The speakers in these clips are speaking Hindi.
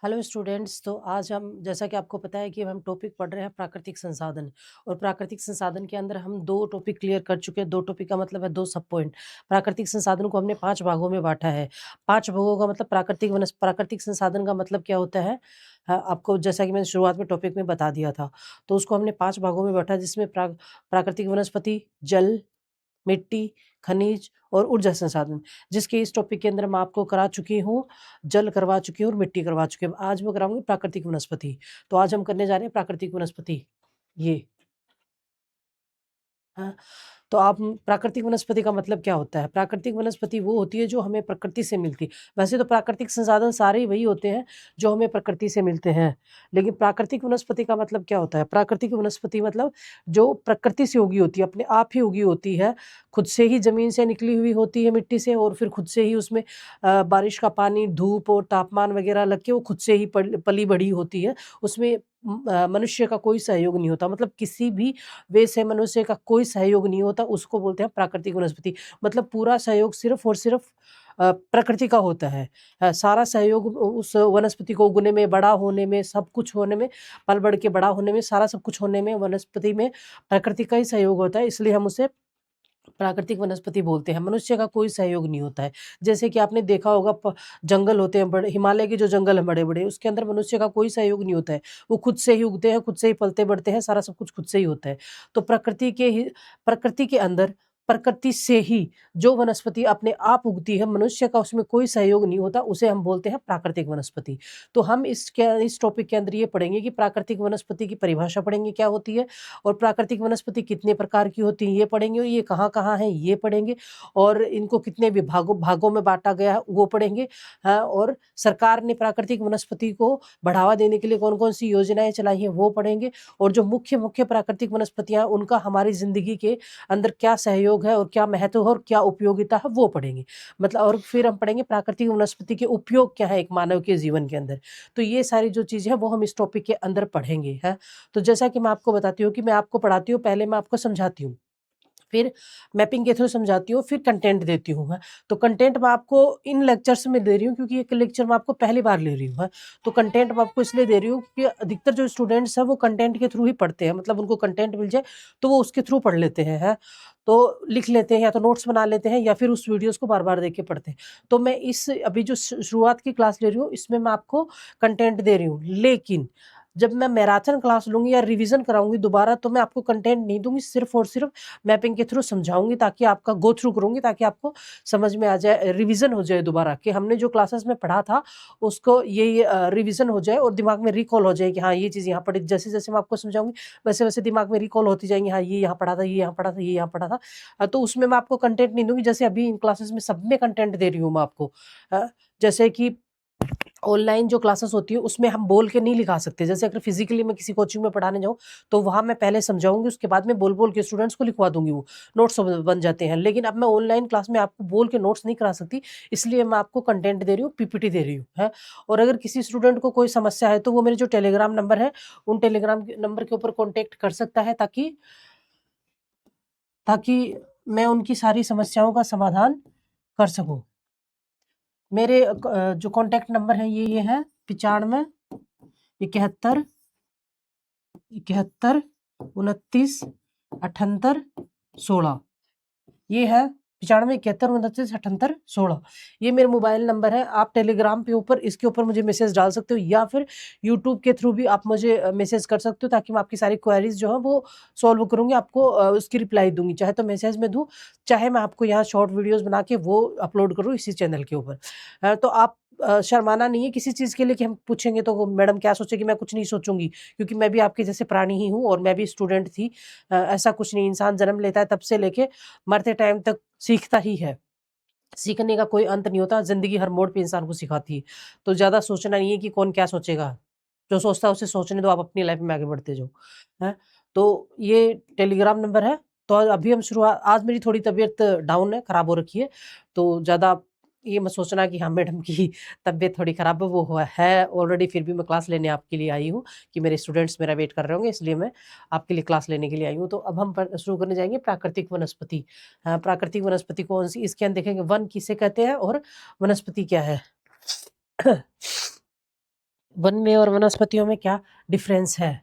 Hello students. तो आज हम जैसा कि आपको पता है कि हम टॉपिक पढ़ रहे हैं प्राकृतिक संसाधन। और प्राकृतिक संसाधन के अंदर हम दो टॉपिक क्लियर कर चुके हैं। दो टॉपिक का मतलब है दो सब पॉइंट। प्राकृतिक संसाधन को हमने 5 भागों में बांटा है। 5 भागों का मतलब प्राकृतिक संसाधन का मतलब क्या होता है? आपको जैसा कि मैंने शुरुआत में टॉपिक में बता दिया था। तो उसको हमने 5 भागों में बांटा, जिसमें प्राकृतिक वनस्पति, जल, मिट्टी, खनिज और ऊर्जा संसाधन। जिसके इस टॉपिक के अंदर मैं आपको करा चुकी हूँ, जल करवा चुकी हूँ और मिट्टी करवा चुकी हूँ। आज मैं कराऊँगी प्राकृतिक वनस्पति। तो आज हम करने जा रहे हैं प्राकृतिक वनस्पति। ये हाँ, तो आप प्राकृतिक वनस्पति का मतलब क्या होता है? प्राकृतिक वनस्पति वो होती है जो हमें प्रकृति से मिलती। वैसे तो प्राकृतिक संसाधन सारे ही वही होते हैं जो हमें प्रकृति से मिलते हैं। लेकिन प्राकृतिक वनस्पति का मतलब क्या होता है? प्राकृतिक वनस्पति मतलब जो प्रकृति से उगी होती है, अपने आप ही उगी होती है, खुद से ही ज़मीन से निकली हुई होती है मिट्टी से, और फिर खुद से ही उसमें बारिश का पानी, धूप और तापमान वगैरह लग के वो खुद से ही पली-बढ़ी होती है। उसमें मनुष्य का कोई सहयोग नहीं होता। मतलब किसी भी वे से मनुष्य का कोई सहयोग नहीं होता, उसको बोलते हैं प्राकृतिक वनस्पति। मतलब पूरा सहयोग सिर्फ़ और सिर्फ़ प्रकृति का होता है। सारा सहयोग उस वनस्पति को उगने में, बड़ा होने में, सब कुछ होने में, पल-बढ़ के बड़ा होने में, सारा सब कुछ होने में वनस्पति में प्रकृति का ही सहयोग होता है, इसलिए हम उसे प्राकृतिक वनस्पति बोलते हैं। मनुष्य का कोई सहयोग नहीं होता है। जैसे कि आपने देखा होगा, जंगल होते हैं बड़े, हिमालय के जो जंगल हैं बड़े-बड़े, उसके अंदर मनुष्य का कोई सहयोग नहीं होता है। वो खुद से ही उगते हैं, खुद से ही पलते-बढ़ते हैं, सारा सब कुछ खुद से ही होता है। तो प्रकृति के अंदर, प्रकृति से ही जो वनस्पति अपने आप उगती है, मनुष्य का उसमें कोई सहयोग नहीं होता, उसे हम बोलते हैं प्राकृतिक वनस्पति। तो हम इस टॉपिक के अंदर ये पढ़ेंगे कि प्राकृतिक वनस्पति की परिभाषा पढ़ेंगे क्या होती है, और प्राकृतिक वनस्पति कितने प्रकार की होती हैं ये पढ़ेंगे, और ये कहाँ-कहाँ हैं ये पढ़ेंगे, और इनको कितने विभागों भागों में बाँटा गया है वो पढ़ेंगे। और सरकार ने प्राकृतिक वनस्पति को बढ़ावा देने के लिए कौन-कौन सी योजनाएँ चलाई हैं वो पढ़ेंगे, और जो मुख्य-मुख्य प्राकृतिक वनस्पतियाँ, उनका हमारी ज़िंदगी के अंदर क्या सहयोग है और क्या महत्व है और क्या उपयोगिता है वो पढ़ेंगे। मतलब, और फिर हम पढ़ेंगे प्राकृतिक वनस्पति के उपयोग क्या है एक मानव के जीवन के अंदर। तो ये सारी जो चीज़ें हैं वो हम इस टॉपिक के अंदर पढ़ेंगे, हैं। तो जैसा कि मैं आपको बताती हूँ कि मैं आपको पढ़ाती हूँ, पहले मैं आपको समझाती हूँ। फिर मैपिंग के थ्रू समझाती हूँ, फिर कंटेंट देती हूँ, हैं। तो कंटेंट मैं आपको इन लेक्चर्स में दे रही हूँ क्योंकि ये लेक्चर मैं आपको पहली बार ले रही हूँ, हैं। तो कंटेंट मैं आपको इसलिए दे रही हूँ क्योंकि अधिकतर जो स्टूडेंट्स हैं वो कंटेंट के थ्रू ही पढ़ते हैं। मतलब उनको कंटेंट मिल जाए तो वो उसके थ्रू पढ़ लेते हैं। तो लिख लेते हैं, या तो नोट्स बना लेते हैं, या फिर उस वीडियोज़ को बार-बार देख के पढ़ते हैं। तो मैं इस अभी जो शुरुआत की क्लास ले रही हूँ, इसमें मैं आपको कंटेंट दे रही हूँ। लेकिन जब मैं मैराथन क्लास लूँगी या रिवीज़न कराऊँगी दोबारा, तो मैं आपको कंटेंट नहीं दूँगी, सिर्फ़ और सिर्फ़ मैपिंग के थ्रू समझाऊँगी, ताकि आपका गो थ्रू करूँगी, ताकि आपको समझ में आ जाए, रिवीज़न हो जाए दोबारा कि हमने जो क्लासेस में पढ़ा था उसको ये रिवीज़न हो जाए और दिमाग में रिकॉल हो जाए कि हाँ, ये चीज़ यहाँ पढ़ी। जैसे-जैसे मैं आपको समझाऊँगी, वैसे-वैसे दिमाग में रिकॉल होती जाएँगी, हाँ, ये यहाँ पढ़ा था, ये यहाँ पढ़ा था, ये यहाँ पढ़ा था। तो उसमें मैं आपको कंटेंट नहीं दूँगी, जैसे अभी इन क्लासेस में सब में कंटेंट दे रही हूँ मैं आपको। जैसे कि ऑनलाइन जो क्लासेस होती है उसमें हम बोल के नहीं लिखा सकते। जैसे अगर फिज़िकली मैं किसी कोचिंग में पढ़ाने जाऊँ, तो वहाँ मैं पहले समझाऊँगी, उसके बाद में बोल-बोल के स्टूडेंट्स को लिखवा दूँगी, वो नोट्स बन जाते हैं। लेकिन अब मैं ऑनलाइन क्लास में आपको बोल के नोट्स नहीं करा सकती, इसलिए मैं आपको कंटेंट दे रही हूँ, पीपीटी दे रही हूँ, हैं। और अगर किसी स्टूडेंट को कोई समस्या है, तो वो मेरे जो टेलीग्राम नंबर है, उन टेलीग्राम के नंबर के ऊपर कॉन्टैक्ट कर सकता है, ताकि ताकि मैं उनकी सारी समस्याओं का समाधान कर सकूँ। मेरे जो कॉन्टैक्ट नंबर है ये है 95 71 71 29 78 16। ये है 95 71 29 78 16। ये मेरा मोबाइल नंबर है। आप टेलीग्राम पे ऊपर इसके ऊपर मुझे मैसेज डाल सकते हो, या फिर यूट्यूब के थ्रू भी आप मुझे मैसेज कर सकते हो, ताकि मैं आपकी सारी क्वेरीज़ जो हैं वो सॉल्व करूँगी, आपको उसकी रिप्लाई दूँगी। चाहे तो मैसेज में दूँ, चाहे मैं आपको यहाँ शॉर्ट वीडियोज़ बना के वो अपलोड करूँ इसी चैनल के ऊपर। तो आप शर्माना नहीं है किसी चीज़ के लिए कि हम पूछेंगे तो वो मैडम क्या सोचेगी, मैं कुछ नहीं सोचूँगी, क्योंकि मैं भी आपके जैसे प्राणी ही हूँ और मैं भी स्टूडेंट थी। ऐसा कुछ नहीं, इंसान जन्म लेता है तब से लेके मरते टाइम तक सीखता ही है। सीखने का कोई अंत नहीं होता, ज़िंदगी हर मोड़ पे इंसान को सिखाती है। तो ज़्यादा सोचना नहीं है कि कौन क्या सोचेगा। जो सोचता है उसे सोचने दो, आप अपनी लाइफ़ में आगे बढ़ते जाओ। हैं? तो ये टेलीग्राम नंबर है। तो अभी हम आज मेरी थोड़ी तबीयत डाउन है, खराब हो रखी है। तो ज़्यादा ये मत सोचना कि हाँ, मैडम की तबीयत थोड़ी खराब है, वो हुआ है ऑलरेडी, फिर भी मैं क्लास लेने आपके लिए आई हूँ कि मेरे स्टूडेंट्स मेरा वेट कर रहे होंगे, इसलिए मैं आपके लिए क्लास लेने के लिए आई हूँ। तो अब हम शुरू करने जाएँगे प्राकृतिक वनस्पति। प्राकृतिक वनस्पति कौन-सी, इसके अंदर देखेंगे वन किसे कहते हैं और वनस्पति क्या है। वन में और वनस्पतियों में क्या डिफरेंस है?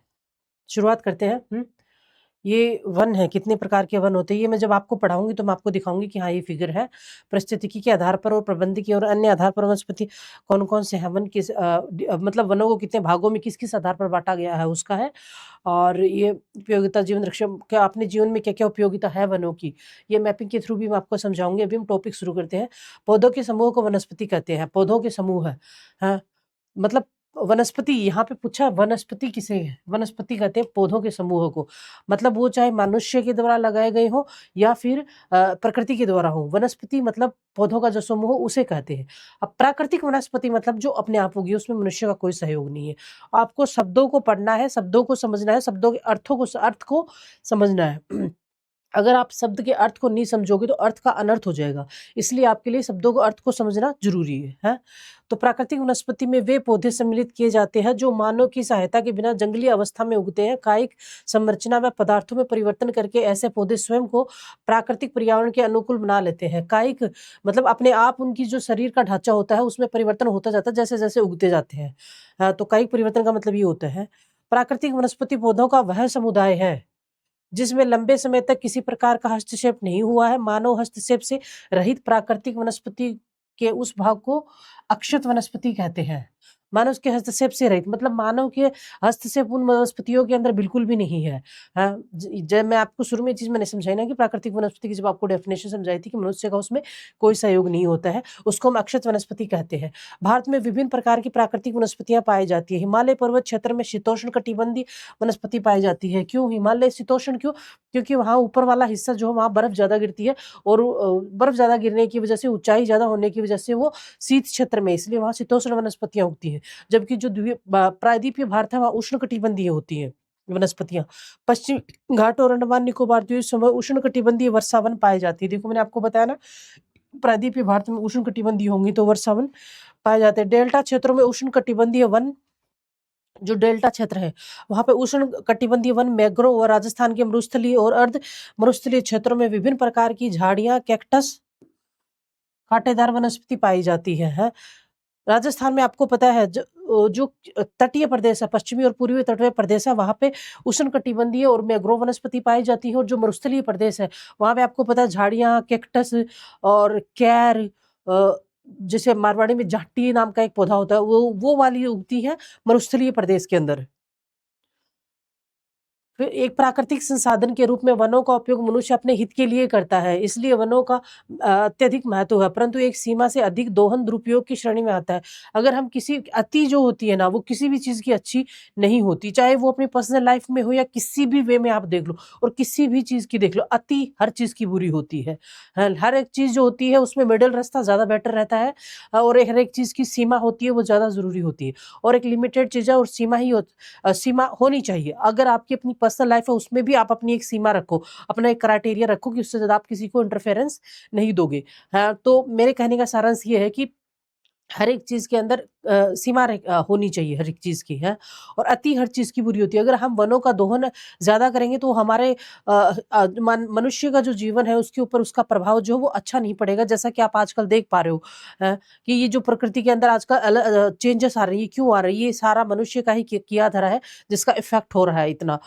शुरुआत करते हैं। ये वन है, कितने प्रकार के वन होते हैं, ये मैं जब आपको पढ़ाऊँगी तो मैं आपको दिखाऊँगी कि हाँ, ये फिगर है। पारिस्थितिकी के आधार पर और प्रबंधकीय और अन्य आधार पर वनस्पति कौन-कौन से हैं, वन किस मतलब वनों को कितने भागों में किस-किस आधार पर बाँटा गया है, उसका है। और ये उपयोगिता जीवन रक्षा क्या अपने जीवन में क्या-क्या उपयोगिता है वनों की, ये मैपिंग के थ्रू भी मैं आपको समझाऊँगी। अभी हम टॉपिक शुरू करते हैं। पौधों के समूह को वनस्पति कहते हैं, पौधों के समूह है। हाँ, मतलब वनस्पति यहाँ पे पूछा वनस्पति किसे है? वनस्पति कहते हैं पौधों के समूह को। मतलब वो चाहे मनुष्य के द्वारा लगाए गए हों या फिर प्रकृति के द्वारा हों। वनस्पति मतलब पौधों का जो समूह उसे कहते हैं। अब प्राकृतिक वनस्पति मतलब जो अपने आप होगी, उसमें मनुष्य का कोई सहयोग नहीं है। आपको शब्दों को पढ़ना है, शब्दों को समझना है, शब्दों के अर्थ को समझना है। अगर आप शब्द के अर्थ को नहीं समझोगे तो अर्थ का अनर्थ हो जाएगा। इसलिए आपके लिए शब्दों के अर्थ को समझना ज़रूरी है, हैं? तो प्राकृतिक वनस्पति में वे पौधे सम्मिलित किए जाते हैं जो मानव की सहायता के बिना जंगली अवस्था में उगते हैं। कायिक संरचना व पदार्थों में परिवर्तन करके ऐसे पौधे स्वयं को प्राकृतिक पर्यावरण के अनुकूल बना लेते हैं। कायिक मतलब अपने आप उनकी जो शरीर का ढाँचा होता है उसमें परिवर्तन होता जाता है जैसे-जैसे उगते जाते हैं। तो कायिक परिवर्तन का मतलब ये होता है। प्राकृतिक वनस्पति पौधों का वह समुदाय है जिसमें लंबे समय तक किसी प्रकार का हस्तक्षेप नहीं हुआ है। मानव हस्तक्षेप से रहित प्राकृतिक वनस्पति के उस भाग को अक्षत वनस्पति कहते हैं। मानव के हस्तक्षेप से रहित मतलब मानव के हस्तक्षेप उन वनस्पतियों के अंदर बिल्कुल भी नहीं है। हाँ, ज जब मैं आपको शुरू में ये चीज़ मैंने समझाई ना कि प्राकृतिक वनस्पति की जब आपको डेफिनिशन समझाई थी कि मनुष्य का उसमें कोई सहयोग नहीं होता है, उसको हम अक्षत वनस्पति कहते हैं। भारत में विभिन्न प्रकार की प्राकृतिक वनस्पतियाँ पाई जाती हैं। हिमालय पर्वत क्षेत्र में शीतोष्ण कटिबंधीय वनस्पति पाई जाती है। क्यों हिमालय शीतोष्ण क्यों? क्योंकि वहाँ ऊपर वाला हिस्सा जो है वहाँ बर्फ ज़्यादा गिरती है और बर्फ ज़्यादा गिरने की वजह से ऊँचाई ज़्यादा होने की वजह से वो शीत क्षेत्र में इसलिए वहाँ शीतोष्ण वनस्पतियाँ उगती हैं। जबकि जो प्रायद्वीपीय भारत है वहाँ उष्णकटिबंधीय होती हैं वनस्पतियाँ। पश्चिमी घाट और अंडमान निकोबार द्वीप समूह उष्णकटिबंधीय वर्षावन पाए जाती है। देखो मैंने आपको बताया ना प्रायद्वीपीय भारत में उष्णकटिबंधीय होंगी तो वर्षावन पाए जाते हैं। डेल्टा क्षेत्रों में उष्णकटिबंधीय वन जो डेल्टा क्षेत्र है, वहाँ पे उष्णकटिबंधीय वन, मैंग्रोव और राजस्थान के मरुस्थलीय और अर्ध मरुस्थलीय क्षेत्रों में विभिन्न प्रकार की झाड़ियाँ, कैक्टस, कांटेदार वनस्पति पाई जाती हैं। राजस्थान में आपको पता है जो तटीय प्रदेश है, पश्चिमी और पूर्वी तटीय प्रदेश है, वहाँ पे उष्णकटिबंधीय और मैंग्रोव वनस्पति पाई जाती है और जो मरुस्थलीय प्रदेश है, वहाँ पे आपको पता है झाड़ियाँ, कैक्टस और कैर अ, जैसे मारवाड़ी में जाट्टी नाम का एक पौधा होता है, वो वाली उगती है मरुस्थलीय प्रदेश के अंदर। फिर एक प्राकृतिक संसाधन के रूप में वनों का उपयोग मनुष्य अपने हित के लिए करता है, इसलिए वनों का अत्यधिक महत्व है, परंतु एक सीमा से अधिक दोहन दुरुपयोग की श्रेणी में आता है। अगर हम किसी अति जो होती है ना, वो किसी भी चीज़ की अच्छी नहीं होती, चाहे वो अपनी पर्सनल लाइफ में हो या किसी भी वे में आप देख लो और किसी भी चीज़ की देख लो, अति हर चीज़ की बुरी होती है। हर एक चीज़ जो होती है उसमें मिडल रास्ता ज़्यादा बेटर रहता है और हर एक चीज़ की सीमा होती है, वो ज़्यादा ज़रूरी होती है और एक लिमिटेड चीज़ है और सीमा होनी चाहिए। अगर आपकी अपनी पर्सनल लाइफ है उसमें भी आप अपनी एक सीमा रखो, अपना एक क्राइटेरिया रखो कि उससे ज़्यादा आप किसी को इंटरफेरेंस नहीं दोगे। हाँ, तो मेरे कहने का सारांश ये है कि हर एक चीज़ के अंदर सीमा होनी चाहिए हर एक चीज़ की, हैं? और अति हर चीज़ की बुरी होती है। अगर हम वनों का दोहन ज़्यादा करेंगे तो हमारे मनुष्य का जो जीवन है उसके ऊपर उसका प्रभाव जो है वो अच्छा नहीं पड़ेगा। जैसा कि आप आजकल देख पा रहे हो कि ये जो प्रकृति के अंदर आजकल चेंजेस आ रही है, क्यों आ रही है? ये सारा मनुष्य का ही किया धरा है जिसका इफ़ेक्ट हो रहा है इतना।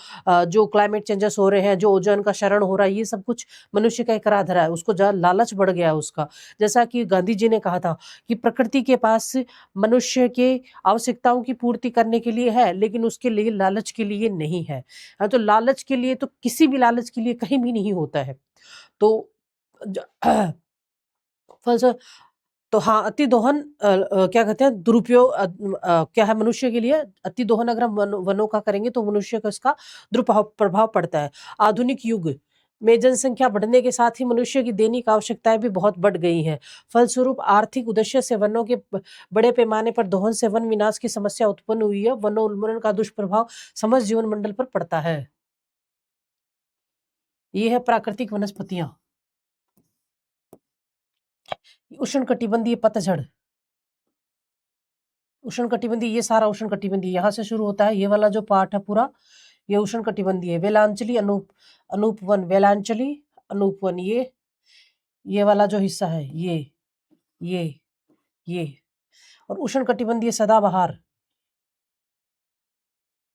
जो क्लाइमेट चेंजेस हो रहे हैं, जो ओज़ोन का क्षरण हो रहा है, ये सब कुछ मनुष्य का ही करा धरा है। उसको लालच बढ़ गया है उसका। जैसा कि गांधी जी ने कहा था कि प्रकृति के पास मनुष्य के आवश्यकताओं की पूर्ति करने के लिए है, लेकिन उसके लिए लालच के लिए नहीं है। हाँ, तो लालच के लिए तो किसी भी लालच के लिए कहीं भी नहीं होता है। तो ज फलस्व तो हाँ, अति दोहन क्या कहते हैं दुरुपयोग क्या है मनुष्य के लिए अति दोहन अगर हम वनों का करेंगे तो मनुष्य को इसका प्रभाव पड़ता है। आधुनिक युग में जनसंख्या बढ़ने के साथ ही मनुष्य की दैनिक आवश्यकताएँ भी बहुत बढ़ गई हैं। फलस्वरूप आर्थिक उद्देश्य से वनों के बड़े पैमाने पर दोहन से वन विनाश की समस्या उत्पन्न हुई है। वनोन्मूलन का दुष्प्रभाव समस्त जीवन मंडल पर पड़ता है। ये है प्राकृतिक वनस्पतियाँ। उष्णकटिबंधीय पतझड़ उष्णकटिबंधीय ये सारा उष्णकटिबंधीय यहाँ से शुरू होता है, ये वाला जो पार्ट है पूरा, ये उष्णकटिबंधीय है। वेलांचली अनूप वन, वेलांचली अनूप वन ये वाला जो हिस्सा है ये, ये और उष्णकटिबंधीय सदाबहार,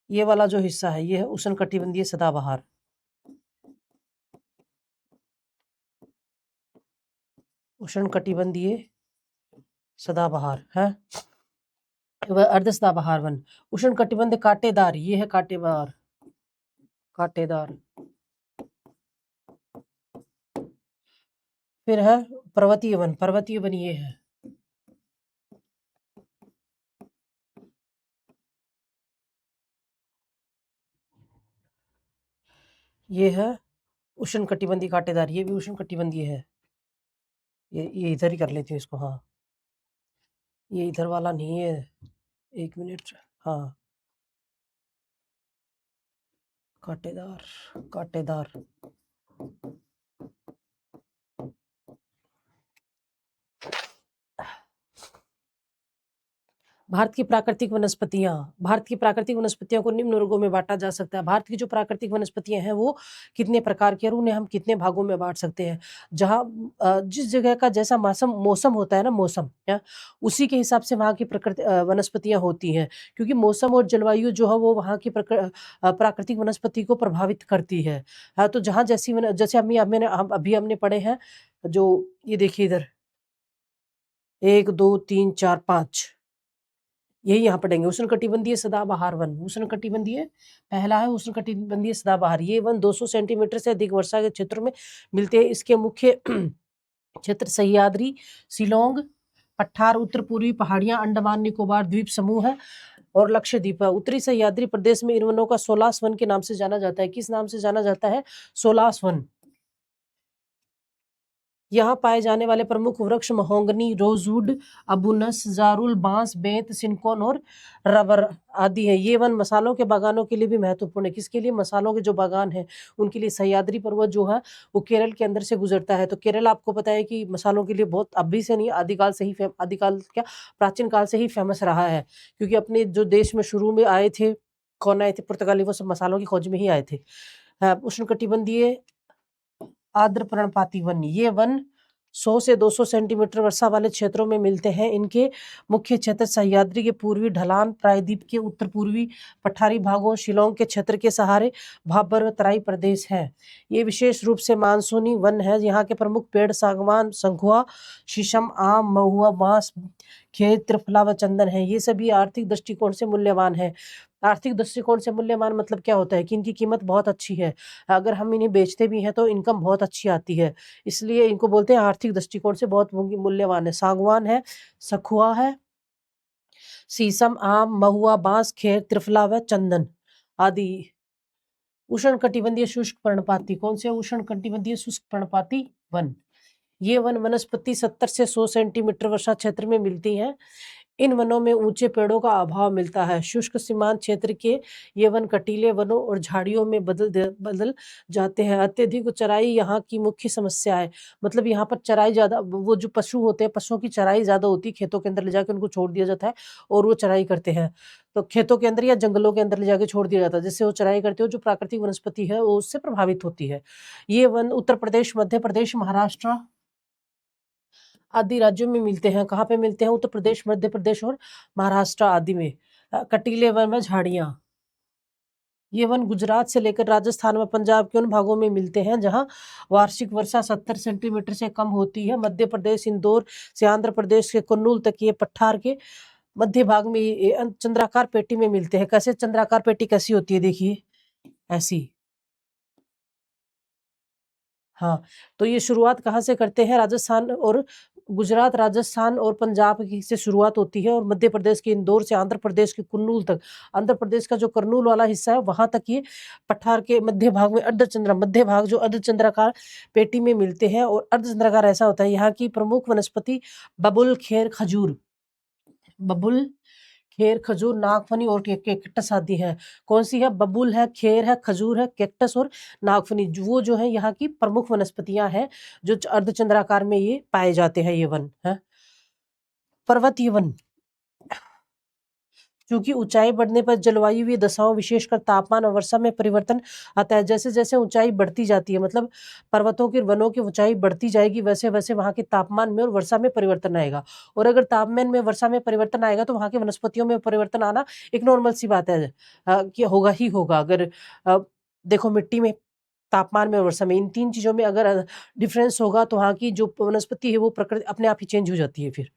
ये वाला जो हिस्सा है ये है उष्णकटिबंधीय सदाबहार। उष्णकटिबंधीय सदाबहार है। वह अर्ध सदाबहार वन। उष्णकटिबंध कांटेदार, ये है कांटेदार, कांटेदार। फिर है पर्वतीय वन, पर्वतीय वन ये है। ये है उष्णकटिबंधीय कांटेदार, ये भी उष्णकटिबंधीय है। ये इधर ही कर लेती हूँ इसको। हाँ, ये इधर वाला नहीं है, 1 मिनट। हाँ, कांटेदार, कांटेदार। भारत की प्राकृतिक वनस्पतियां, भारत की प्राकृतिक वनस्पतियों को निम्न वर्गों में बांटा जा सकता है। भारत की जो प्राकृतिक वनस्पतियां हैं वो कितने प्रकार की, और उन्हें हम कितने भागों में बांट सकते हैं। जहां जिस जगह का जैसा मौसम मौसम होता है ना, मौसम या उसी के हिसाब से वहाँ की प्रकृति वनस्पतियां होती हैं, क्योंकि मौसम और जलवायु जो है वो वहाँ की प्राकृतिक वनस्पति को प्रभावित करती है। हाँ, तो जहाँ जैसी जैसे अभी हमने पढ़े हैं, जो ये देखिए इधर 1 2 3 4 5, यही यहाँ पढ़ेंगे। उष्णकटिबंधीय सदाबहार वन, उष्णकटिबंधीय पहला है उष्णकटिबंधीय सदाबहार। ये वन 200 सेंटीमीटर से अधिक वर्षा के क्षेत्रों में मिलते हैं। इसके मुख्य क्षेत्र सह्याद्री, शिलोंग, पठार, उत्तर पूर्वी पहाड़ियां, अंडमान निकोबार द्वीप समूह है और लक्षद्वीप है। उत्तरी सह्याद्री प्रदेश में इन वनों का सोलास वन के नाम से जाना जाता है। किस नाम से जाना जाता है? Solas one. यहाँ पाए जाने वाले प्रमुख वृक्ष महोगनी, रोजवुड, अबूनस, जारुल, बांस, बेंत, सिनकोन और रबर आदि है। ये वन मसालों के बागानों के लिए भी महत्वपूर्ण है। किसके लिए? मसालों के जो बागान हैं उनके लिए। सह्याद्री पर्वत जो है वो केरल के अंदर से गुजरता है। तो केरल आपको पता है कि मसालों के लिए बहुत, अभी से नहीं, आदिकाल से ही आदिकाल क्या, प्राचीन काल से ही फेमस रहा है, क्योंकि अपने जो देश में शुरू में आए थे, कौन आए थे? पुर्तगाली। वो सब मसालों की खोज में ही आए थे। उष्णकटिबंधीय आर्द्र पर्णपाती वन, ये वन 100 से 200 सेंटीमीटर वर्षा वाले क्षेत्रों में मिलते हैं। इनके मुख्य क्षेत्र सह्याद्री के पूर्वी ढलान, प्रायद्वीप के उत्तर पूर्वी पठारी भागों, शिलोंग के क्षेत्र के सहारे भाबर व तराई प्रदेश है। ये विशेष रूप से मानसूनी वन है। यहाँ के प्रमुख पेड़ सागवान, शंखुआ, शीशम, आम, महुआ, बांस, खेत, त्रिफला व चंदन है। ये सभी आर्थिक दृष्टिकोण से मूल्यवान है। आर्थिक दृष्टिकोण से मूल्यवान मतलब क्या होता है? कि इनकी कीमत बहुत अच्छी है। अगर हम इन्हें बेचते भी हैं तो इनकम बहुत अच्छी आती है, इसलिए इनको बोलते हैं आर्थिक दृष्टिकोण से बहुत मूल्यवान है। सागवान है, सखुआ है, शीशम, आम, महुआ, बांस, खेर, त्रिफला व चंदन आदि। उष्णकटिबंधीय शुष्क पर्णपाती, कौन से? उष्णकटिबंधीय शुष्क पर्णपाती वन। ये वन वनस्पति 70 से 100 सेंटीमीटर वर्षा क्षेत्र में मिलती हैं। इन वनों में ऊंचे पेड़ों का अभाव मिलता है। शुष्क सीमांत क्षेत्र के ये वन कटीले वनों और झाड़ियों में बदल जाते हैं। अत्यधिक चराई यहाँ की मुख्य समस्या है। मतलब यहाँ पर चराई ज़्यादा, वो जो पशु होते हैं, पशुओं की चराई ज़्यादा होती है। खेतों के अंदर ले जाकर उनको छोड़ दिया जाता है और वो चराई करते हैं। तो खेतों के अंदर या जंगलों के अंदर ले जाकर छोड़ दिया जाता है, जिससे वो चराई करते हो, जो प्राकृतिक वनस्पति है वो उससे प्रभावित होती है। ये वन उत्तर प्रदेश, मध्य प्रदेश, महाराष्ट्र आदि राज्यों में मिलते हैं। कहाँ पे मिलते हैं? उत्तर प्रदेश, मध्य प्रदेश और महाराष्ट्र आदि में। कटीले वन में झाड़ियाँ। ये वन गुजरात से लेकर राजस्थान व पंजाब के उन भागों में मिलते हैं जहाँ वार्षिक वर्षा 70 सेंटीमीटर से कम होती है। मध्य प्रदेश, इंदौर से आंध्र प्रदेश के कुन्नूल तक ये पठार के मध्य भाग में ये चंद्राकार पेटी में मिलते हैं। कैसे चंद्राकार पेटी कैसी होती है? देखिए ऐसी। हाँ, तो ये शुरुआत कहाँ से करते हैं? राजस्थान और गुजरात, राजस्थान और पंजाब की से शुरुआत होती है और मध्य प्रदेश के इंदौर से आंध्र प्रदेश के कुन्नूल तक, आंध्र प्रदेश का जो कर्नूल वाला हिस्सा है वहां तक ये पठार के मध्य भाग में मध्य भाग जो अर्धचंद्राकार पेटी में मिलते हैं। और अर्धचंद्राकार ऐसा होता है। यहाँ की प्रमुख वनस्पति बबुल, खेर, खजूर, बबुल, खेर, खजूर, नागफनी और कैक्टस आदि है। कौन सी है? बबुल है, खेर है, खजूर है, कैक्टस और नागफनी। वो जो है यहाँ की प्रमुख वनस्पतियां हैं जो अर्धचंद्राकार में ये पाए जाते हैं। ये वन है। पर्वतीय वन, क्योंकि ऊंचाई बढ़ने पर जलवायु दशाओं विशेषकर तापमान और वर्षा में परिवर्तन आता है। जैसे जैसे ऊंचाई बढ़ती जाती है, मतलब पर्वतों की वनों की ऊंचाई बढ़ती जाएगी, वैसे वैसे वहां के तापमान में और वर्षा में परिवर्तन आएगा। और अगर तापमान में वर्षा में परिवर्तन आएगा तो वहां की वनस्पतियों में परिवर्तन आना एक नॉर्मल सी बात है, कि होगा ही होगा। अगर देखो मिट्टी में, तापमान में और वर्षा में, इन तीन चीजों में अगर डिफरेंस होगा तो वहां की जो वनस्पति है वो प्रकृति अपने आप ही चेंज हो जाती है फिर।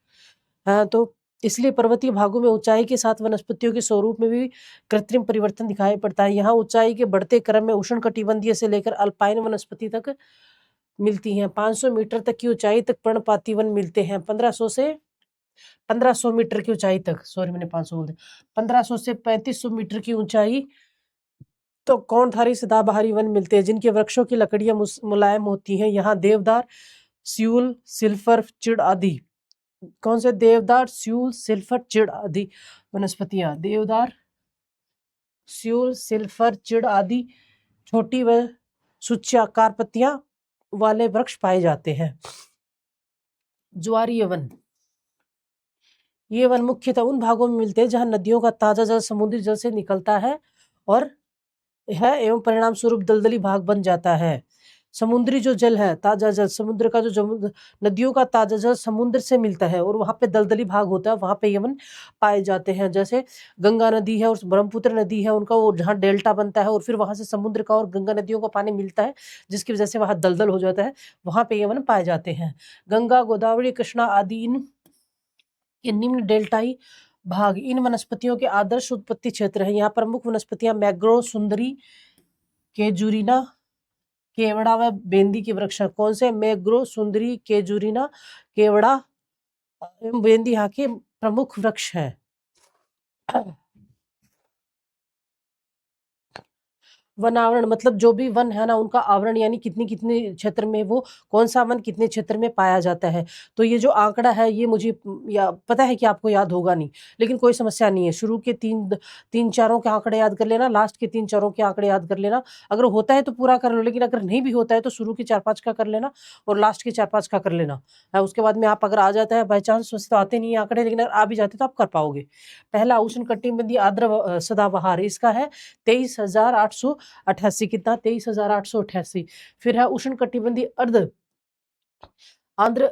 हाँ, तो इसलिए पर्वतीय भागों में ऊंचाई के साथ वनस्पतियों के स्वरूप में भी कृत्रिम परिवर्तन दिखाई पड़ता है। यहाँ ऊंचाई के बढ़ते क्रम में उष्णकटिबंधीय से लेकर अल्पाइन वनस्पति तक मिलती हैं। 500 मीटर तक की ऊंचाई तक पर्णपाती वन मिलते हैं। 1500 मीटर की ऊंचाई तक, सॉरी मैंने 500 बोल दिया, 1500 से 3500 मीटर की ऊंचाई तो कौनधारी सदाबहारी वन मिलते हैं, जिनके वृक्षों की लकड़ियां मुलायम होती हैं। यहाँ देवदार, स्यूल, सिल्फर, चिड़ आदि, कौन से देवदार, स्यूल, सिल्फर, चिड़ आदि वनस्पतियां, देवदार, स्यूल, सिल्फर, चिड़ आदि छोटी व सूच्याकार पत्तियां वाले वृक्ष पाए जाते हैं। ज्वारीय वन, ये वन मुख्यतः उन भागों में मिलते हैं जहां नदियों का ताजा जल समुद्री जल से निकलता है और है एवं परिणाम स्वरूप दलदली भाग बन जाता है। समुद्री जो जल है, ताजा जल, समुद्र का जो नदियों का ताजा जल समुद्र से मिलता है और वहां पे दलदली भाग होता है, वहां पे ये वन पाए जाते हैं। जैसे गंगा नदी है और ब्रह्मपुत्र नदी है, उनका वो जहाँ डेल्टा बनता है और फिर वहां से समुद्र का और गंगा नदियों का पानी मिलता है, जिसकी वजह से वहां दलदल हो जाता है, वहां पे ये वन पाए जाते हैं। गंगा, गोदावरी, कृष्णा आदि इन ये निम्न डेल्टाई भाग इन वनस्पतियों के आदर्श उत्पत्ति क्षेत्र है। यहाँ प्रमुख वनस्पतियां मैग्रो, सुंदरी, केजुरीना, केवड़ा व बेंदी के वृक्ष हैं। कौन से? मैग्रो, सुंदरी, केजुरीना, केवड़ा एवं बेंदी यहाँ के प्रमुख वृक्ष हैं। वन आवरण मतलब जो भी वन है ना, उनका आवरण यानी कितनी कितने क्षेत्र में वो कौन सा वन कितने क्षेत्र में पाया जाता है। तो ये जो आंकड़ा है ये मुझे पता है कि आपको याद होगा नहीं, लेकिन कोई समस्या नहीं है। शुरू के तीन चारों के आंकड़े याद कर लेना, लास्ट के 3-4 के आंकड़े याद कर लेना। अगर होता है तो पूरा कर लो, लेकिन अगर नहीं भी होता है तो शुरू के 4-5 का कर लेना और लास्ट के 4-5 का कर लेना। उसके बाद में आप अगर आ जाता है बाई चांस, वैसे तो आते नहीं आंकड़े, लेकिन अगर आ भी जाते तो आप कर पाओगे। पहला उष्णकटिबंधीय आर्द्र सदाबहार, इसका है 23,888। कितना? 23,888। फिर है उष्णकटिबंधीय अर्ध आंध्र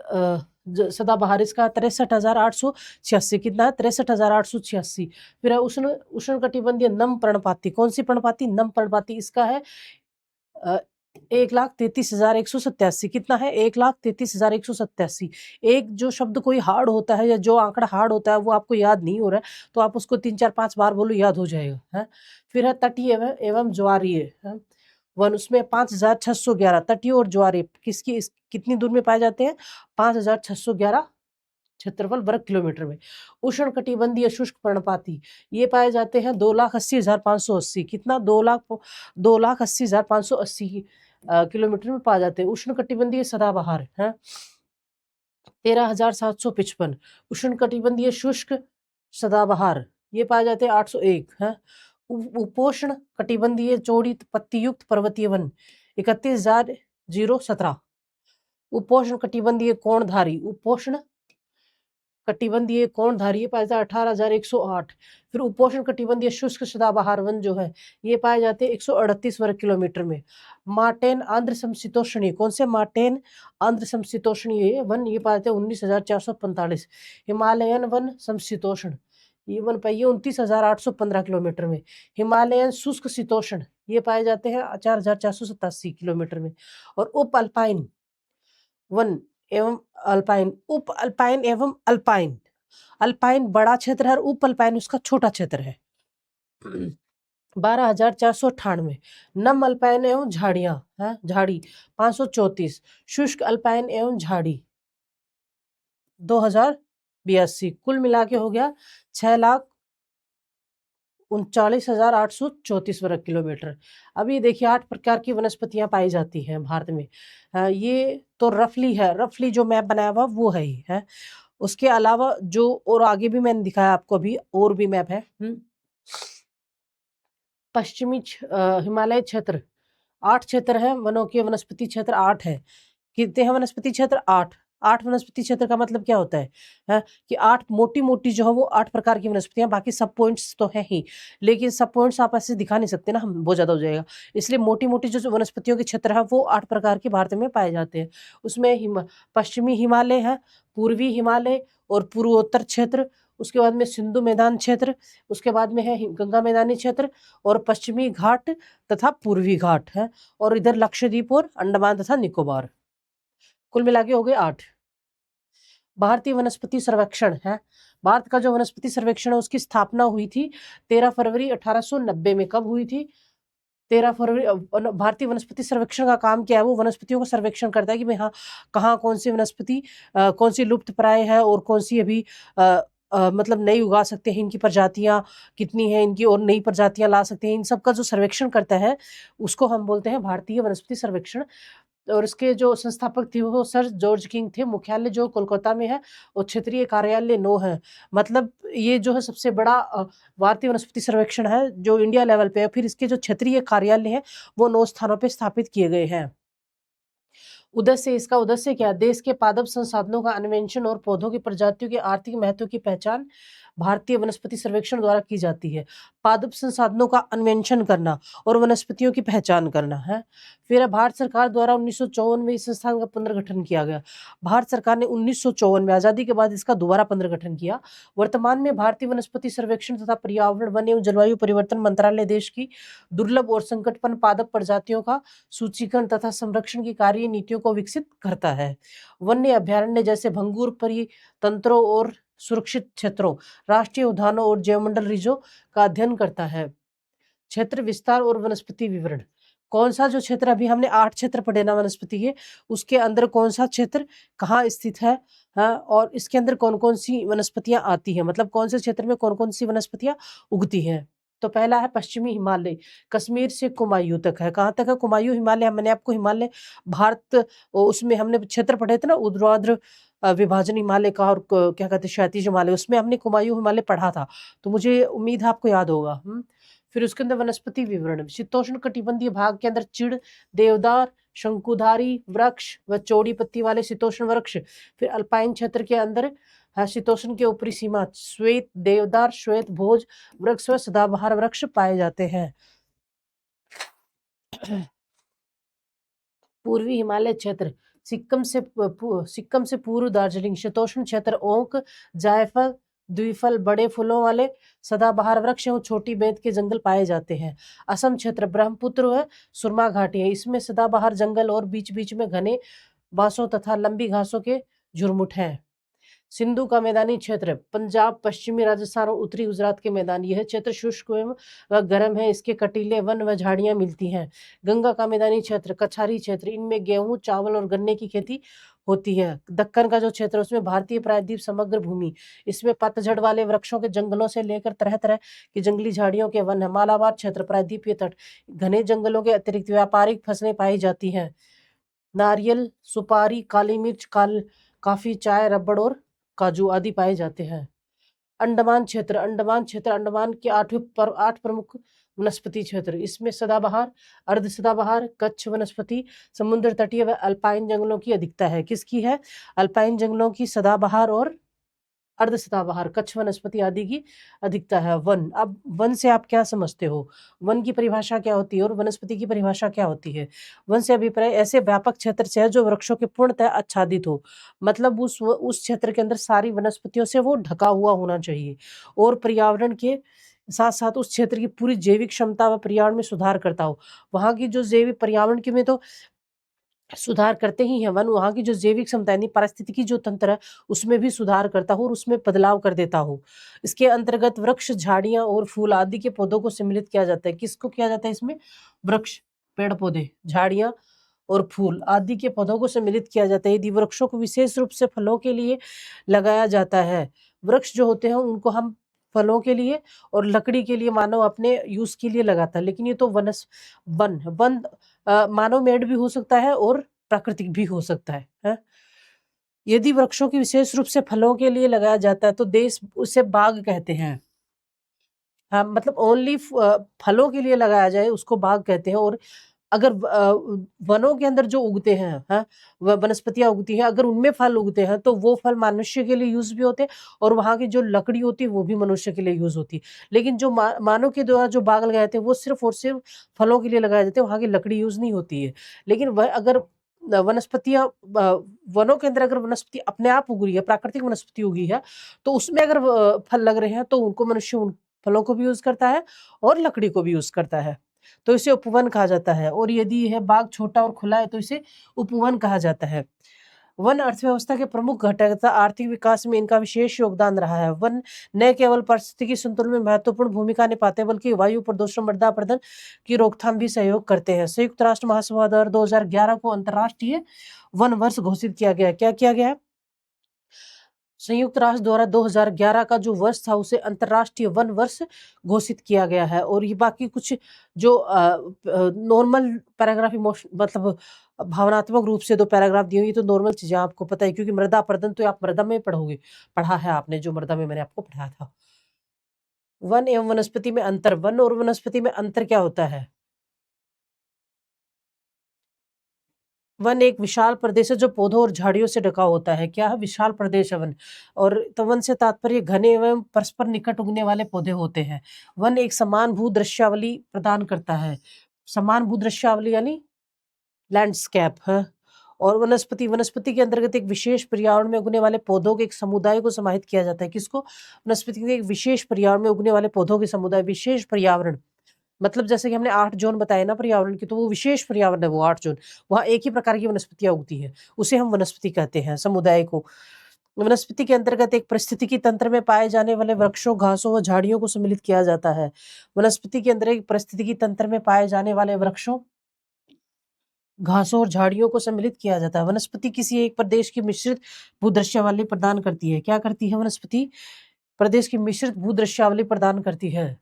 सदाबहार, इसका 63,886। कितना है? 63,886। फिर है उष्णकटिबंधीय नम पर्णपाती, कौन सी पर्णपाती? नम पर्णपाती, इसका है 1,33,187। कितना है? 1,33,187। एक जो शब्द कोई हार्ड होता है या जो आंकड़ा हार्ड होता है वो आपको याद नहीं हो रहा है तो आप उसको 3-4-5 बार बोलो, याद हो जाएगा है। फिर है तटीय एवं ज्वारीय वन, उसमें 5,611। तटीय और ज्वारीय कितनी दूर में पाए जाते हैं? 5,611 क्षेत्रफल वर्ग किलोमीटर में। उष्णकटिबंधीय शुष्क पर्णपाती ये पाए जाते हैं 2,80,580। कितना? 2,80,580 किलोमीटर में पाए जाते हैं। उष्णकटिबंधीय सदाबहार है 13,755। उष्णकटिबंधीय शुष्क सदाबहार ये पाए जाते हैं 801 है। उपोष्ण कटिबंधीय चौड़ी पत्ती युक्त पर्वतीय वन 31,017। उपोष्ण कटिबंधीय कोणधारी पाया जाता है 18,108। फिर उपोष्ण कटिबंधीय शुष्क सदाबहार वन जो है ये पाए जाते हैं 138 वर्ग किलोमीटर में। मार्टेन आंध्र समशीतोष्णीय, कौन से? मार्टेन आंध्र समशीतोष्णीय वन ये पाए जाते हैं 19,445। हिमालयन वन समशीतोष्ण ये वन पाइए 29,815 किलोमीटर में। हिमालयन शुष्क शीतोष्ण ये पाए जाते हैं 4,487 किलोमीटर में। और उप अल्पाइन वन एवं अल्पाइन, उप अल्पाइन एवं अल्पाइन, अल्पाइन बड़ा क्षेत्र है और उप अल्पाइन उसका छोटा क्षेत्र है। 12,498। नम अल्पाइन एवं झाड़ियां है झाड़ी 534। शुष्क अल्पाइन एवं झाड़ी 2,082। कुल मिला के हो गया 6,39,834 वर्ग किलोमीटर। अभी देखिए 8 प्रकार की वनस्पतियां पाई जाती हैं भारत में। ये तो रफली है, रफली जो मैप बनाया हुआ वो है ही है। उसके अलावा जो और आगे भी मैंने दिखाया आपको, अभी और भी मैप है। पश्चिमी हिमालय क्षेत्र 8 क्षेत्र है, वनों के वनस्पति क्षेत्र 8 है। कितने हैं वनस्पति क्षेत्र? 8। 8 वनस्पति क्षेत्र का मतलब क्या होता है कि 8 मोटी-मोटी जो है वो 8 प्रकार की वनस्पतियाँ, बाकी सब पॉइंट्स तो हैं ही, लेकिन सब पॉइंट्स आप ऐसे दिखा नहीं सकते ना हम, बहुत ज़्यादा हो जाएगा। इसलिए मोटी-मोटी जो वनस्पतियों के क्षेत्र है वो 8 प्रकार के भारत में पाए जाते हैं। उसमें पश्चिमी हिमालय है, पूर्वी हिमालय और पूर्वोत्तर क्षेत्र, उसके बाद में सिंधु मैदान क्षेत्र, उसके बाद में है गंगा मैदानी क्षेत्र और पश्चिमी घाट तथा पूर्वी घाट है, और इधर लक्षद्वीप और अंडमान तथा निकोबार। कुल मिला के हो गए 8। भारतीय वनस्पति सर्वेक्षण है, भारत का जो वनस्पति सर्वेक्षण है उसकी स्थापना हुई थी 13 फरवरी 1890 में। कब हुई थी? 13 फरवरी। भारतीय वनस्पति सर्वेक्षण का काम क्या है? वो वनस्पतियों का सर्वेक्षण करता है कि भाई हाँ, कहाँ कौन सी वनस्पति कौन सी लुप्त प्राय है और कौन सी अभी मतलब नई उगा सकते हैं, इनकी प्रजातियां कितनी हैं इनकी, और नई प्रजातियां ला सकते हैं, इन सब का जो सर्वेक्षण करता है उसको हम बोलते हैं भारतीय वनस्पति सर्वेक्षण। और इसके जो संस्थापक थे वो सर जॉर्ज किंग थे। मुख्यालय जो कोलकाता में है और क्षेत्रीय कार्यालय 9 है। मतलब ये जो है सबसे बड़ा भारतीय वनस्पति सर्वेक्षण है जो इंडिया लेवल पे है। फिर इसके जो क्षेत्रीय कार्यालय हैं वो 9 स्थानों पे स्थापित किए गए हैं। उद्देश्य, इसका उद्देश्य क्या है? देश के पादप संसाधनों का अन्वेषण और पौधों की प्रजातियों के आर्थिक महत्व की पहचान भारतीय वनस्पति सर्वेक्षण द्वारा की जाती है। पादप संसाधनों का अन्वेषण करना और वनस्पतियों की पहचान करना है। फिर भारत सरकार द्वारा 1954 में इस संस्थान का पुनर्गठन किया गया। भारत सरकार ने 1954 में, आजादी के बाद इसका दोबारा पुनर्गठन किया। वर्तमान में भारतीय वनस्पति सर्वेक्षण तथा पर्यावरण, वन एवं जलवायु परिवर्तन मंत्रालय देश की दुर्लभ और संकटपन्न पादप प्रजातियों का सूचीकरण तथा संरक्षण की कार्य नीतियों को विकसित करता है। वन्य अभ्यारण्य जैसे भंगुर परितंत्रों और सुरक्षित क्षेत्रों, राष्ट्रीय उद्यानों और जैवमंडल रिजों का अध्ययन करता है। क्षेत्र विस्तार और वनस्पति विवरण। कौन सा जो क्षेत्र, अभी हमने 8 क्षेत्र पढ़े ना वनस्पति के, उसके अंदर कौन सा क्षेत्र कहाँ स्थित है, हाँ, और इसके अंदर कौन कौन सी वनस्पतियां आती हैं, मतलब कौन से क्षेत्र में कौन कौन सी वनस्पतियां उगती हैं। तो पहला है पश्चिमी हिमालय, कश्मीर से कुमायूं तक है। कहाँ तक है? कुमायूं हिमालय। मैंने आपको हिमालय भारत उसमें हमने क्षेत्र पढ़े थे ना, ऊर्ध्वाधर विभाजन हिमालय का और क्या कहते हैं क्षैतिज हिमालय, उसमें हमने कुमायूं हिमालय पढ़ा था, तो मुझे उम्मीद है आपको याद होगा। फिर उसके अंदर वनस्पति विवरण, शीतोष्ण कटिबंधीय भाग के अंदर चिड़, देवदार, शंकुधारी वृक्ष व चौड़ी पत्ती वाले शीतोष्ण वृक्ष। फिर अल्पाइन क्षेत्र के अंदर शीतोष्ण के ऊपरी सीमा श्वेत देवदार, श्वेत भोज वृक्ष व सदाबहार वृक्ष पाए जाते हैं। पूर्वी हिमालय क्षेत्र, सिक्किम से पूर्व दार्जिलिंग, शीतोष्ण क्षेत्र ओक, जायफल, द्विफल, बड़े फूलों वाले सदाबहार वृक्ष एवं छोटी बेंत के जंगल पाए जाते हैं। असम क्षेत्र, ब्रह्मपुत्र व सुरमा घाटी है, इसमें सदाबहार जंगल और बीच बीच में घने बांसों तथा लंबी घासों के झुरमुट हैं। सिंधु का मैदानी क्षेत्र, पंजाब, पश्चिमी राजस्थान और उत्तरी गुजरात के मैदान। यह क्षेत्र शुष्क एवं व गर्म है, इसके कटीले वन व झाड़ियां मिलती हैं। गंगा का मैदानी क्षेत्र, कछारी क्षेत्र, इनमें गेहूं, चावल और गन्ने की खेती होती है। दक्कन का जो क्षेत्र, उसमें भारतीय प्रायद्वीप समग्र भूमि, इसमें पतझड़ वाले वृक्षों के जंगलों से लेकर तरह तरह की जंगली झाड़ियों के वन है। मालाबार क्षेत्र, प्रायद्वीपीय तट, घने जंगलों के अतिरिक्त व्यापारिक फसलें पाई जाती हैं। नारियल, सुपारी, काली मिर्च, काफी, चाय, रबड़ और काजू आदि पाए जाते हैं। अंडमान क्षेत्र, अंडमान के 8 प्रमुख वनस्पति क्षेत्र, इसमें सदाबहार, अर्ध सदाबहार, कच्छ वनस्पति, समुद्र तटीय व अल्पाइन जंगलों की अधिकता है। किसकी है? अल्पाइन जंगलों की, सदाबहार और अर्ध सदाबहार, कच्छ वनस्पति आदि की अधिकता है। वन, अब वन से आप क्या समझते हो? वन की परिभाषा क्या होती है और वनस्पति की परिभाषा क्या होती है? वन से अभिप्राय ऐसे व्यापक क्षेत्र से है जो वृक्षों के पूर्णतः आच्छादित हो, मतलब उस क्षेत्र के अंदर सारी वनस्पतियों से वो ढका हुआ होना चाहिए और पर्यावरण के साथ साथ उस क्षेत्र की पूरी जैविक क्षमता व पर्यावरण में सुधार करता हो। वहाँ की जो जैविक पर्यावरण के में तो सुधार करते ही हैं वन, वहाँ की जो जैविक क्षमता यानी पारिस्थितिकी जो तंत्र है उसमें भी सुधार करता हो और उसमें बदलाव कर देता हो। इसके अंतर्गत वृक्ष, झाड़ियां और फूल आदि के पौधों को सम्मिलित किया जाता है। किसको किया जाता है इसमें? वृक्ष, पेड़ पौधे, झाड़ियां और फूल आदि के पौधों को सम्मिलित किया जाता है। यदि वृक्षों को विशेष रूप से फलों के लिए लगाया जाता है, वृक्ष जो होते हैं उनको हम फलों के लिए और लकड़ी के लिए मानव अपने यूज के लिए लगाता है, लेकिन ये तो वन वन मानव मेड भी हो सकता है और प्राकृतिक भी हो सकता है। यदि वृक्षों की विशेष रूप से फलों के लिए लगाया जाता है तो देश उसे बाग कहते हैं। हाँ, मतलब ओनली फलों के लिए लगाया जाए उसको बाग कहते हैं, और अगर वनों के अंदर जो उगते हैं, हाँ, वनस्पतियां उगती हैं, अगर उनमें फल उगते हैं तो वो फल मनुष्य के लिए यूज भी होते हैं, और वहां की जो लकड़ी होती है वो भी मनुष्य के लिए यूज होती है। लेकिन जो मानव के द्वारा जो बाग लगाए थे वो सिर्फ और सिर्फ फलों के लिए लगाए जाते हैं, वहां की लकड़ी यूज नहीं होती है। लेकिन वह अगर वनस्पतियां वनों के अंदर अगर वनस्पति अपने आप उग रही है, प्राकृतिक वनस्पति उगी है, तो उसमें अगर फल लग रहे हैं तो उनको मनुष्य उन फलों को भी यूज करता है और लकड़ी को भी यूज करता है। तो इसे उपवन कहा जाता है, और यदि यह बाग छोटा और खुला है तो इसे उपवन कहा जाता है। वन अर्थव्यवस्था के प्रमुख घटक तथा आर्थिक विकास में इनका विशेष योगदान रहा है। वन न केवल पारिस्थितिकी संतुलन में महत्वपूर्ण भूमिका निभाते हैं, बल्कि वायु प्रदूषण, मृदा अपरदन की रोकथाम भी सहयोग करते हैं। संयुक्त राष्ट्र महासभा द्वारा 2011 को अंतर्राष्ट्रीय वन वर्ष घोषित किया गया। क्या किया गया? संयुक्त राष्ट्र द्वारा 2011 का जो वर्ष था उसे अंतर्राष्ट्रीय वन वर्ष घोषित किया गया है। और ये बाकी कुछ जो नॉर्मल पैराग्राफ, इमोशन मतलब भावनात्मक रूप से 2 पैराग्राफ दी हुई, ये तो नॉर्मल चीज़ें आपको पता है, क्योंकि मृदा अपरदन तो आप मृदा में पढ़ोगे, पढ़ा है आपने, जो मृदा में मैंने आपको पढ़ाया था। वन एवं वनस्पति में अंतर। वन और वनस्पति में अंतर क्या होता है? वन एक विशाल प्रदेश है जो पौधों और झाड़ियों से ढका होता है। क्या है? विशाल प्रदेश है वन। और तो वन से तात्पर्य घने एवं परस्पर निकट उगने वाले पौधे होते हैं। वन एक समान भू दृश्यावली प्रदान करता है। समान भू दृश्यावली यानी लैंडस्केप है। और वनस्पति, वनस्पति के अंतर्गत एक विशेष पर्यावरण में उगने वाले पौधों के एक समुदाय को समाहित किया जाता है। किसको? वनस्पति के एक विशेष पर्यावरण में उगने वाले पौधों के समुदाय। विशेष पर्यावरण मतलब जैसे कि हमने 8 ज़ोन बताए ना पर्यावरण की, तो वो विशेष पर्यावरण है वो 8 ज़ोन। वहाँ एक ही प्रकार की वनस्पतियाँ उगती हैं, उसे हम वनस्पति कहते हैं, समुदाय को। वनस्पति के अंतर्गत एक पारिस्थितिकी तंत्र में पाए जाने वाले वृक्षों, घासों व झाड़ियों को सम्मिलित किया जाता है। वनस्पति के अंदर एक पारिस्थितिकी तंत्र में पाए जाने वाले वृक्षों, घासों और झाड़ियों को सम्मिलित किया जाता है। वनस्पति किसी एक प्रदेश की मिश्रित भूदृश्यावली प्रदान करती है। क्या करती है वनस्पति? प्रदेश की मिश्रित भूदृश्यावली प्रदान करती है।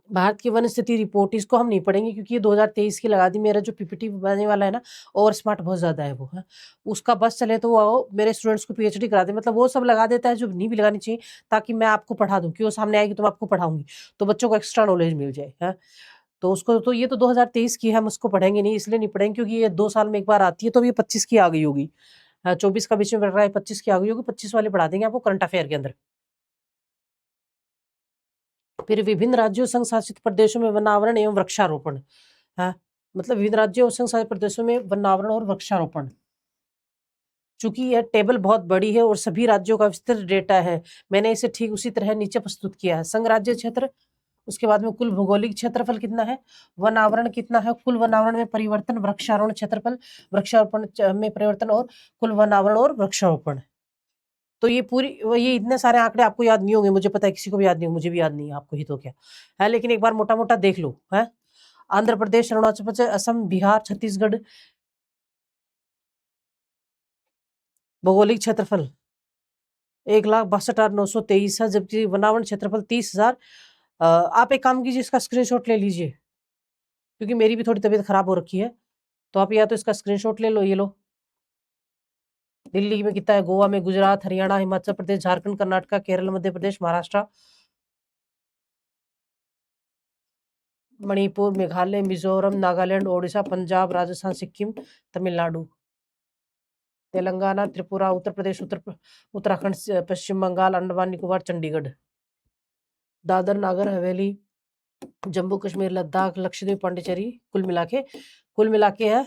भारत की वन स्थिति रिपोर्ट, इसको हम नहीं पढ़ेंगे क्योंकि ये 2023 की लगा दी। मेरा जो पीपीटी बनने वाला है ना, ओवर स्मार्ट बहुत ज़्यादा है वो, है। उसका बस चले तो वो मेरे स्टूडेंट्स को पीएचडी करा दे, मतलब वो सब लगा देता है जो नहीं भी लगानी चाहिए, ताकि मैं आपको पढ़ा दूँ, कि वो सामने आएगी तो मैं आपको पढ़ाऊँगी, तो बच्चों को एक्स्ट्रा नॉलेज मिल जाए, है। तो उसको तो ये तो 2023 की है, हम उसको पढ़ेंगे नहीं, इसलिए नहीं पढ़ेंगे क्योंकि ये 2 साल में एक बार आती है, तो अब ये 25 की आ गई होगी। 24 का बीच में पढ़ रहा है, 25 की आ गई होगी, 25 वाले पढ़ा देंगे आपको करंट अफेयर के अंदर। फिर विभिन्न राज्यों, संघ शासित प्रदेशों में वनावरण एवं वृक्षारोपण, है। मतलब विभिन्न राज्यों और संघ शासित प्रदेशों में वनावरण और वृक्षारोपण। चूंकि यह टेबल बहुत बड़ी है और सभी राज्यों का विस्तृत डेटा है, मैंने इसे ठीक उसी तरह नीचे प्रस्तुत किया है। संघ राज्य क्षेत्र, उसके बाद में कुल भौगोलिक क्षेत्रफल कितना है, वनावरण कितना है, कुल वनावरण में परिवर्तन, वृक्षारोपण क्षेत्रफल, वृक्षारोपण में परिवर्तन, और कुल वनावरण और वृक्षारोपण। तो ये पूरी ये इतने सारे आंकड़े आपको याद नहीं होंगे, मुझे पता है, किसी को भी याद नहीं होंगे, मुझे भी याद नहीं है, आपको ही तो क्या है, लेकिन एक बार मोटा मोटा देख लो, है। आंध्र प्रदेश, अरुणाचल प्रदेश, असम, बिहार, छत्तीसगढ़। भौगोलिक क्षेत्रफल 1,62,923 है, जबकि वनावरण क्षेत्रफल 30,000। आप एक काम कीजिए, इसका स्क्रीनशॉट ले लीजिए, क्योंकि मेरी भी थोड़ी तबीयत खराब हो रखी है, तो आप या तो इसका स्क्रीनशॉट ले लो, ये लो। दिल्ली में कितना है, गोवा में, गुजरात, हरियाणा, हिमाचल प्रदेश, झारखंड, कर्नाटक, केरल, मध्य प्रदेश, महाराष्ट्र, मणिपुर, मेघालय, मिजोरम, नागालैंड, ओडिशा, पंजाब, राजस्थान, सिक्किम, तमिलनाडु, तेलंगाना, त्रिपुरा, उत्तर प्रदेश, उत्तराखंड, पश्चिम बंगाल, अंडमान निकोबार, चंडीगढ़, दादर नागर हवेली, जम्मू कश्मीर, लद्दाख, लक्षद्वीप, पांडिचेरी, कुल मिला के है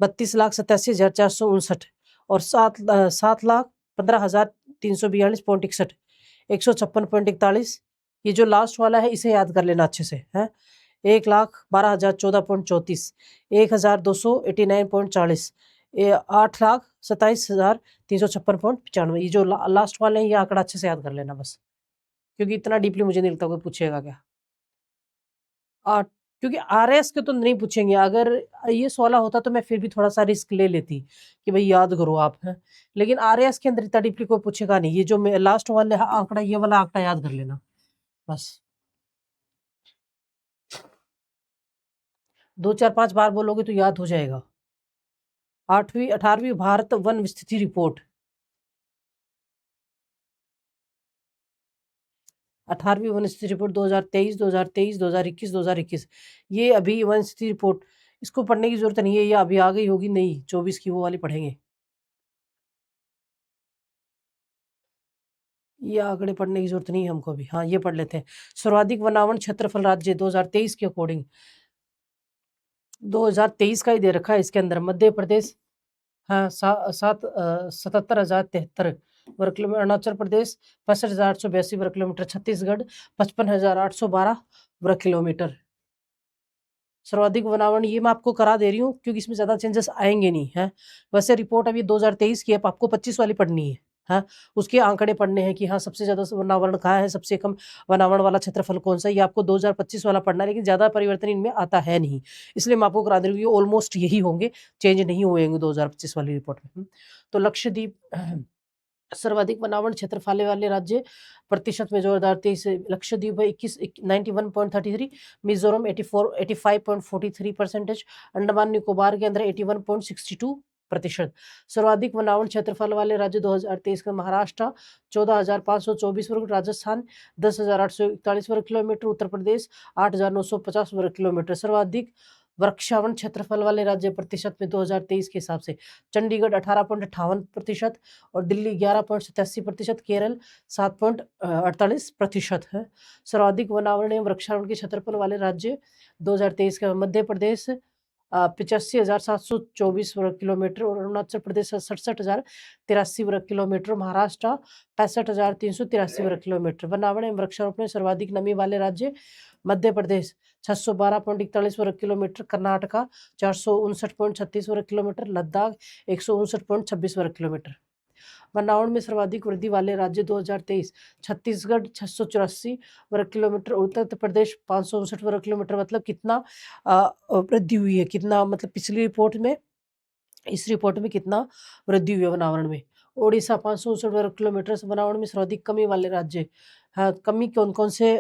32,87,459, और 7,15,342.61, 156.41। ये जो लास्ट वाला है इसे याद कर लेना अच्छे से, है। 1,12,014.34, 1,289.40, 8,27,356.95। ये जो लास्ट वाले हैं, ये आंकड़ा अच्छे से याद कर लेना बस, क्योंकि इतना डीपली मुझे नहीं लगता कोई पूछेगा क्या। क्योंकि आरएस के तो नहीं पूछेंगे, अगर ये 16 होता तो मैं फिर भी थोड़ा सा रिस्क ले लेती कि भाई याद करो आप, हैं। लेकिन आरएस के अंदर इतना डीपली कोई पूछेगा नहीं, ये जो लास्ट वाले आंकड़ा, ये वाला आंकड़ा याद कर लेना बस। 2 4 5 बार बोलोगे तो याद हो जाएगा। 18वीं भारत वन स्थिति रिपोर्ट, 18वीं वन स्थिति रिपोर्ट 2023, 2023, 2021, 2021, ये अभी वन स्थिति रिपोर्ट, इसको पढ़ने की ज़रूरत नहीं है, ये अभी आ गई होगी नई 24 की, वो वाली पढ़ेंगे। ये आंकड़े पढ़ने की ज़रूरत नहीं है हमको अभी। हाँ, ये पढ़ लेते हैं। सर्वाधिक वनावन क्षेत्रफल राज्य 2023 के अकॉर्डिंग 2023 का ही दे रखा है इसके अंदर। मध्य प्रदेश, हाँ, 77,073 वर्ग किलोमीटर। अरुणाचल प्रदेश 65,882 वर्ग किलोमीटर। छत्तीसगढ़ 55,812 वर्ग किलोमीटर। सर्वाधिक वनावरण ये मैं आपको करा दे रही हूँ क्योंकि इसमें ज़्यादा चेंजेस आएंगे नहीं हैं। वैसे रिपोर्ट अभी 2023 की है, अब आपको 25 वाली पढ़नी है। हाँ, उसके आंकड़े पढ़ने हैं कि हाँ सबसे ज़्यादा वनावरण कहाँ है, सबसे कम वनावरण वाला क्षेत्रफल कौन सा है, ये आपको 2025 वाला पढ़ना है, लेकिन ज़्यादा परिवर्तन इनमें आता है नहीं, इसलिए मैं आपको करा दे रही हूँ। ये ऑलमोस्ट यही होंगे, चेंज नहीं हुए 2025 वाली रिपोर्ट में। तो लक्षद्वीप सर्वाधिक वनावरण क्षेत्रफल वाले राज्य प्रतिशत में 2023 लक्षद्वीप है 91.33, मिजोरम 85.43%, अंडमान निकोबार के अंदर 81.62%। सर्वाधिक वनावरण क्षेत्रफल वाले राज्य 2023 का महाराष्ट्र 14,524 वर्ग, राजस्थान 10,841 वर्ग किलोमीटर, उत्तर प्रदेश 8,950 वर्ग किलोमीटर। सर्वाधिक वृक्षावन क्षेत्रफल वाले राज्य प्रतिशत में 2023 के हिसाब से चंडीगढ़ 18.58% और दिल्ली 11.87%, केरल 7.48% है। सर्वाधिक वनावरण एवं वृक्षारोपण के क्षेत्रफल वाले राज्य 2023 का मध्य प्रदेश 85,724 वर्ग किलोमीटर और अरुणाचल प्रदेश 67,083 वर्ग किलोमीटर, महाराष्ट्र 65,383 वर्ग किलोमीटर। वनावरण एवं वृक्षारोपण में सर्वाधिक नमी वाले राज्य मध्य प्रदेश 612.41 वर्ग किलोमीटर, कर्नाटका 459.36 वर्ग किलोमीटर, लद्दाख 159.26 वर्ग किलोमीटर। वनावरण में सर्वाधिक वृद्धि वाले राज्य 2023 छत्तीसगढ़ 684 वर्ग किलोमीटर, उत्तर प्रदेश 559 वर्ग किलोमीटर। मतलब कितना वृद्धि हुई है, कितना मतलब पिछली रिपोर्ट में, इस रिपोर्ट में कितना वृद्धि हुई है वनावरण में। ओडिशा 559 वर्ग किलोमीटर से वनावरण में सर्वाधिक कमी वाले राज्य। हाँ, कमी कौन कौन से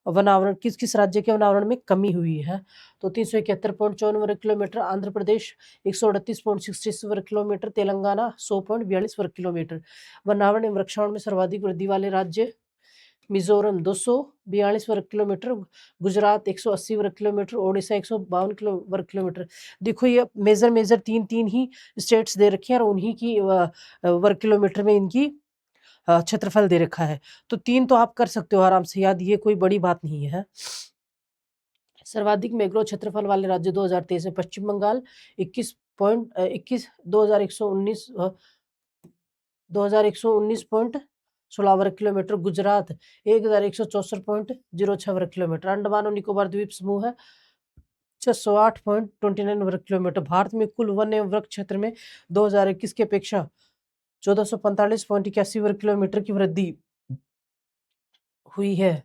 वनावरण, किस किस राज्य के वनावरण में कमी हुई है, तो 371.54 वर्ग किलोमीटर, आंध्र प्रदेश 138.66 वर्ग किलोमीटर, तेलंगाना 100.42 वर्ग किलोमीटर। वनावरण एवं वृक्षावरण में सर्वाधिक वृद्धि वाले राज्य मिजोरम 242 वर्ग किलोमीटर, गुजरात 180 वर्ग किलोमीटर, ओडिशा 152 वर्ग किलोमीटर। देखो ये मेजर मेजर तीन तीन ही स्टेट्स दे रखी हैं और उन्हीं की वर्ग किलोमीटर में इनकी क्षेत्रफल दे रखा है। तो 3 तो आप कर सकते हो आराम से याद, ये कोई बड़ी बात नहीं है। सर्वाधिक मैंग्रोव क्षेत्रफल वाले राज्य 2023 में पश्चिम बंगाल 21 21 2119.16 वर्ग किलोमीटर, गुजरात 1164.06 वर्ग किलोमीटर, अंडमान और निकोबार द्वीप समूह है 608.29 वर्ग किलोमीटर। भारत में कुल वन एवं वृक्ष क्षेत्र में 2021 की अपेक्षा 1445.81 वर्ग किलोमीटर की वृद्धि हुई है।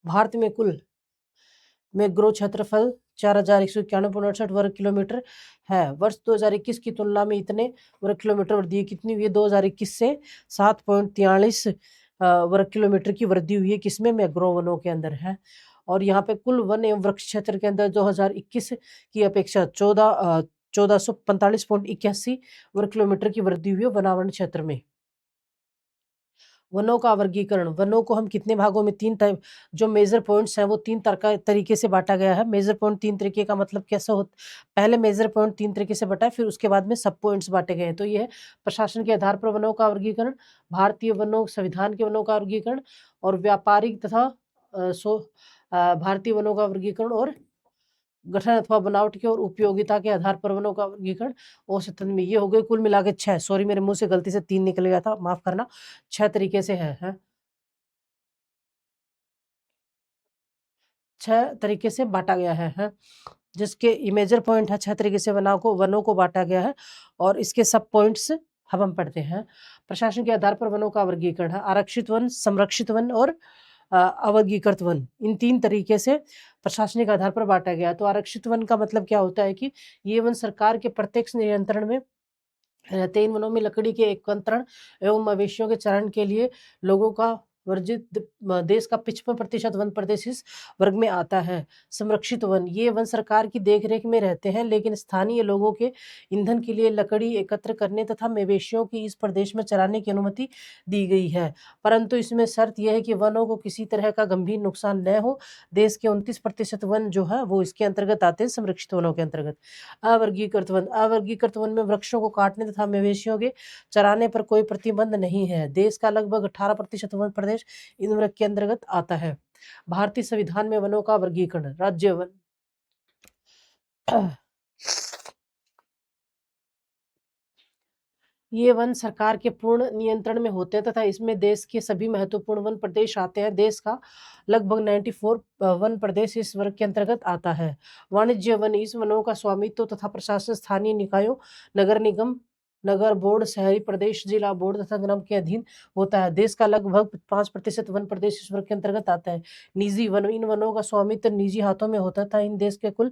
भारत में कुल मैंग्रोव क्षेत्रफल 4,191.68 वर्ग किलोमीटर है। वर्ष 2021 की तुलना में इतने वर्ग किलोमीटर वृद्धि कितनी हुई है? 2021 से 7.43 वर्ग किलोमीटर की वृद्धि हुई है, किसमें? मैंग्रोव वनों के अंदर है। और यहाँ पे कुल वन एवं वृक्ष क्षेत्र के अंदर 2021 की अपेक्षा 1445.81 वर्ग किलोमीटर की वृद्धि हुई है वनावरण क्षेत्र में। वनों का वर्गीकरण, वनों को हम कितने भागों में, तीन टाइप, जो मेजर पॉइंट्स हैं वो तीन तरीके से बांटा गया है। मेजर पॉइंट तीन तरीके का मतलब कैसा होता, पहले मेजर पॉइंट तीन तरीके से बांटा है, फिर उसके बाद में सब पॉइंट्स बांटे गए हैं। तो ये है प्रशासन के आधार पर वनों का वर्गीकरण, भारतीय वनों संविधान के वनों का वर्गीकरण, और व्यापारिक तथा भारतीय वनों का वर्गीकरण, और गठन अथवा बनावट के और उपयोगिता के आधार पर वनों का वर्गीकरण औसतन में। ये हो गए कुल मिला के 6, सॉरी मेरे मुंह से गलती से 3 निकल गया था, माफ करना। 6 तरीके से है। 6 तरीके से बांटा गया है। जिसके मेजर पॉइंट है, 6 तरीके से वनों को बांटा गया है, और इसके सब पॉइंट्स हम पढ़ते हैं। प्रशासन के आधार पर वनों का वर्गीकरण है, आरक्षित वन, संरक्षित वन और अवर्गीकृत वन, इन 3 तरीके से प्रशासनिक आधार पर बांटा गया है। तो आरक्षित वन का मतलब क्या होता है कि ये वन सरकार के प्रत्यक्ष नियंत्रण में रहते हैं। इन वनों में लकड़ी के एकत्रण एवं मवेशियों के चारण के लिए लोगों का वर्जित देश का 55% वन प्रदेश इस वर्ग में आता है। संरक्षित वन, ये वन सरकार की देखरेख में रहते हैं, लेकिन स्थानीय लोगों के ईंधन के लिए लकड़ी एकत्र करने तथा मवेशियों की इस प्रदेश में चराने की अनुमति दी गई है, परंतु इसमें शर्त यह है कि वनों को किसी तरह का गंभीर नुकसान न हो। देश के 29% वन जो है वो इसके अंतर्गत आते हैं, संरक्षित वनों के अंतर्गत। अवर्गीकृत वन, अवर्गीकृत वन में वृक्षों को काटने तथा मवेशियों के चराने पर कोई प्रतिबंध नहीं है। देश का लगभग 18% वन प्रदेश इन वर्ग के अंतर्गत आता है। भारतीय संविधान में वनों का वर्गीकरण, राज्य वन, ये वन सरकार के पूर्ण नियंत्रण में होते हैं तथा इसमें देश के सभी महत्वपूर्ण वन प्रदेश आते हैं। देश का लगभग 94 वन प्रदेश इस वर्ग के अंतर्गत आता है। वाणिज्य वन, इस वनों का स्वामित्व तथा प्रशासन स्थानीय निकायों, नगर निगम, नगर बोर्ड, शहरी प्रदेश, जिला बोर्ड तथा ग्राम के अधीन होता है। देश का लगभग 5% वन प्रदेश इस वर्ग के अंतर्गत आता है। निजी वन, इन वनों का स्वामित्व निजी हाथों में होता था। इन देश के कुल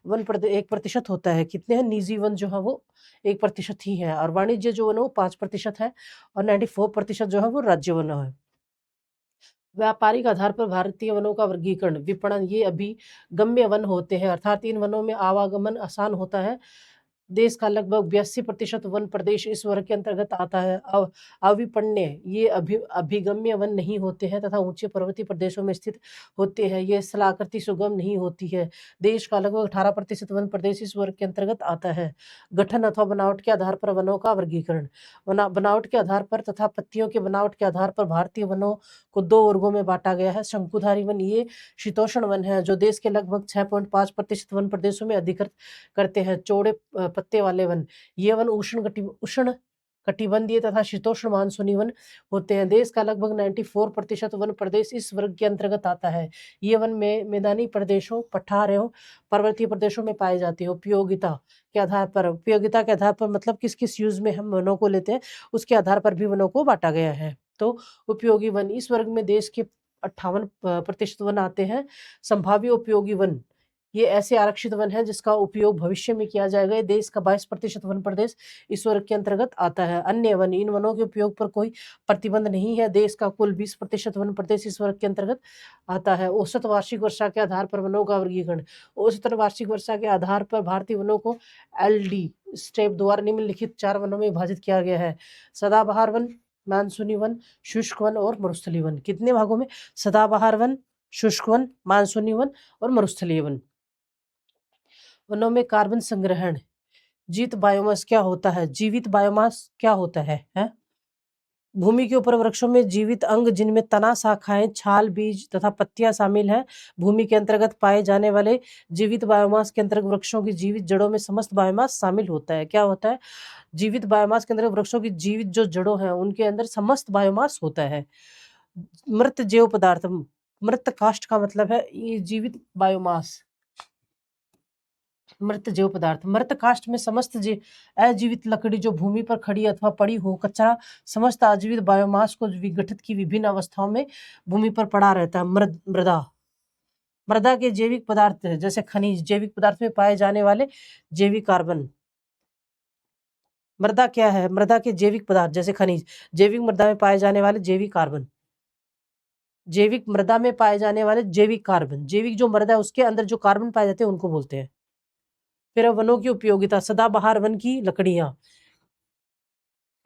वन 1% होता है। कितने हैं निजी वन जो है वो 1% ही है, और वाणिज्य जो वन है वो 5% है, और 94% जो है वो राज्य वन है। व्यापारिक आधार पर भारतीय वनों का वर्गीकरण, विपणन, ये अभिगम्य वन होते हैं, अर्थात इन वनों में आवागमन आसान होता है। देश का लगभग 82% वन प्रदेश इस वर्ग के अंतर्गत आता है। अविपण्य, ये अभिगम्य वन नहीं होते हैं तथा ऊंचे पर्वतीय प्रदेशों में स्थित होते हैं। ये स्थलाकृति सुगम नहीं होती है। देश का लगभग 18% वन प्रदेश इस वर्ग के अंतर्गत आता है। गठन अथवा बनावट के आधार पर वनों का वर्गीकरण, बनावट के आधार पर तथा पत्तियों के बनावट के आधार पर भारतीय वनों को 2 वर्गों में बांटा गया है। शंकुधारी वन, ये शीतोष्ण वन है जो देश के लगभग 6.5% वन प्रदेशों में अधिकृत करते हैं। चौड़े पत्ते वाले वन, ये वन उष्ण कटिबंधीय तथा शीतोष्ण मानसूनी वन होते हैं। देश का लगभग 94% वन प्रदेश इस वर्ग के अंतर्गत आता है। ये वन में मैदानी प्रदेशों, पठार एवं पर्वतीय प्रदेशों में पाए जाते हैं। उपयोगिता के आधार पर मतलब किस किस यूज में हम वनों को लेते हैं उसके आधार पर भी वनों को बांटा गया है। तो उपयोगी वन, इस वर्ग में देश के 58% वन आते हैं। संभाव्य उपयोगी वन, ये ऐसे आरक्षित वन है जिसका उपयोग भविष्य में किया जाएगा। देश का 22% वन प्रदेश इस वर्ग के अंतर्गत आता है। अन्य वन, इन वनों के उपयोग पर कोई प्रतिबंध नहीं है। देश का कुल 20% वन प्रदेश इस वर्ग के अंतर्गत आता है। औसत वार्षिक वर्षा के आधार पर वनों का वर्गीकरण, औसत वार्षिक वर्षा के आधार पर भारतीय वनों को LD स्टेप द्वारा निम्नलिखित 4 वनों में विभाजित किया गया है। सदाबहार वन, मानसूनी वन, शुष्क वन और मरुस्थलीय वन। कितने भागों में? सदाबहार वन, शुष्क वन, मानसूनी वन और मरुस्थलीय वन। वनों में कार्बन संग्रहण, जीवित बायोमास क्या होता है? जीवित बायोमास क्या होता है? भूमि के ऊपर वृक्षों में जीवित अंग जिनमें तना, शाखाएं, छाल, बीज तथा पत्तियां शामिल हैं। भूमि के अंतर्गत पाए जाने वाले जीवित बायोमास के अंतर्गत वृक्षों की जीवित जड़ों में समस्त बायोमास शामिल होता है। क्या होता है? जीवित बायोमास के अंदर वृक्षों की जीवित जो जड़ों हैं उनके अंदर समस्त बायोमास होता है। मृत जैव पदार्थ, मृत काष्ठ का मतलब है ये जीवित बायोमास। मृत जैव पदार्थ, मृत काष्ठ में समस्त अजीवित लकड़ी जो भूमि पर खड़ी अथवा पड़ी हो, कचरा, समस्त अजीवित बायोमास को विघटित की विभिन्न अवस्थाओं में भूमि पर पड़ा रहता है। मृदा के जैविक पदार्थ जैसे खनिज, जैविक पदार्थ में पाए जाने वाले जैविक कार्बन। मृदा क्या है? मृदा के जैविक पदार्थ जैसे खनिज, जैविक मृदा में पाए जाने वाले जैविक कार्बन, जैविक मृदा में पाए जाने वाले जैविक कार्बन, जैविक जो मृदा है उसके अंदर जो कार्बन पाए जाते हैं उनको बोलते हैं। फिर वनों की उपयोगिता, सदाबहार वन की लकड़ियां,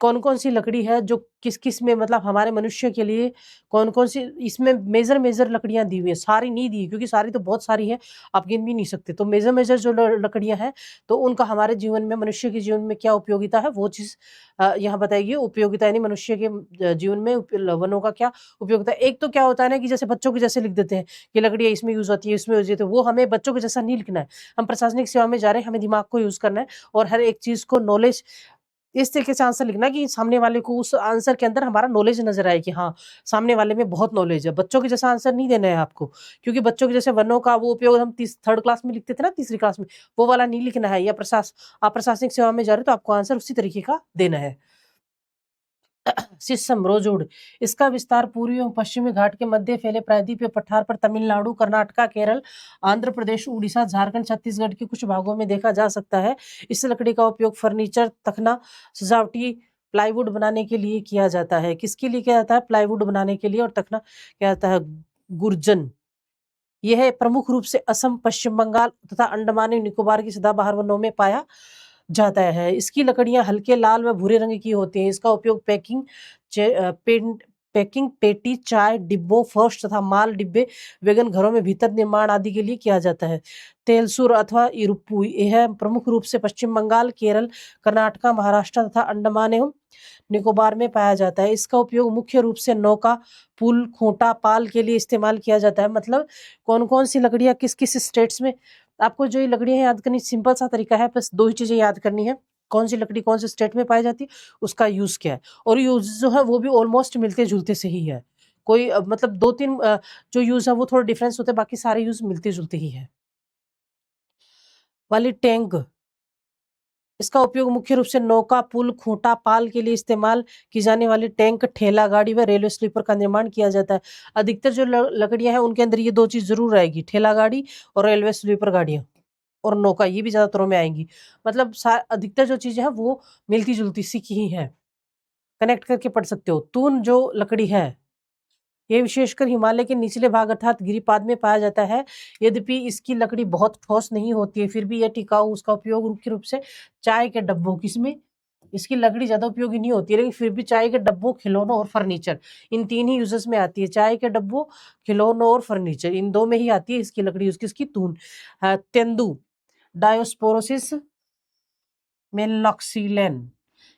कौन कौन सी लकड़ी है जो किस किस में, मतलब हमारे मनुष्य के लिए कौन कौन सी, इसमें मेजर लकड़ियां दी हुई है। सारी नहीं दी क्योंकि सारी तो बहुत सारी है, आप गिन भी नहीं सकते। तो मेजर जो लकड़ियां हैं तो उनका हमारे जीवन में, मनुष्य के जीवन में क्या उपयोगिता है वो चीज यहाँ बताएगी। उपयोगिता यानी मनुष्य के जीवन में वनों का क्या उपयोगिता। एक तो क्या होता है ना कि जैसे बच्चों के जैसे लिख देते हैं कि लकड़ियां इसमें यूज होती है, इसमें यूज होती है, वो हमें बच्चों के जैसा नहीं लिखना है। हम प्रशासनिक सेवा में जा रहे हैं, हमें दिमाग को यूज करना है और हर एक चीज को नॉलेज इस तरीके से आंसर लिखना कि सामने वाले को उस आंसर के अंदर हमारा नॉलेज नजर आए कि हाँ सामने वाले में बहुत नॉलेज है। बच्चों के जैसा आंसर नहीं देना है आपको, क्योंकि बच्चों के जैसे वनों का वो उपयोग हम 3rd क्लास में लिखते थे ना, 3री क्लास में, वो वाला नहीं लिखना है। या आप प्रशासनिक सेवा में जा रहे हो तो आपको आंसर उसी तरीके का देना है। सिस्सम रोजोड़, इसका विस्तार पूर्वी एवं पश्चिमी घाट के मध्य फैले प्रायद्वीपीय पठार पर तमिलनाडु, कर्नाटका, केरल, आंध्र प्रदेश, उड़ीसा, झारखंड, छत्तीसगढ़ के कुछ भागों में देखा जा सकता है। इस लकड़ी का उपयोग फर्नीचर, तखना, सजावटी प्लाईवुड बनाने के लिए किया जाता है। किसके लिए किया जाता है? प्लाईवुड बनाने के लिए। और तखना किया जाता है गुर्जन। यह प्रमुख रूप से असम, पश्चिम बंगाल तथा अंडमान एवं निकोबार की सदाबहार वनों में पाया जाता है। इसकी लकड़ियां हल्के लाल व भूरे रंग की होती हैं। इसका उपयोग पैकिंग, पेटी, चाय डिब्बों, फर्श तथा माल डिब्बे, वैगन घरों में भीतर निर्माण आदि के लिए किया जाता है। तेलसुर अथवा इरुप्पु, यह प्रमुख रूप से पश्चिम बंगाल, केरल, कर्नाटक, महाराष्ट्र तथा अंडमान एवं निकोबार में पाया जाता है। इसका उपयोग मुख्य रूप से नौका, पुल, खूंटा, पाल के लिए इस्तेमाल किया जाता है। मतलब कौन कौन सी लकड़ियां किस किस स्टेट्स में, आपको जो ये लकड़ियां याद करनी, सिंपल सा तरीका है, बस दो ही चीजें याद करनी है। कौन सी लकड़ी कौन से स्टेट में पाई जाती है, उसका यूज क्या है, और यूज जो है वो भी ऑलमोस्ट मिलते जुलते से ही है। कोई मतलब दो तीन जो यूज है वो थोड़ा डिफरेंस होते हैं, बाकी सारे यूज मिलते जुलते ही है। वाली टैंक, इसका उपयोग मुख्य रूप से नौका, पुल, खूंटा, पाल के लिए इस्तेमाल की जाने वाली टैंक, ठेला गाड़ी व रेलवे स्लीपर का निर्माण किया जाता है। अधिकतर जो लकड़ियां हैं उनके अंदर ये दो चीज जरूर आएगी, ठेला गाड़ी और रेलवे स्लीपर गाड़ियां और नौका, ये भी ज्यादातर में आएंगी। मतलब अधिकतर जो चीजें हैं वो मिलती जुलती सी ही है, कनेक्ट करके पढ़ सकते हो। तून जो लकड़ी है ये विशेषकर हिमालय के निचले भाग अर्थात गिरिपाद में पाया जाता है। यद्यपि इसकी लकड़ी बहुत ठोस नहीं होती है, फिर भी यह टिकाऊ। उसका उपयोग मुख्य रूप से चाय के डब्बों, किसमें, इसकी लकड़ी ज्यादा उपयोगी नहीं होती है, लेकिन फिर भी चाय के डब्बों, खिलौनों और फर्नीचर, इन तीन ही यूजेस में आती है। चाय के डब्बों, खिलौनों और फर्नीचर, इन दो में ही आती है इसकी लकड़ी। उसकी तून। तेंदू, डायोस्पोरोसिस मेलॉक्सीलेन,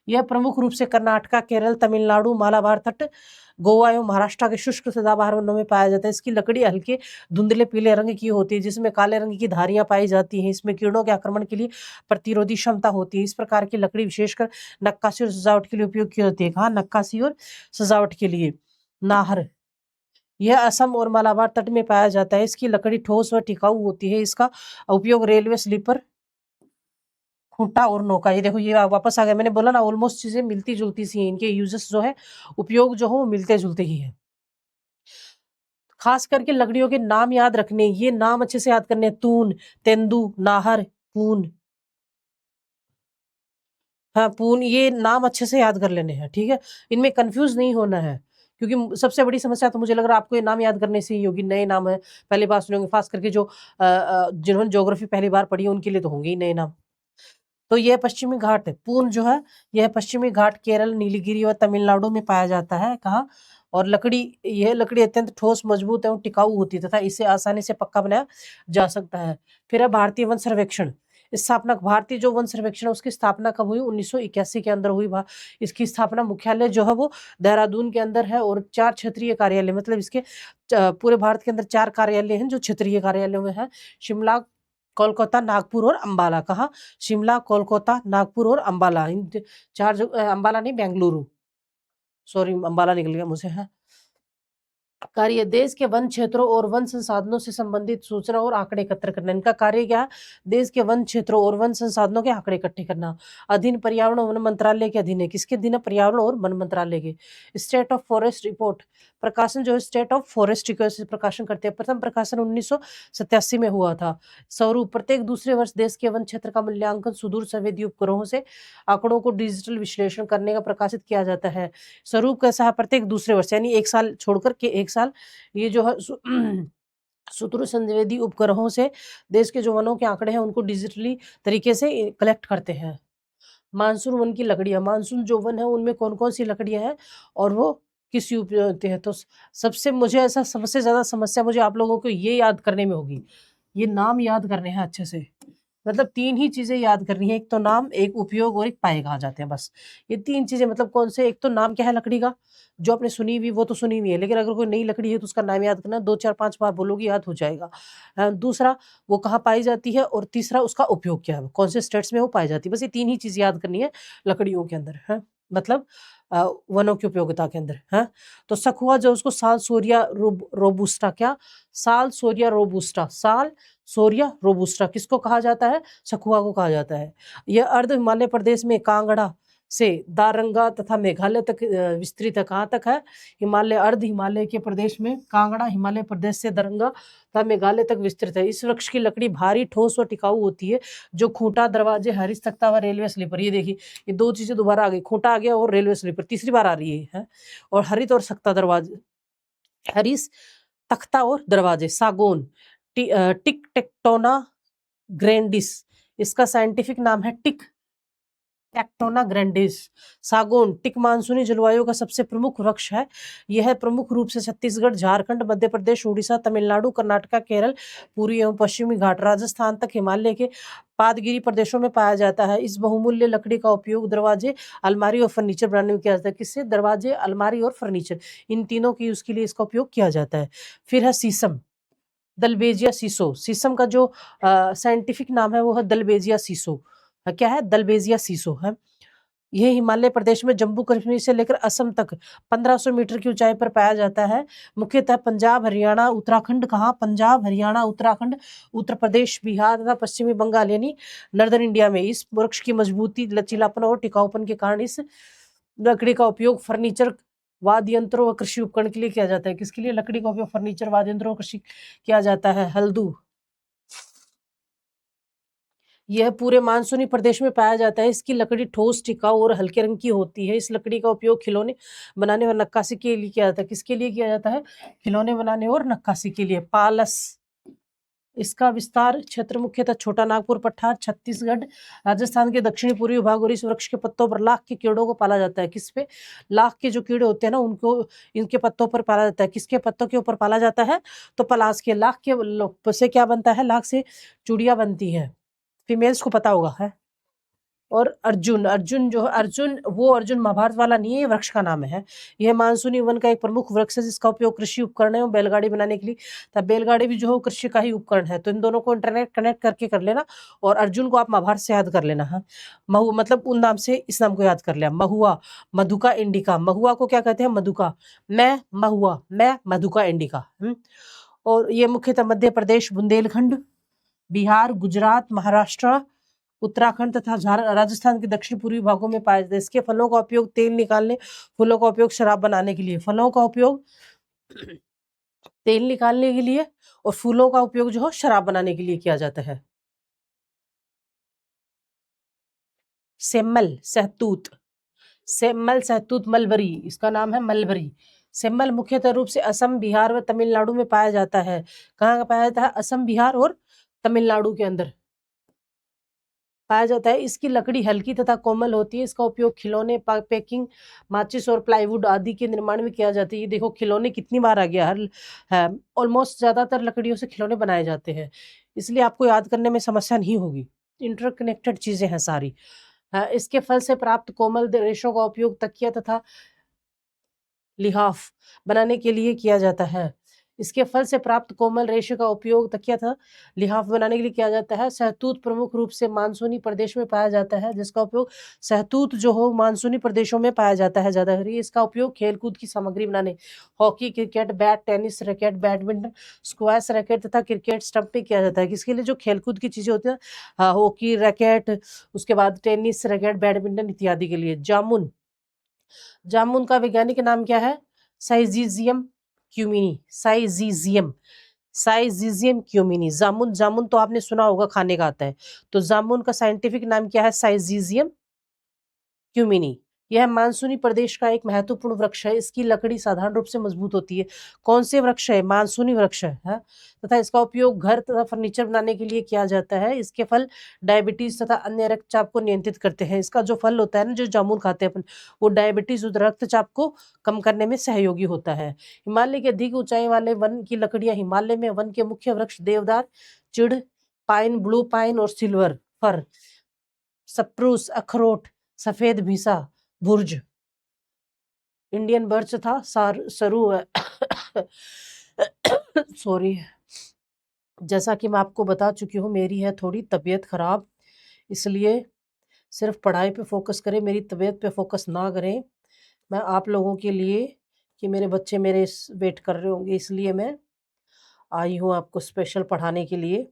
यह प्रमुख रूप से कर्नाटक, केरल, तमिलनाडु, मालाबार तट, गोवा एवं महाराष्ट्र के शुष्क सदाबहार वनों में पाया जाता है। इसकी लकड़ी हल्के धुंधले पीले रंग की होती है, जिसमें काले रंग की धारियां पाई जाती हैं। इसमें कीड़ों के आक्रमण के लिए प्रतिरोधी क्षमता होती है। इस प्रकार की लकड़ी विशेषकर नक्काशी और सजावट के लिए उपयोग की जाती है। कहाँ? नक्काशी और सजावट के लिए। नाहर, यह असम और मालाबार तट में पाया जाता है। इसकी लकड़ी ठोस व टिकाऊ होती है। इसका उपयोग रेलवे स्लीपर, खूंटा और नौका, ये देखो ये वापस आ गया। मैंने बोला ना ऑलमोस्ट चीजें मिलती जुलती सी हैं, इनके यूजेस जो है, उपयोग जो हो वो मिलते जुलते ही है। खास करके लकड़ियों के नाम याद रखने, ये नाम अच्छे से याद करने, तून, तेंदू, नाहर, पून। हाँ पून, ये नाम अच्छे से याद कर लेने हैं, ठीक है, इनमें कंफ्यूज नहीं होना है। क्योंकि सबसे बड़ी समस्या तो मुझे लग रहा है आपको ये नाम याद करने से ही होगी। नए नाम है, पहली बार सुनेंगे, खास करके जो जिन्होंने ज्योग्राफी पहली बार पढ़ी है उनके लिए तो होंगे ही नए नाम। तो यह पश्चिमी घाट है, पूर्व जो है यह पश्चिमी घाट केरल, नीलगिरी और तमिलनाडु में पाया जाता है। कहाँ? और लकड़ी, यह लकड़ी अत्यंत ठोस, मजबूत एवं टिकाऊ होती है तथा इसे आसानी से पक्का बनाया जा सकता है। फिर है भारतीय वन सर्वेक्षण। स्थापना, भारतीय जो वन सर्वेक्षण है उसकी स्थापना कब हुई? 1981 के अंदर हुई। इसकी स्थापना मुख्यालय जो है वो देहरादून के अंदर है, और 4 क्षेत्रीय कार्यालय, मतलब इसके पूरे भारत के अंदर 4 कार्यालय हैं जो क्षेत्रीय कार्यालयों में है। शिमला, कोलकाता, नागपुर और अंबाला। कहाँ? शिमला, कोलकाता, नागपुर और अंबाला, इन चार अंबाला नहीं, बेंगलुरु, सॉरी अंबाला निकल गया मुझे। है कार्य, देश के वन क्षेत्रों और वन संसाधनों से संबंधित सूचना और आंकड़े एकत्र करना। इनका कार्य क्या है? देश के वन क्षेत्रों और वन संसाधनों के आंकड़े इकट्ठे करना। अधीन पर्यावरण वन मंत्रालय के अधीन है। किसके अधीन है? पर्यावरण और वन मंत्रालय के। स्टेट ऑफ फॉरेस्ट रिपोर्ट, प्रकाशन जो है स्टेट ऑफ फॉरेस्ट से प्रकाशन करते हैं। प्रथम प्रकाशन 1987 में हुआ था। स्वरूप, प्रत्येक दूसरे वर्ष देश के वन क्षेत्र का मूल्यांकन सुदूर संवेदी उपग्रहों से आंकड़ों को डिजिटल विश्लेषण करने का प्रकाशित किया जाता है। स्वरूप कैसा है? प्रत्येक दूसरे वर्ष, यानी एक साल छोड़कर के एक साल, ये जो है सुदूर संवेदी उपग्रहों से देश के जो वनों के आंकड़े हैं उनको डिजिटली तरीके से कलेक्ट करते हैं। मानसून वन की लकड़ियां, मानसून जो वन है उनमें कौन कौन सी लकड़ियां हैं और वो किस उपयोग होते हैं? तो सबसे मुझे ऐसा सबसे ज्यादा समस्या मुझे आप लोगों को ये याद करने में होगी, ये नाम याद करने हैं अच्छे से। मतलब 3 ही चीजें याद करनी है, एक तो नाम, एक उपयोग और एक पाए कहा जाते हैं, बस ये 3 चीजें। मतलब कौन से? एक तो नाम क्या है लकड़ी का, जो आपने सुनी हुई वो तो सुनी हुई है, लेकिन अगर कोई नई लकड़ी है तो उसका नाम याद करना, 2 4 5 बार बोलोगे याद हो जाएगा। दूसरा वो कहाँ पाई जाती है, और तीसरा उसका उपयोग क्या है, कौन से स्टेट्स में वो पाई जाती है। बस ये 3 ही चीज याद करनी है लकड़ियों के अंदर है, मतलब वनों की उपयोगिता के अंदर है। तो सखुआ जो उसको साल सोरिया रोबुस्टा, क्या? साल सोरिया रोबुस्टा, साल सोरिया रोबुस्टा किसको कहा जाता है? सखुआ को कहा जाता है। यह अर्ध हिमालय प्रदेश में कांगड़ा, से दारंगा तथा मेघालय तक विस्तृत है। कहाँ तक है? हिमालय, अर्ध हिमालय के प्रदेश में कांगड़ा हिमालय प्रदेश से दरंगा तथा मेघालय तक विस्तृत है। इस वृक्ष की लकड़ी भारी, ठोस और टिकाऊ होती है, जो खूंटा, दरवाजे, हरित तख्ता व रेलवे स्लीपर, ये देखिए ये दो चीजें दोबारा आ गई, खूंटा आ गया और रेलवे स्लीपर तीसरी बार आ रही है। और हरित और सख्ता दरवाजे, हरित तख्ता और दरवाजे, सागौन, टिक टेक्टोना ग्रैंडिस, इसका साइंटिफिक नाम है टिक टेक्टोना ग्रैंडिस। सागौन टिक मानसूनी जलवायु का सबसे प्रमुख वृक्ष है। यह प्रमुख रूप से छत्तीसगढ़, झारखंड, मध्य प्रदेश, उड़ीसा, तमिलनाडु, कर्नाटक, केरल, पूर्वी एवं पश्चिमी घाट, राजस्थान तक हिमालय के पादगिरी प्रदेशों में पाया जाता है। इस बहुमूल्य लकड़ी का उपयोग दरवाजे, अलमारी और फर्नीचर बनाने में किया जाता है। किससे? दरवाजे, अलमारी और फर्नीचर, इन तीनों की यूज के लिए इसका उपयोग किया जाता है। फिर है शीशम, दलबेजिया सीसो। शीशम का जो साइंटिफिक नाम है वो है दलबेजिया सीसो। क्या है? दलबेजिया सीसो है। यह हिमालय प्रदेश में जम्मू कश्मीर से लेकर असम तक 1500 मीटर की ऊंचाई पर पाया जाता है। मुख्यतः पंजाब, हरियाणा, उत्तराखंड, कहाँ? पंजाब, हरियाणा, उत्तराखंड, उत्तर प्रदेश, बिहार तथा पश्चिमी बंगाल यानी नॉर्दर्न इंडिया में इस वृक्ष की मजबूती, लचीलापन और टिकाऊपन के कारण इस लकड़ी का उपयोग फर्नीचर, वाद्य यंत्रों व कृषि उपकरण के लिए किया जाता है। किसके लिए लकड़ी का उपयोग? फर्नीचर, वाद्य यंत्रों, कृषि किया जाता है। हल्दू, यह पूरे मानसूनी प्रदेश में पाया जाता है। इसकी लकड़ी ठोस, टिकाऊ और हल्के रंग की होती है। इस लकड़ी का उपयोग खिलौने बनाने और नक्काशी के लिए किया जाता है। किसके लिए किया जाता है? खिलौने बनाने और नक्काशी के लिए। पालस, इसका विस्तार क्षेत्र मुख्यतः छोटा नागपुर पठार, छत्तीसगढ़, राजस्थान के दक्षिणी पूर्वी भाग, और इस वृक्ष के पत्तों पर लाख के कीड़ों को पाला जाता है। किस पे? लाख के जो कीड़े होते हैं ना, उनको इनके पत्तों पर पाला जाता है। किसके पत्तों के ऊपर पाला जाता है? तो पलाश के। लाख के से क्या बनता है? लाख से चूड़ियां बनती है। फीमेल्स को पता होगा है। और अर्जुन, अर्जुन जो है, अर्जुन वो अर्जुन महाभारत वाला नहीं है, ये वृक्ष का नाम है। यह मानसूनी वन का एक प्रमुख वृक्ष है, जिसका उपयोग कृषि उपकरण और बैलगाड़ी बनाने के लिए। तब बैलगाड़ी भी जो है कृषि का ही उपकरण है। तो इन दोनों को इंटरनेट कनेक्ट करके कर लेना, और अर्जुन को आप महाभारत से याद कर लेना है। महु मतलब उन नाम से इस नाम को याद कर लिया। महुआ, मधुका इंडिका। महुआ को क्या कहते हैं? मधुका। मैं महुआ, मैं मधुका इंडिका। और ये मुख्यतः मध्य प्रदेश, बुंदेलखंड, बिहार, गुजरात, महाराष्ट्र, उत्तराखंड तथा राजस्थान के दक्षिण पूर्वी भागों में पाया जाता है। इसके फलों का उपयोग तेल निकालने, फूलों का उपयोग शराब बनाने के लिए, फलों का उपयोग तेल निकालने के लिए, और फूलों का उपयोग जो है शराब बनाने के लिए किया जाता है। सेमल, सहतूत, सेमल, सहतूत, मलबरी, इसका नाम है मलबरी। सेमल मुख्यतः रूप से असम, बिहार व तमिलनाडु में पाया जाता है। कहाँ का पाया जाता है? असम, बिहार और तमिलनाडु के अंदर पाया जाता है। इसकी लकड़ी हल्की तथा कोमल होती है। इसका उपयोग खिलौने, पैकिंग, माचिस और प्लाईवुड आदि के निर्माण में किया जाता है। ये देखो खिलौने कितनी बार आ गया, हर है ऑलमोस्ट ज्यादातर लकड़ियों से खिलौने बनाए जाते हैं, इसलिए आपको याद करने में समस्या नहीं होगी। इंटरकनेक्टेड चीजें हैं सारी। इसके फल से प्राप्त कोमल रेशों का उपयोग तकिया तथा लिहाफ बनाने के लिए किया जाता है। इसके फल से प्राप्त कोमल रेशे का उपयोग तकिया था लिहाफ बनाने के लिए किया जाता है। सहतूत प्रमुख रूप से मानसूनी प्रदेश में पाया जाता है, जिसका उपयोग सहतूत जो हो मानसूनी प्रदेशों में पाया जाता है ज्यादा। इसका उपयोग खेलकूद की सामग्री बनाने, hockey, cricket bat, tennis racket, badminton, squash racket तथा क्रिकेट स्टंप पे किया जाता है। किसके लिए? जो खेलकूद की चीजें होती है, हॉकी रैकेट, उसके बाद टेनिस रैकेट, बैडमिंटन इत्यादि के लिए। जामुन, जामुन का वैज्ञानिक नाम क्या है? साइजीजियम क्यूमिनी, साइजीजियम, साइजीजियम क्यूमिनी। जामुन, जामुन तो आपने सुना होगा, खाने का आता है। तो जामुन का साइंटिफिक नाम क्या है? साइजीजियम क्यूमिनी। यह मानसूनी प्रदेश का एक महत्वपूर्ण वृक्ष है। इसकी लकड़ी साधारण रूप से मजबूत होती है। कौन से वृक्ष है? मानसूनी वृक्ष है, तथा इसका उपयोग घर तथा फर्नीचर बनाने के लिए किया जाता है। इसके फल डायबिटीज तथा अन्य रक्तचाप को नियंत्रित करते हैं। इसका जो फल होता है ना, जो जामुन खाते हैं अपन, वो डायबिटीज और रक्तचाप को कम करने में सहयोगी होता है। हिमालय के अधिक ऊंचाई वाले वन की लकड़ियां, हिमालय में वन के मुख्य वृक्ष देवदार, चिड़, पाइन, ब्लू पाइन और सिल्वर फर, सप्रूस, अखरोट, सफेद भीसा, बुर्ज, इंडियन बर्च था, सरू सॉरी। जैसा कि मैं आपको बता चुकी हूँ, मेरी है थोड़ी तबीयत खराब, इसलिए सिर्फ पढ़ाई पे फोकस करें, मेरी तबीयत पे फोकस ना करें। मैं आप लोगों के लिए, कि मेरे बच्चे मेरे वेट कर रहे होंगे, इसलिए मैं आई हूँ आपको स्पेशल पढ़ाने के लिए।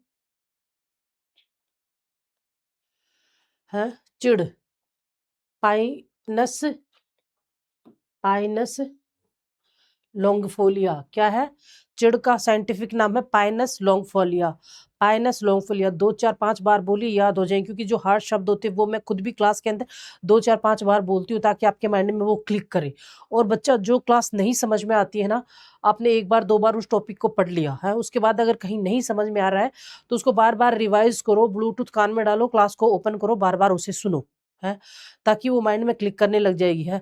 है चिड़, पाइनस पाइनस लॉन्गिफोलिया क्या है? चिड़ का साइंटिफिक नाम है पाइनस लॉन्गिफोलिया। पाइनस लॉन्गिफोलिया 2 4 5 बार बोलिए, याद हो जाएंगे, क्योंकि जो हार्ड शब्द होते हैं वो मैं खुद भी क्लास के अंदर 2 4 5 बार बोलती हूँ ताकि आपके माइंड में वो क्लिक करे। और बच्चा जो क्लास नहीं समझ में आती है ना, आपने 1 बार 2 बार उस टॉपिक को पढ़ लिया है, उसके बाद अगर कहीं नहीं समझ में आ रहा है तो उसको बार बार रिवाइज करो, ब्लूटूथ कान में डालो, क्लास को ओपन करो, बार बार उसे सुनो, है, ताकि वो माइंड में क्लिक करने लग जाएगी। है,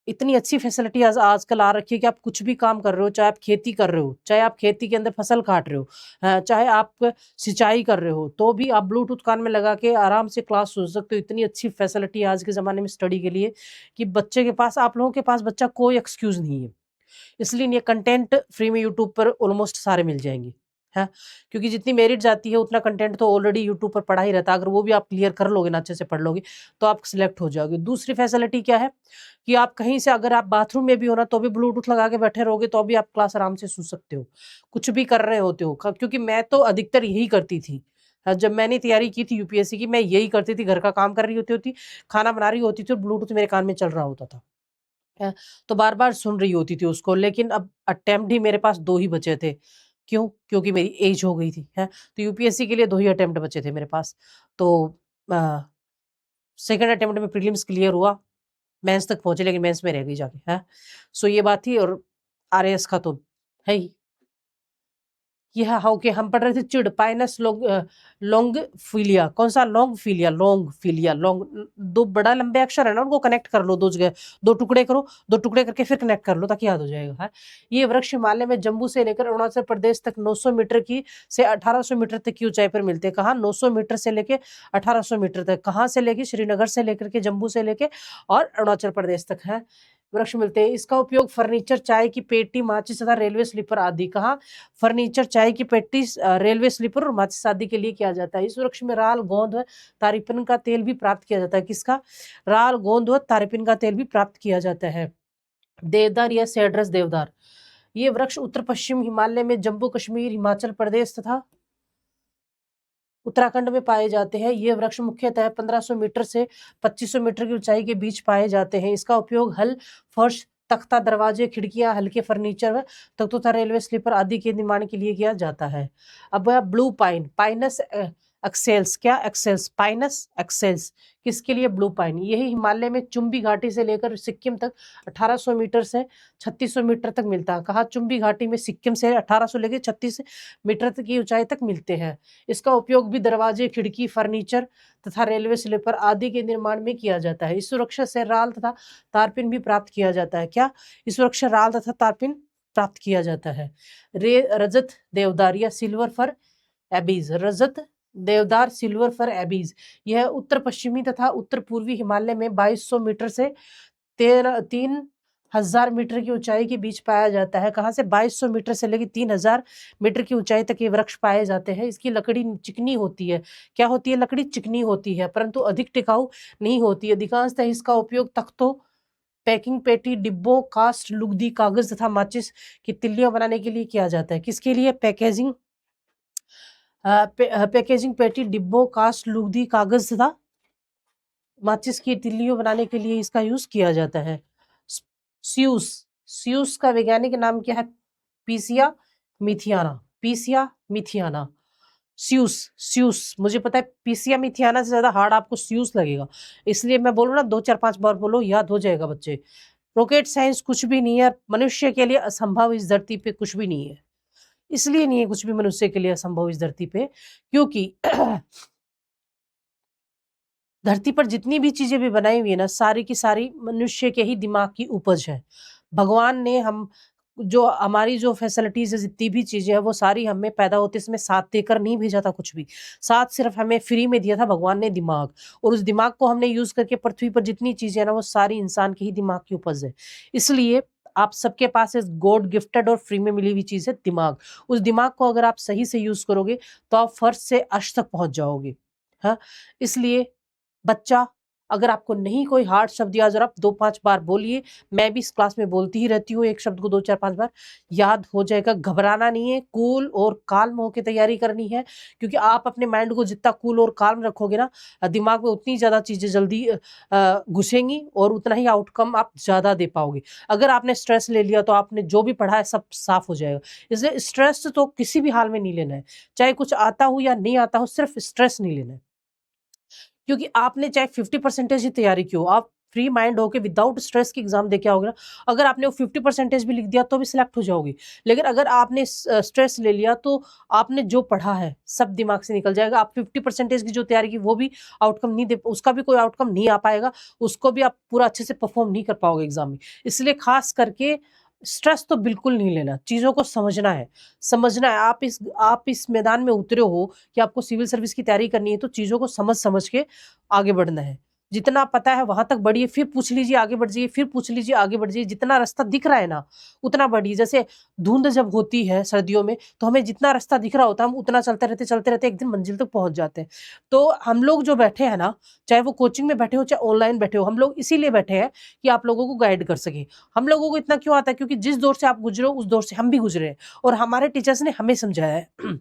इतनी अच्छी फैसिलिटी आजकल आ रखी है कि आप कुछ भी काम कर रहे हो, चाहे आप खेती कर रहे हो, चाहे आप खेती के अंदर फसल काट रहे हो, चाहे आप सिंचाई कर रहे हो, तो भी आप ब्लूटूथ कान में लगा के आराम से क्लास सुन सकते हो। इतनी अच्छी फैसिलिटी आज के ज़माने में स्टडी के लिए कि बच्चे के पास, आप लोगों के पास बच्चा कोई एक्सक्यूज़ नहीं है। इसलिए ये कंटेंट फ्री में यूट्यूब पर ऑलमोस्ट सारे मिल जाएंगे, है, क्योंकि जितनी मेरिट जाती है उतना कंटेंट तो ऑलरेडी यूट्यूब पर पढ़ा ही रहता है। अगर वो भी आप क्लियर कर लोगे ना, अच्छे से पढ़ लोगे, तो आप सिलेक्ट हो जाओगे। दूसरी फैसिलिटी क्या है कि आप कहीं से, अगर आप बाथरूम में भी हो ना, तो भी ब्लूटूथ लगा के बैठे रहोगे तो भी आप क्लास आराम से सुन सकते हो, कुछ भी कर रहे होते हो। क्योंकि मैं तो अधिकतर यही करती थी। जब मैंने तैयारी की थी यूपीएससी की, मैं यही करती थी, घर का काम कर रही होती, खाना बना रही होती थी और ब्लूटूथ मेरे कान में चल रहा होता था। है, तो बार-बार सुन रही होती थी उसको, लेकिन अब अटेम्प्ट ही मेरे पास 2 ही बचे थे। क्यों? क्योंकि मेरी एज हो गई थी, हैं? तो यूपीएससी के लिए 2 ही अटेम्प्ट बचे थे मेरे पास। तो अ, सेकंड अटेम्प्ट में प्रीलिम्स क्लियर हुआ, मेंस तक पहुँचे, लेकिन मेंस में रह गई जाके, हैं? सो ये बात थी। और आरएएस का तो है ही। ये हाँ, ओके, हम पढ़ रहे थे चिड़, पाइनस लॉन्गफिलिया। कौन सा? लॉन्गफिलिया, लॉन्गफिलिया, लॉन्ग, 2 बड़ा लंबे अक्षर है ना, उनको कनेक्ट कर लो 2 जगह, 2 टुकड़े करो, 2 टुकड़े करके फिर कनेक्ट कर लो ताकि याद हो जाएगा, है। ये वृक्ष हिमालय में जम्मू से लेकर अरुणाचल प्रदेश तक 900 मीटर की से 1800 मीटर तक की ऊंचाई पर मिलते हैं। कहाँ? 900 मीटर से लेके 1800 मीटर तक। कहाँ से लेके? श्रीनगर से लेकर के, जम्मू से लेके और अरुणाचल प्रदेश तक, है, वृक्ष मिलते हैं। इसका उपयोग फर्नीचर, चाय की पेटी, माचिस तथा रेलवे स्लीपर आदि, कहाँ? फर्नीचर, चाय की पेटी, रेलवे स्लीपर और माचिस आदि के लिए किया जाता है। इस वृक्ष में राल, गोंद व तारपीन का तेल भी प्राप्त किया जाता है। किसका? राल, गोंद व तारपीन का तेल भी प्राप्त किया जाता है। देवदार या सेड्रस देवदार, ये वृक्ष उत्तर पश्चिम हिमालय में जम्मू कश्मीर, हिमाचल प्रदेश तथा उत्तराखंड में पाए जाते हैं। ये वृक्ष मुख्यतः 1500 मीटर से 2500 मीटर की ऊंचाई के बीच पाए जाते हैं। इसका उपयोग हल, फर्श, तख्ता, दरवाजे, खिड़कियां, हल्के फर्नीचर व तख्तों तथा रेलवे स्लीपर आदि के निर्माण के लिए किया जाता है। अब ब्लू पाइन, पाइनस एक्सेल्स, क्या? एक्सेल्स, पाइनस एक्सेल्स, किसके लिए? Blue pine. यही हिमालय में चुंबी घाटी से लेकर सिक्किम तक 1800 मीटर से 3600 मीटर तक मिलता है। कहा? चुंबी घाटी में सिक्किम से 1800 लेके 36 मीटर तक की ऊंचाई तक मिलते हैं। इसका उपयोग भी दरवाजे, खिड़की, फर्नीचर तथा रेलवे स्लीपर आदि के निर्माण में किया जाता है। इस सुरक्षा से राल तथा तारपीन भी प्राप्त किया जाता है। क्या? इस सुरक्षा राल तथा तारपीन प्राप्त किया जाता है। रजत देवदार या सिल्वर फर एबीज, रजत देवदार, सिल्वर फर एबीज, यह उत्तर पश्चिमी तथा उत्तर पूर्वी हिमालय में 2200 मीटर से 3000 मीटर की ऊंचाई के बीच पाया जाता है। कहाँ से? 2200 मीटर से लेकर 3000 मीटर की ऊंचाई तक ये वृक्ष पाए जाते हैं। इसकी लकड़ी चिकनी होती है। क्या होती है? लकड़ी चिकनी होती है, परंतु अधिक टिकाऊ नहीं होती। अधिकांशतः इसका उपयोग तख्तों, पैकिंग पेटी, डिब्बों, कास्ट, लुगदी, कागज तथा माचिस की तिल्लियां बनाने के लिए किया जाता है। किसके लिए? पैकेजिंग, पैकेजिंग पेटी, डिब्बों, कास्ट, लुगदी, कागज तथा माचिस की तिल्लियों बनाने के लिए इसका यूज किया जाता है। स्यूस, स्यूस का वैज्ञानिक नाम क्या है? पीसिया मिथियाना, पीसिया मिथियाना। स्यूस, स्यूस, मुझे पता है पीसिया मिथियाना से ज्यादा हार्ड आपको स्यूस लगेगा, इसलिए मैं बोलूँ ना, 2 4 5 बार बोलो, याद हो जाएगा बच्चे। रॉकेट साइंस कुछ भी नहीं है, मनुष्य के लिए असंभव इस धरती पे कुछ भी नहीं है। इसलिए नहीं है कुछ भी मनुष्य के लिए असंभव इस धरती पे, क्योंकि धरती पर जितनी भी चीजें भी बनाई हुई है ना, सारी की सारी मनुष्य के ही दिमाग की उपज है। भगवान ने हम जो हमारी जो फैसिलिटीज है, जितनी भी चीजें हैं, वो सारी हमें पैदा होते इसमें साथ देकर नहीं भेजा था कुछ भी। साथ सिर्फ हमें फ्री में दिया था भगवान ने, दिमाग। और उस दिमाग को हमने यूज करके पृथ्वी पर जितनी चीजें है ना, वो सारी इंसान के ही दिमाग की उपज है। इसलिए आप सबके पास इस गॉड गिफ्टेड और फ्री में मिली हुई चीज है दिमाग। उस दिमाग को अगर आप सही से यूज करोगे तो आप फर्श से अर्श तक पहुंच जाओगे। हाँ, इसलिए बच्चा अगर आपको नहीं कोई हार्ड शब्द याद और आप 2-5 बार बोलिए, मैं भी इस क्लास में बोलती ही रहती हूँ एक शब्द को 2-4-5 बार, याद हो जाएगा। घबराना नहीं है, कूल और काल्म होके तैयारी करनी है, क्योंकि आप अपने माइंड को जितना कूल और काल्म रखोगे ना, दिमाग में उतनी ज़्यादा चीज़ें जल्दी घुसेंगी और उतना ही आउटकम आप ज़्यादा दे पाओगे। अगर आपने स्ट्रेस ले लिया तो आपने जो भी पढ़ा है सब साफ हो जाएगा। इसलिए स्ट्रेस तो किसी भी हाल में नहीं लेना है, चाहे कुछ आता हो या नहीं आता हो, सिर्फ स्ट्रेस नहीं लेना है। क्योंकि आपने चाहे 50% ही तैयारी की हो, आप फ्री माइंड होके विदाउट स्ट्रेस की एग्जाम दे के आओगे ना, अगर आपने वो 50% भी लिख दिया तो भी सिलेक्ट हो जाओगे। लेकिन अगर आपने स्ट्रेस ले लिया तो आपने जो पढ़ा है सब दिमाग से निकल जाएगा। आप 50% की जो तैयारी की वो भी आउटकम नहीं दे, उसका भी कोई आउटकम नहीं आ पाएगा, उसको भी आप पूरा अच्छे से परफॉर्म नहीं कर पाओगे एग्जाम में। इसलिए खास करके स्ट्रेस तो बिल्कुल नहीं लेना, चीज़ों को समझना है। समझना है, आप इस मैदान में उतरे हो कि आपको सिविल सर्विस की तैयारी करनी है, तो चीज़ों को समझ-समझ के आगे बढ़ना है। जितना पता है वहाँ तक बढ़िए, फिर पूछ लीजिए, आगे बढ़ जाइए, फिर पूछ लीजिए, आगे बढ़ जाइए। जितना रास्ता दिख रहा है ना, उतना बढ़िए। जैसे धुंध जब होती है सर्दियों में, तो हमें जितना रास्ता दिख रहा होता है, हम उतना चलते रहते एक दिन मंजिल तक पहुँच जाते हैं। तो हम लोग जो बैठे हैं ना, चाहे वो कोचिंग में बैठे हो, चाहे ऑनलाइन बैठे हो, हम लोग इसीलिए बैठे हैं कि आप लोगों को गाइड कर सकें। हम लोगों को इतना क्यों आता है? क्योंकि जिस दौर से आप गुज़रे हो, उस दौर से हम भी गुज़रे हैं और हमारे टीचर्स ने हमें समझाया है।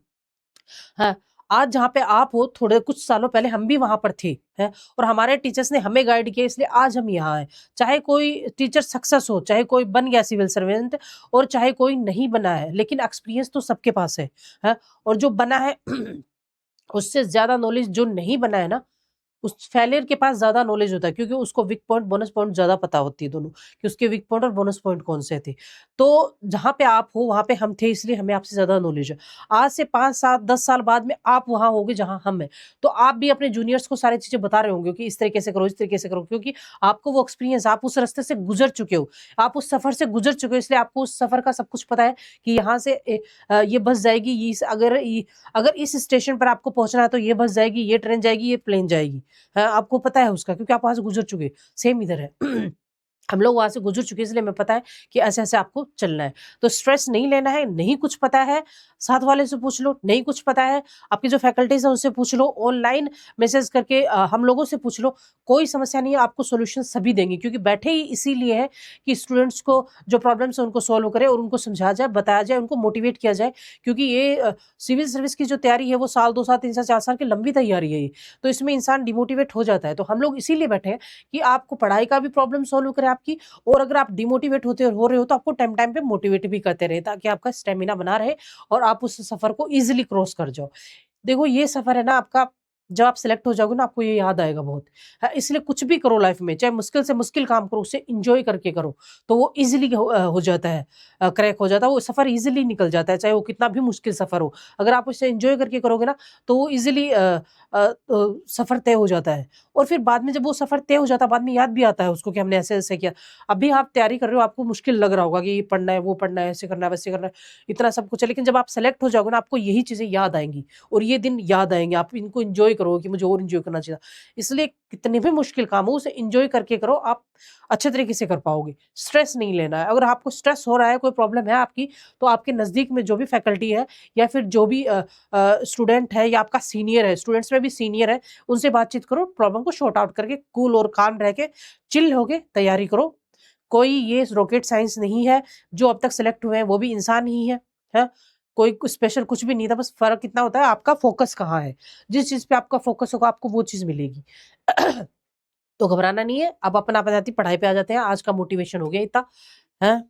हाँ, आज जहाँ पे आप हो, थोड़े कुछ सालों पहले हम भी वहाँ पर थे, हैं? और हमारे टीचर्स ने हमें गाइड किया, इसलिए आज हम यहाँ हैं। चाहे कोई टीचर सक्सेस हो, चाहे कोई बन गया सिविल सर्वेंट और चाहे कोई नहीं बना है, लेकिन एक्सपीरियंस तो सबके पास है, हैं? और जो बना है उससे ज़्यादा नॉलेज जो नहीं बना है ना, उस फेलियर के पास ज़्यादा नॉलेज होता है, क्योंकि उसको वीक पॉइंट, बोनस पॉइंट ज़्यादा पता होती है दोनों, कि उसके वीक पॉइंट और बोनस पॉइंट कौन से थे। तो जहाँ पे आप हो, वहाँ पे हम थे, इसलिए हमें आपसे ज़्यादा नॉलेज है। आज से 5, 7, 10 साल बाद में आप वहाँ होगे जहाँ हम हैं। तो आप भी अपने जूनियर्स को सारी चीज़ें बता रहे होंगे कि इस तरीके से करो, इस तरीके से करो, क्योंकि आपको वो एक्सपीरियंस, आप उस रास्ते से गुज़र चुके हो। आप उस सफ़र से गुज़र चुके हो, इसलिए आपको उस सफ़र का सब कुछ पता है कि यहाँ से ये बस जाएगी, अगर इस स्टेशन पर आपको पहुँचना है तो ये बस जाएगी, ये ट्रेन जाएगी, ये प्लेन जाएगी। हाँ, आपको पता है उसका, क्योंकि आप वहाँ से गुज़र चुके। सेम इधर है। हम लोग वहाँ से गुज़र चुके हैं, इसलिए हमें पता है कि ऐसे-ऐसे आपको चलना है। तो स्ट्रेस नहीं लेना है, नहीं कुछ पता है, साथ वाले से पूछ लो, नहीं कुछ पता है, आपकी जो फैकल्टीज़ हैं उनसे पूछ लो, ऑनलाइन मैसेज करके हम लोगों से पूछ लो, कोई समस्या नहीं है, आपको सॉल्यूशन सभी देंगे, क्योंकि बैठे ही इसीलिए हैं कि स्टूडेंट्स को जो प्रॉब्लम्स हैं उनको सॉल्व करें और उनको समझाया जाए, बताया जाए, उनको मोटिवेट किया जाए, क्योंकि ये सिविल सर्विस की जो तैयारी है वो साल, 2 साल, 3 साल, 4 साल की लंबी तैयारी है ये। तो इसमें इंसान डिमोटिवेट हो जाता है। तो हम लोग इसीलिए बैठे हैं कि आपको पढ़ाई का भी प्रॉब्लम सॉल्व करें आपकी, और अगर आप डिमोटिवेट हो रहे हो तो आपको टाइम टाइम पे मोटिवेट भी करते रहे, ताकि आपका स्टेमिना बना रहे और आप उस सफ़र को ईज़िली क्रॉस कर जाओ। देखो ये सफ़र है ना आपका, जब आप सेलेक्ट हो जाओगे ना आपको ये याद आएगा बहुत। इसलिए कुछ भी करो लाइफ़ में, चाहे मुश्किल से मुश्किल काम करो, उसे एन्जॉय करके करो, तो वो ईज़िली हो जाता है, क्रैक हो जाता है, वो सफ़र ईज़िली निकल जाता है, चाहे वो कितना भी मुश्किल सफ़र हो। अगर आप उसे एन्जॉय करके करोगे ना, तो वो ईज़िली सफ़र तय हो जाता है। और फिर बाद में जब वो सफ़र तय हो जाता है, बाद में याद भी आता है उसको कि हमने ऐसे-ऐसे किया। अभी आप तैयारी कर रहे हो, आपको मुश्किल लग रहा होगा कि ये पढ़ना है, वो पढ़ना है, ऐसे करना है, वैसे करना है, इतना सब कुछ है। लेकिन जब आप सेलेक्ट हो जाओगे ना, आपको यही चीज़ें याद आएँगी और ये दिन याद आएँगे। आप इनको एन्जॉय करोगे कि मुझे और एन्जॉय करना चाहिए था। इसलिए कितने भी मुश्किल काम हो, उसे एन्जॉय करके करो, आप अच्छे तरीके से कर पाओगे। स्ट्रेस नहीं लेना है। अगर आपको स्ट्रेस हो रहा है, कोई प्रॉब्लम है आपकी, तो आपके नज़दीक में जो भी फैकल्टी है या फिर जो भी स्टूडेंट है या आपका सीनियर है, स्टूडेंट्स में भी सीनियर है, उनसे बातचीत करो, प्रॉब्लम को सॉर्ट आउट करके कूल और काम रह के चिल होके तैयारी करो। कोई ये रॉकेट साइंस नहीं है, जो अब तक सेलेक्ट हुए हैं वो भी इंसान ही है, हैं? कोई कुछ स्पेशल कुछ भी नहीं था, बस फ़र्क इतना होता है आपका फ़ोकस कहाँ है। जिस चीज़ पे आपका फ़ोकस होगा आपको वो चीज़ मिलेगी। तो घबराना नहीं है, अब अपन आप आती पढ़ाई पे आ जाते हैं, आज का मोटिवेशन हो गया इतना, हैं?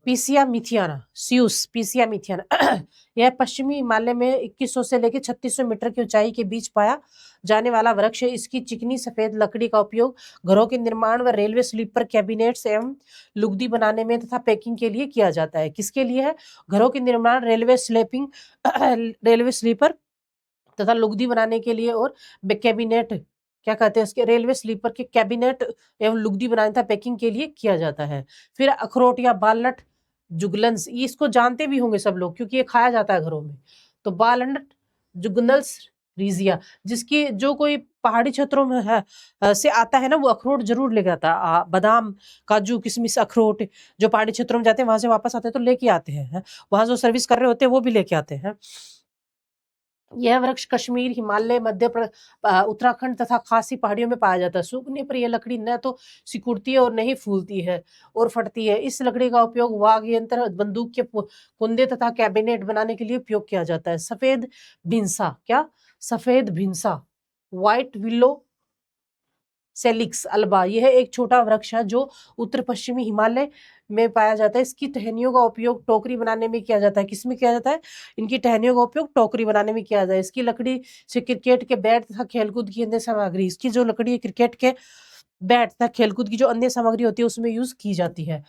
पीसिया मिथियाना, स्यूस पीसिया मिथियाना यह पश्चिमी हिमालय में 2100 से लेकर 3600 मीटर की ऊंचाई के बीच पाया जाने वाला वृक्ष है। इसकी चिकनी सफेद लकड़ी का उपयोग घरों के निर्माण व रेलवे स्लीपर कैबिनेट्स एवं लुगदी बनाने में तथा पैकिंग के लिए किया जाता है। किसके लिए है? घरों के निर्माण, रेलवे स्लीपर तथा लुगदी बनाने के लिए, और कैबिनेट, क्या कहते हैं उसके, रेलवे स्लीपर के कैबिनेट एवं लुगदी बनाने तथा पैकिंग के लिए किया जाता है। फिर अखरोट या बालनट, जुगलन्स, ये इसको जानते भी होंगे सब लोग क्योंकि ये खाया जाता है घरों में। तो बालनट, जुगनल्स रीजिया, जिसकी जो कोई पहाड़ी क्षेत्रों में है से आता है ना, वो अखरोट ज़रूर लेके आता है। बादाम, काजू, किशमिश, अखरोट जो पहाड़ी क्षेत्रों में जाते हैं, वहाँ से वापस आते हैं तो लेके आते हैं। वहाँ जो सर्विस कर रहे होते हैं, वो भी लेके आते हैं। यह वृक्ष कश्मीर, हिमालय, उत्तराखंड तथा खासी पहाड़ियों में पाया जाता है। सूखने पर यह लकड़ी न तो सिकुड़ती है और न ही फूलती है और फटती है। इस लकड़ी का उपयोग वाद्य यंत्र, बंदूक के कुंदे तथा कैबिनेट बनाने के लिए उपयोग किया जाता है। सफेद भिंसा, क्या? सफेद भिंसा, व्हाइट विलो सेलिक्स अल्बा, यह एक छोटा वृक्ष है जो उत्तर पश्चिमी हिमालय में पाया जाता है। इसकी टहनियों का उपयोग टोकरी बनाने में किया जाता है। किसमें किया जाता है? इनकी टहनियों का उपयोग टोकरी बनाने में किया जाता है। इसकी लकड़ी से क्रिकेट के बैट तथा खेलकूद की अन्य सामग्री, इसकी जो लकड़ी है क्रिकेट के बैट तथा खेलकूद की जो अन्य सामग्री होती है उसमें यूज की जाती है।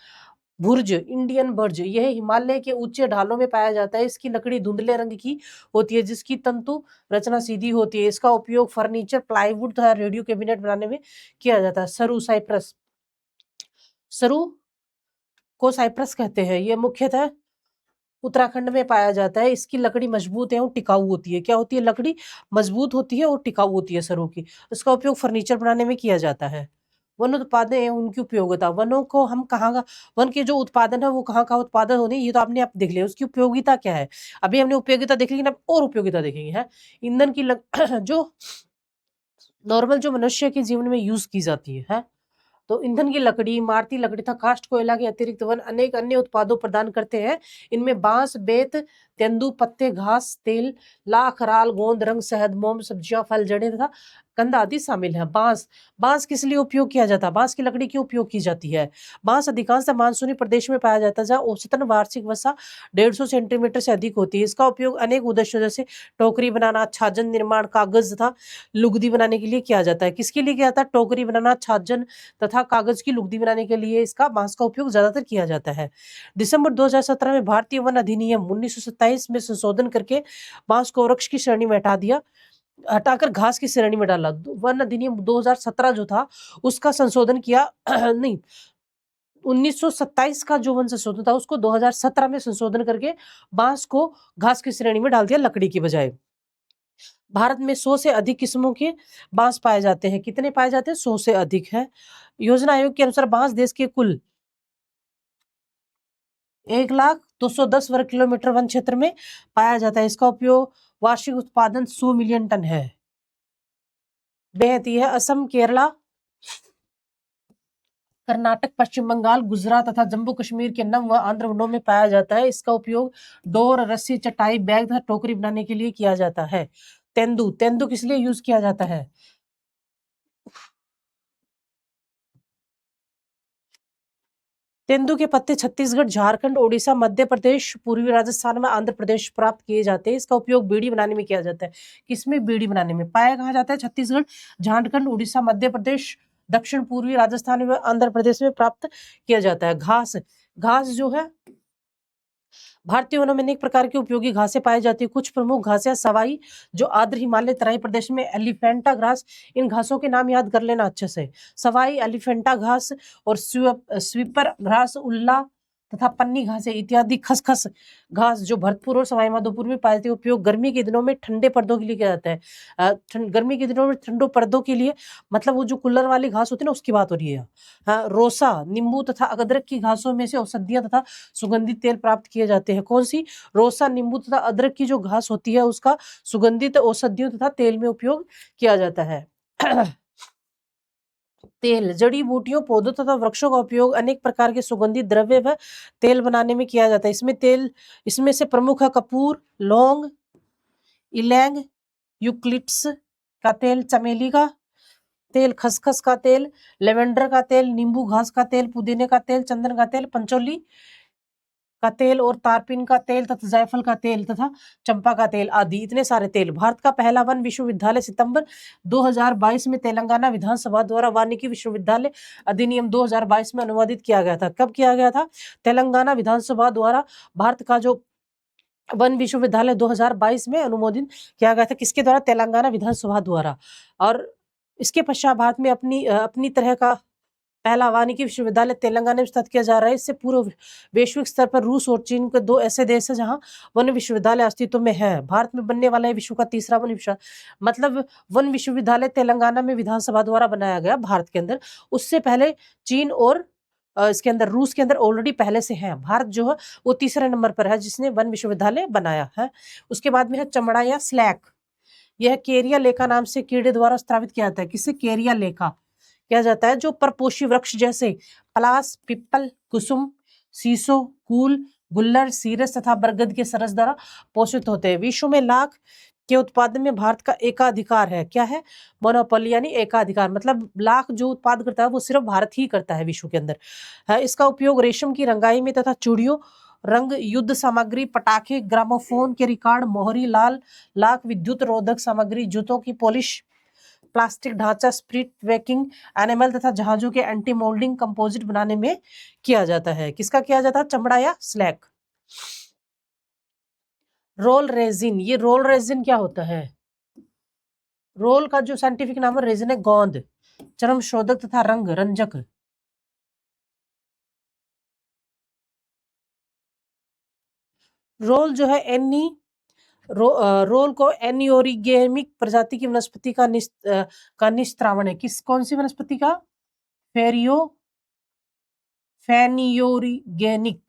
भुर्ज, इंडियन बर्ज, यह हिमालय के ऊंचे ढालों में पाया जाता है। इसकी लकड़ी धुंधले रंग की होती है, जिसकी तंतु रचना सीधी होती है। इसका उपयोग फर्नीचर, प्लाईवुड तथा रेडियो कैबिनेट बनाने में किया जाता है। सरू, साइप्रस, सरू को साइप्रस कहते हैं। यह मुख्यतः उत्तराखंड में पाया जाता है। इसकी लकड़ी मजबूत है और टिकाऊ होती है। क्या होती है? लकड़ी मजबूत होती है और टिकाऊ होती है सरू की। इसका उपयोग फर्नीचर बनाने में किया जाता है। वन उत्पादन एवं उनकी उपयोगिता, वनों को हम कहाँ का, वन के जो उत्पादन है वो कहाँ का उत्पादन होने, ये तो आपने आप देख लिया। उसकी उपयोगिता क्या है? अभी हमने उपयोगिता देख ली, लेकिन अब और उपयोगिता देखेंगे है। ईंधन की जो नॉर्मल जो मनुष्य के जीवन में यूज की जाती है। तो ईंधन की लकड़ी, इमारती लकड़ी तथा काष्ठ कोयला के अतिरिक्त वन अनेक अन्य उत्पादों प्रदान करते हैं। इनमें बांस, बेत, तेंदु, पत्ते, घास, तेल, लाख, राल, गोंद, रंग, शहद, मोम, सब्जियां, फल, जड़ें तथा कंद आदि शामिल है। बांस, बांस किस लिए उपयोग किया जाता है? बांस की लकड़ी क्यों उपयोग की जाती है? बांस अधिकांशतः मानसूनी प्रदेश में पाया जाता है, जहाँ औसतन वार्षिक वर्षा 150 सेंटीमीटर से अधिक होती है। इसका उपयोग अनेक उद्देश्यों जैसे टोकरी बनाना, छाजन निर्माण, कागज तथा लुगदी बनाने के लिए किया जाता है। किसके लिए किया जाता है? टोकरी बनाना, छाजन तथा कागज की लुगदी बनाने के लिए इसका बांस का उपयोग ज्यादातर किया जाता है। दिसंबर 2017 में भारतीय वन अधिनियम 1927 में संशोधन करके बांस को वृक्ष की श्रेणी में हटाकर घास की श्रेणी में डाला। वन अधिनियम 2017 जो था उसका संशोधन किया नहीं, 1927 का जो वन संशोधन था उसको 2017 में संशोधन करके बांस को घास की श्रेणी में डाल दिया लकड़ी की बजाय। भारत में 100 से अधिक किस्मों के बांस पाए जाते हैं। कितने पाए जाते हैं? 100 से अधिक है। योजना आयोग के अनुसार बांस देश के कुल 1,0210 वर्ग किलोमीटर वन क्षेत्र में पाया जाता है। इसका उपयोग वार्षिक उत्पादन 100 मिलियन टन है। बेहद है असम, केरला, कर्नाटक, पश्चिम बंगाल, गुजरात तथा जम्मू कश्मीर के नम व आंध्र वनों में पाया जाता है। इसका उपयोग डोर, रस्सी, चटाई, बैग तथा टोकरी बनाने के लिए किया जाता है। तेंदु, तेंदु किस लिए यूज किया जाता है? तेंदु के पत्ते छत्तीसगढ़, झारखंड, ओडिशा, मध्य प्रदेश, पूर्वी राजस्थान में आंध्र प्रदेश प्राप्त किए जाते हैं। इसका उपयोग बीड़ी बनाने में किया जाता है। किसमें? बीड़ी बनाने में। पाया कहाँ जाता है? छत्तीसगढ़, झारखंड, उड़ीसा, मध्य प्रदेश, दक्षिण पूर्वी राजस्थान में, आंध्र प्रदेश में प्राप्त किया जाता है। घास, घास जो है भारतीय वनों में अनेक प्रकार की उपयोगी घासें पाई जाती है। कुछ प्रमुख घासें सवाई जो आर्द्र हिमालय तराई प्रदेश में, एलिफेंटा घास, इन घासों के नाम याद कर लेना अच्छे से। सवाई, एलिफेंटा घास और स्वीपर घास, उल्ला तथा पन्नी घासें इत्यादि। खसखस घास जो भरतपुर और सवाई माधोपुर में पाई जाती है। उपयोग गर्मी के दिनों में ठंडे पर्दों के लिए किया जाता है। गर्मी के दिनों में ठंडो पर्दों के लिए, मतलब वो जो कूलर वाली घास होती है ना, उसकी बात हो रही है। हाँ, रोसा, नींबू तथा अदरक की घासों में से औषधियां तथा सुगंधित तेल प्राप्त किए जाते हैं। कौन सी? रोसा, नींबू तथा अदरक की जो घास होती है उसका सुगंधित औषधियों तथा तेल में उपयोग किया जाता है। तेल, जड़ी बूटियों, पौधों तथा वृक्षों का उपयोग अनेक प्रकार के सुगंधित द्रव्य व तेल बनाने में किया जाता है। इसमें से प्रमुख है कपूर, लौंग, इलैंग, यूकलिप्टस का तेल, चमेली का तेल, खसखस का तेल, लेवेंडर का तेल, नींबू घास का तेल, पुदीने का तेल, चंदन का तेल, पंचोली का तेल और तारपीन का तेल तथा जायफल का तेल तथा चंपा का तेल आदि। इतने सारे तेल। भारत का पहला वन विश्वविद्यालय सितंबर 2022 में तेलंगाना विधानसभा द्वारा वानिकी विश्वविद्यालय अधिनियम 2022 में अनुवादित किया गया था। कब किया गया था? तेलंगाना विधानसभा द्वारा भारत का जो वन विश्वविद्यालय 2022 में अनुमोदित किया गया था। किसके द्वारा? तेलंगाना विधानसभा द्वारा। और इसके पश्चात भारत में अपनी तरह का पहला वानिकी विश्वविद्यालय तेलंगाना में स्थापित किया जा रहा है। इससे पूर्व वैश्विक स्तर पर रूस और चीन के 2 ऐसे देश हैं जहां वन विश्वविद्यालय अस्तित्व में है। भारत में बनने वाला है विश्व का तीसरा वन विश्वविद्यालय, मतलब वन विश्वविद्यालय तेलंगाना में विधानसभा द्वारा बनाया गया भारत के अंदर। उससे पहले चीन और इसके अंदर रूस के अंदर ऑलरेडी पहले से है। भारत जो है वो तीसरे नंबर पर है जिसने वन विश्वविद्यालय बनाया है। उसके बाद में है चमड़ा या स्लैक। यह केरिया लेका नाम से कीड़े द्वारा स्रावित किया जाता है। किससे? केरिया लेका किया जाता है, जो परपोषी वृक्ष जैसे पलास, पिप्पल, कुसुम, सीसो, कूल, गुल्लर, सीरस तथा बरगद के सरस द्वारा पोषित होते हैं। विश्व में लाख के उत्पादन में भारत का एकाधिकार है। क्या है? मोनोपोली, यानी एकाधिकार, मतलब लाख जो उत्पाद करता है वो सिर्फ भारत ही करता है विश्व के अंदर है। इसका उपयोग रेशम की रंगाई में तथा चूड़ियों, रंग, युद्ध सामग्री, पटाखे, ग्रामोफोन के रिकॉर्ड, मोहरी, लाल लाख, विद्युत रोधक सामग्री, जूतों की पॉलिश, प्लास्टिक ढांचा, स्प्रिट वेकिंग, एनिमल तथा जहाजों के एंटी मोल्डिंग कंपोजिट बनाने में किया जाता है। किसका किया जाता है? चमड़ा या स्लैक। रोल रेजिन, ये रोल रेजिन क्या होता है? रोल का जो साइंटिफिक नाम है, रेजिन है गोंद, चर्म शोधक तथा रंग रंजक। रोल जो है रोल को एनियोरिगेमिक प्रजाति की वनस्पति का निस्त्रावण है। कौन सी वनस्पति का? फेनियोरिगेनिक।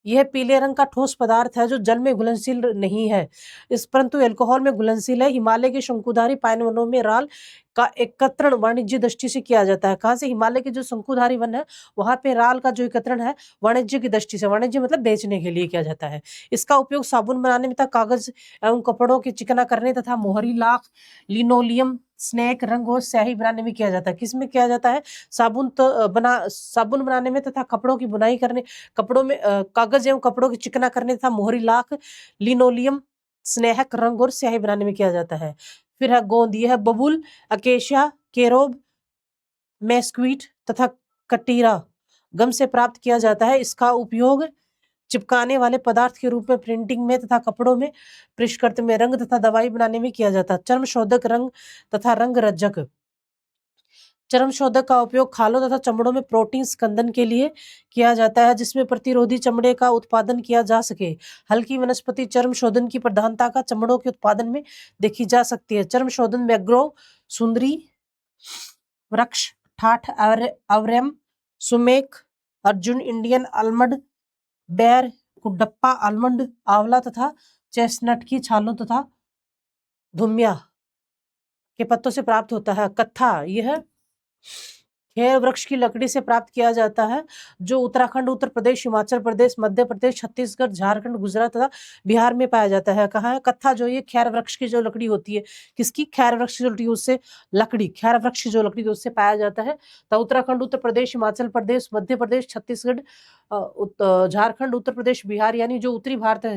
यह पीले रंग का ठोस पदार्थ है जो जल में घुलनशील नहीं है, इस परंतु अल्कोहल में घुलनशील है। हिमालय के शंकुधारी पाइन वनों में राल का एकत्रण वाणिज्य दृष्टि से किया जाता है। कहाँ से? हिमालय के जो शंकुधारी वन है वहां पे राल का जो एकत्रण है वाणिज्य की दृष्टि से, वाणिज्य मतलब बेचने के लिए किया जाता है। इसका उपयोग साबुन बनाने में तथा कागज एवं कपड़ों की चिकना करने तथा मोहरी, लाख, लिनोलियम, स्नेक, रंग और स्याही बनाने में किया जाता है। किस में किया जाता है? साबुन बनाने में तथा कपड़ों की बुनाई करने, कपड़ों में कागज एवं कपड़ों की चिकना करने तथा मोहरी, लाख, लिनोलियम, स्नेहक, रंग और स्याही बनाने में किया जाता है। फिर है गोंद, यह है बबूल, अकेशिया, केरोब, मेस्क्वीट तथा कटीरा गम से प्राप्त किया जाता है। इसका उपयोग चिपकाने वाले पदार्थ के रूप में प्रिंटिंग में तथा कपड़ों में, परिष्कृत में, रंग तथा दवाई बनाने में किया जाता है। चर्म शोधक, रंग तथा रंग रज्जक। चर्म शोधक का उपयोग खालों तथा चमड़ों में प्रोटीन स्कंदन के लिए किया जाता है जिसमें प्रतिरोधी चमड़े का उत्पादन किया जा सके। हल्की वनस्पति चर्म शोधन की प्रधानता का चमड़ों के उत्पादन में देखी जा सकती है। चर्म शोधन मैग्रो, सुंदरी वृक्ष, ठाठ, अवरेम, सुमेक, अर्जुन, इंडियन आलमंड, बेर, कुड्डप्पा आलमंड, आंवला तथा चेस्टनट की छालों तथा धुमिया के पत्तों से प्राप्त होता है। कत्था, यह खेर वृक्ष की लकड़ी से प्राप्त किया जाता है जो उत्तराखंड, उत्तर प्रदेश, हिमाचल प्रदेश, मध्य प्रदेश, छत्तीसगढ़, झारखंड, गुजरात तथा बिहार में पाया जाता है। कहाँ है? कत्था जो ये खैर वृक्ष की जो लकड़ी होती है, किसकी? खैर वृक्ष की जो लकड़ी, उससे लकड़ी, खैर वृक्ष की जो लकड़ी उससे पाया जाता है। तो उत्तराखंड, उत्तर प्रदेश, हिमाचल प्रदेश, मध्य प्रदेश, छत्तीसगढ़, झारखंड, उत्तर प्रदेश, बिहार, यानी जो उत्तरी भारत है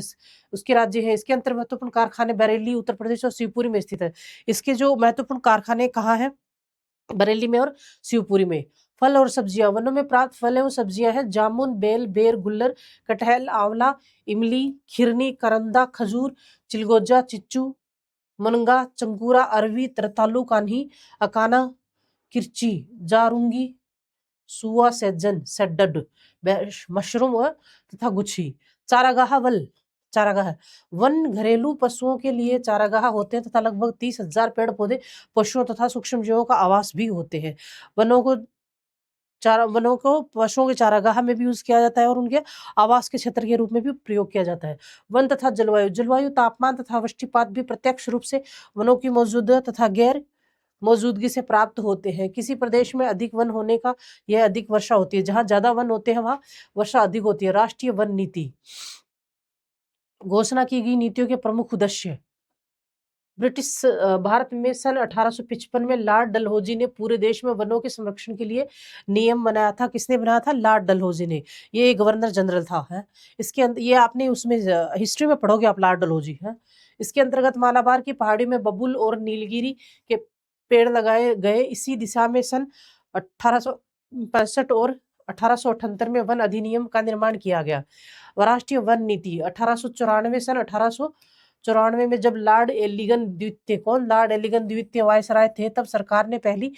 उसके राज्य है। इसके अंतर महत्वपूर्ण कारखाने बरेली, उत्तर प्रदेश और शिवपुरी में स्थित है। इसके जो महत्वपूर्ण कारखाने कहाँ है? बरेली में और शिवपुरी में। फल और सब्जियां, वनों में प्राप्त फल एवं सब्जियां हैं जामुन, बेल, बेर, गुल्लर, कटहल, आंवला, इमली, खिरनी, करंदा, खजूर, चिलगोजा, चिच्चू, मुनगा, चंकुरा, अरवी, तरतालू, कान्ही, अकाना, किरची, जारुंगी, सुआ, सेजन, सेड्डड, मशरूम और तथा गुच्छी। चारागाह वल, चारागाह वन घरेलू पशुओं के लिए चारागाह होते हैं तथा लगभग 30,000 पेड़ पौधे, पशुओं तथा सूक्ष्म जीवों का आवास भी होते हैं। वनों को पशुओं के चारागाह में भी यूज किया जाता है और उनके आवास के क्षेत्र के रूप में भी प्रयोग किया जाता है। वन तथा जलवायु, जलवायु तापमान तथा वृष्टिपात भी प्रत्यक्ष रूप से वनों की मौजूदा तथा गैर मौजूदगी से प्राप्त होते हैं। किसी प्रदेश में अधिक वन होने का यह अधिक वर्षा होती है, जहां ज्यादा वन होते हैं वहां वर्षा अधिक होती है। राष्ट्रीय वन नीति, घोषणा की गई नीतियों के प्रमुख उद्देश्य। ब्रिटिश भारत में सन 1855 में लॉर्ड डलहौजी ने पूरे देश में वनों के संरक्षण के लिए नियम बनाया था। किसने बनाया था? लॉर्ड डलहौजी ने। ये गवर्नर जनरल था है। इसके अंदर ये आपने उसमें हिस्ट्री में पढ़ोगे आप, लॉर्ड डलहौजी है। इसके अंतर्गत मालाबार की पहाड़ी में बबूल और नीलगिरी के पेड़ लगाए गए। इसी दिशा में सन 1865 और 1878 में वन अधिनियम का निर्माण किया गया। राष्ट्रीय वन नीति 1894, सन 1894 में जब लॉर्ड एलिगन द्वितीय, कौन? लॉर्ड एलिगन द्वितीय वायसराय थे, तब सरकार ने पहली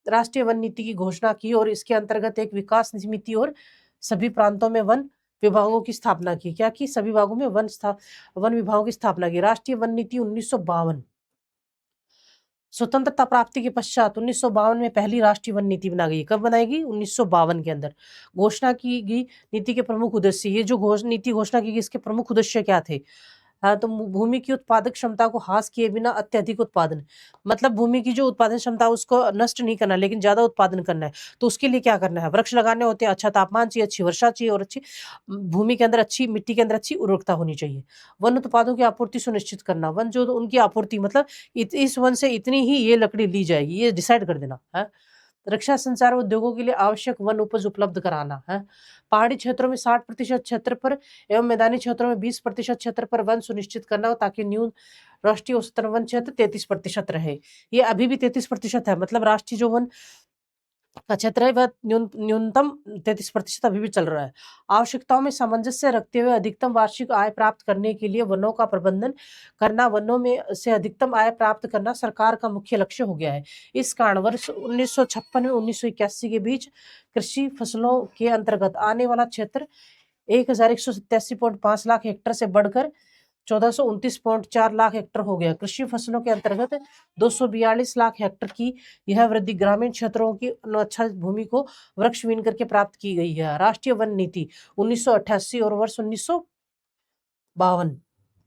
राष्ट्रीय वन नीति की घोषणा की और इसके अंतर्गत एक विकास समिति और सभी प्रांतों में वन विभागों की स्थापना की। क्या की? सभी भागों में वन विभागों की स्थापना की। राष्ट्रीय वन नीति 1952। स्वतंत्रता प्राप्ति के पश्चात 1952 में पहली राष्ट्रीय वन नीति बनाई गई। कब बनाई गई? 1952 के अंदर। घोषणा की गई नीति के प्रमुख उद्देश्य, ये जो नीति घोषणा की गई, इसके प्रमुख उद्देश्य क्या थे? हाँ, तो भूमि की उत्पादक क्षमता को ह्रास किए बिना अत्यधिक उत्पादन, मतलब भूमि की जो उत्पादन क्षमता है उसको नष्ट नहीं करना, लेकिन ज्यादा उत्पादन करना है। तो उसके लिए क्या करना है? वृक्ष लगाने होते हैं, अच्छा तापमान चाहिए, अच्छी वर्षा चाहिए और अच्छी भूमि के अंदर, अच्छी मिट्टी के अंदर अच्छी उर्वरकता होनी चाहिए। वन उत्पादों की आपूर्ति सुनिश्चित करना, वन जो उनकी आपूर्ति, मतलब इस वन से इतनी ही ये लकड़ी ली जाएगी, ये डिसाइड कर देना है। रक्षा संचार उद्योगों के लिए आवश्यक वन उपज उपलब्ध कराना है। पहाड़ी क्षेत्रों में 60% क्षेत्र पर एवं मैदानी क्षेत्रों में 20% क्षेत्र पर वन सुनिश्चित करना हो, ताकि न्यून राष्ट्रीय औसतन वन क्षेत्र 33% रहे। ये अभी भी 33% है, मतलब राष्ट्रीय जो वन का क्षेत्र है वह न्यूनतम 33% अभी भी चल रहा है। आवश्यकताओं में सामंजस्य रखते हुए अधिकतम वार्षिक आय प्राप्त करने के लिए वनों का प्रबंधन करना, वनों में से अधिकतम आय प्राप्त करना सरकार का मुख्य लक्ष्य हो गया है। इस कारण वर्ष 1956 में 1981 के बीच कृषि फसलों के अंतर्गत आने वाला क्षेत्र 1187.5 लाख हेक्टेयर से बढ़कर 1429.4 लाख हेक्टेयर हो गया। कृषि फसलों के अंतर्गत 242 लाख हेक्टेयर की यह वृद्धि ग्रामीण क्षेत्रों की अच्छा भूमि को वृक्ष बीन करके प्राप्त की गई है। राष्ट्रीय वन नीति 1988 और वर्ष 1952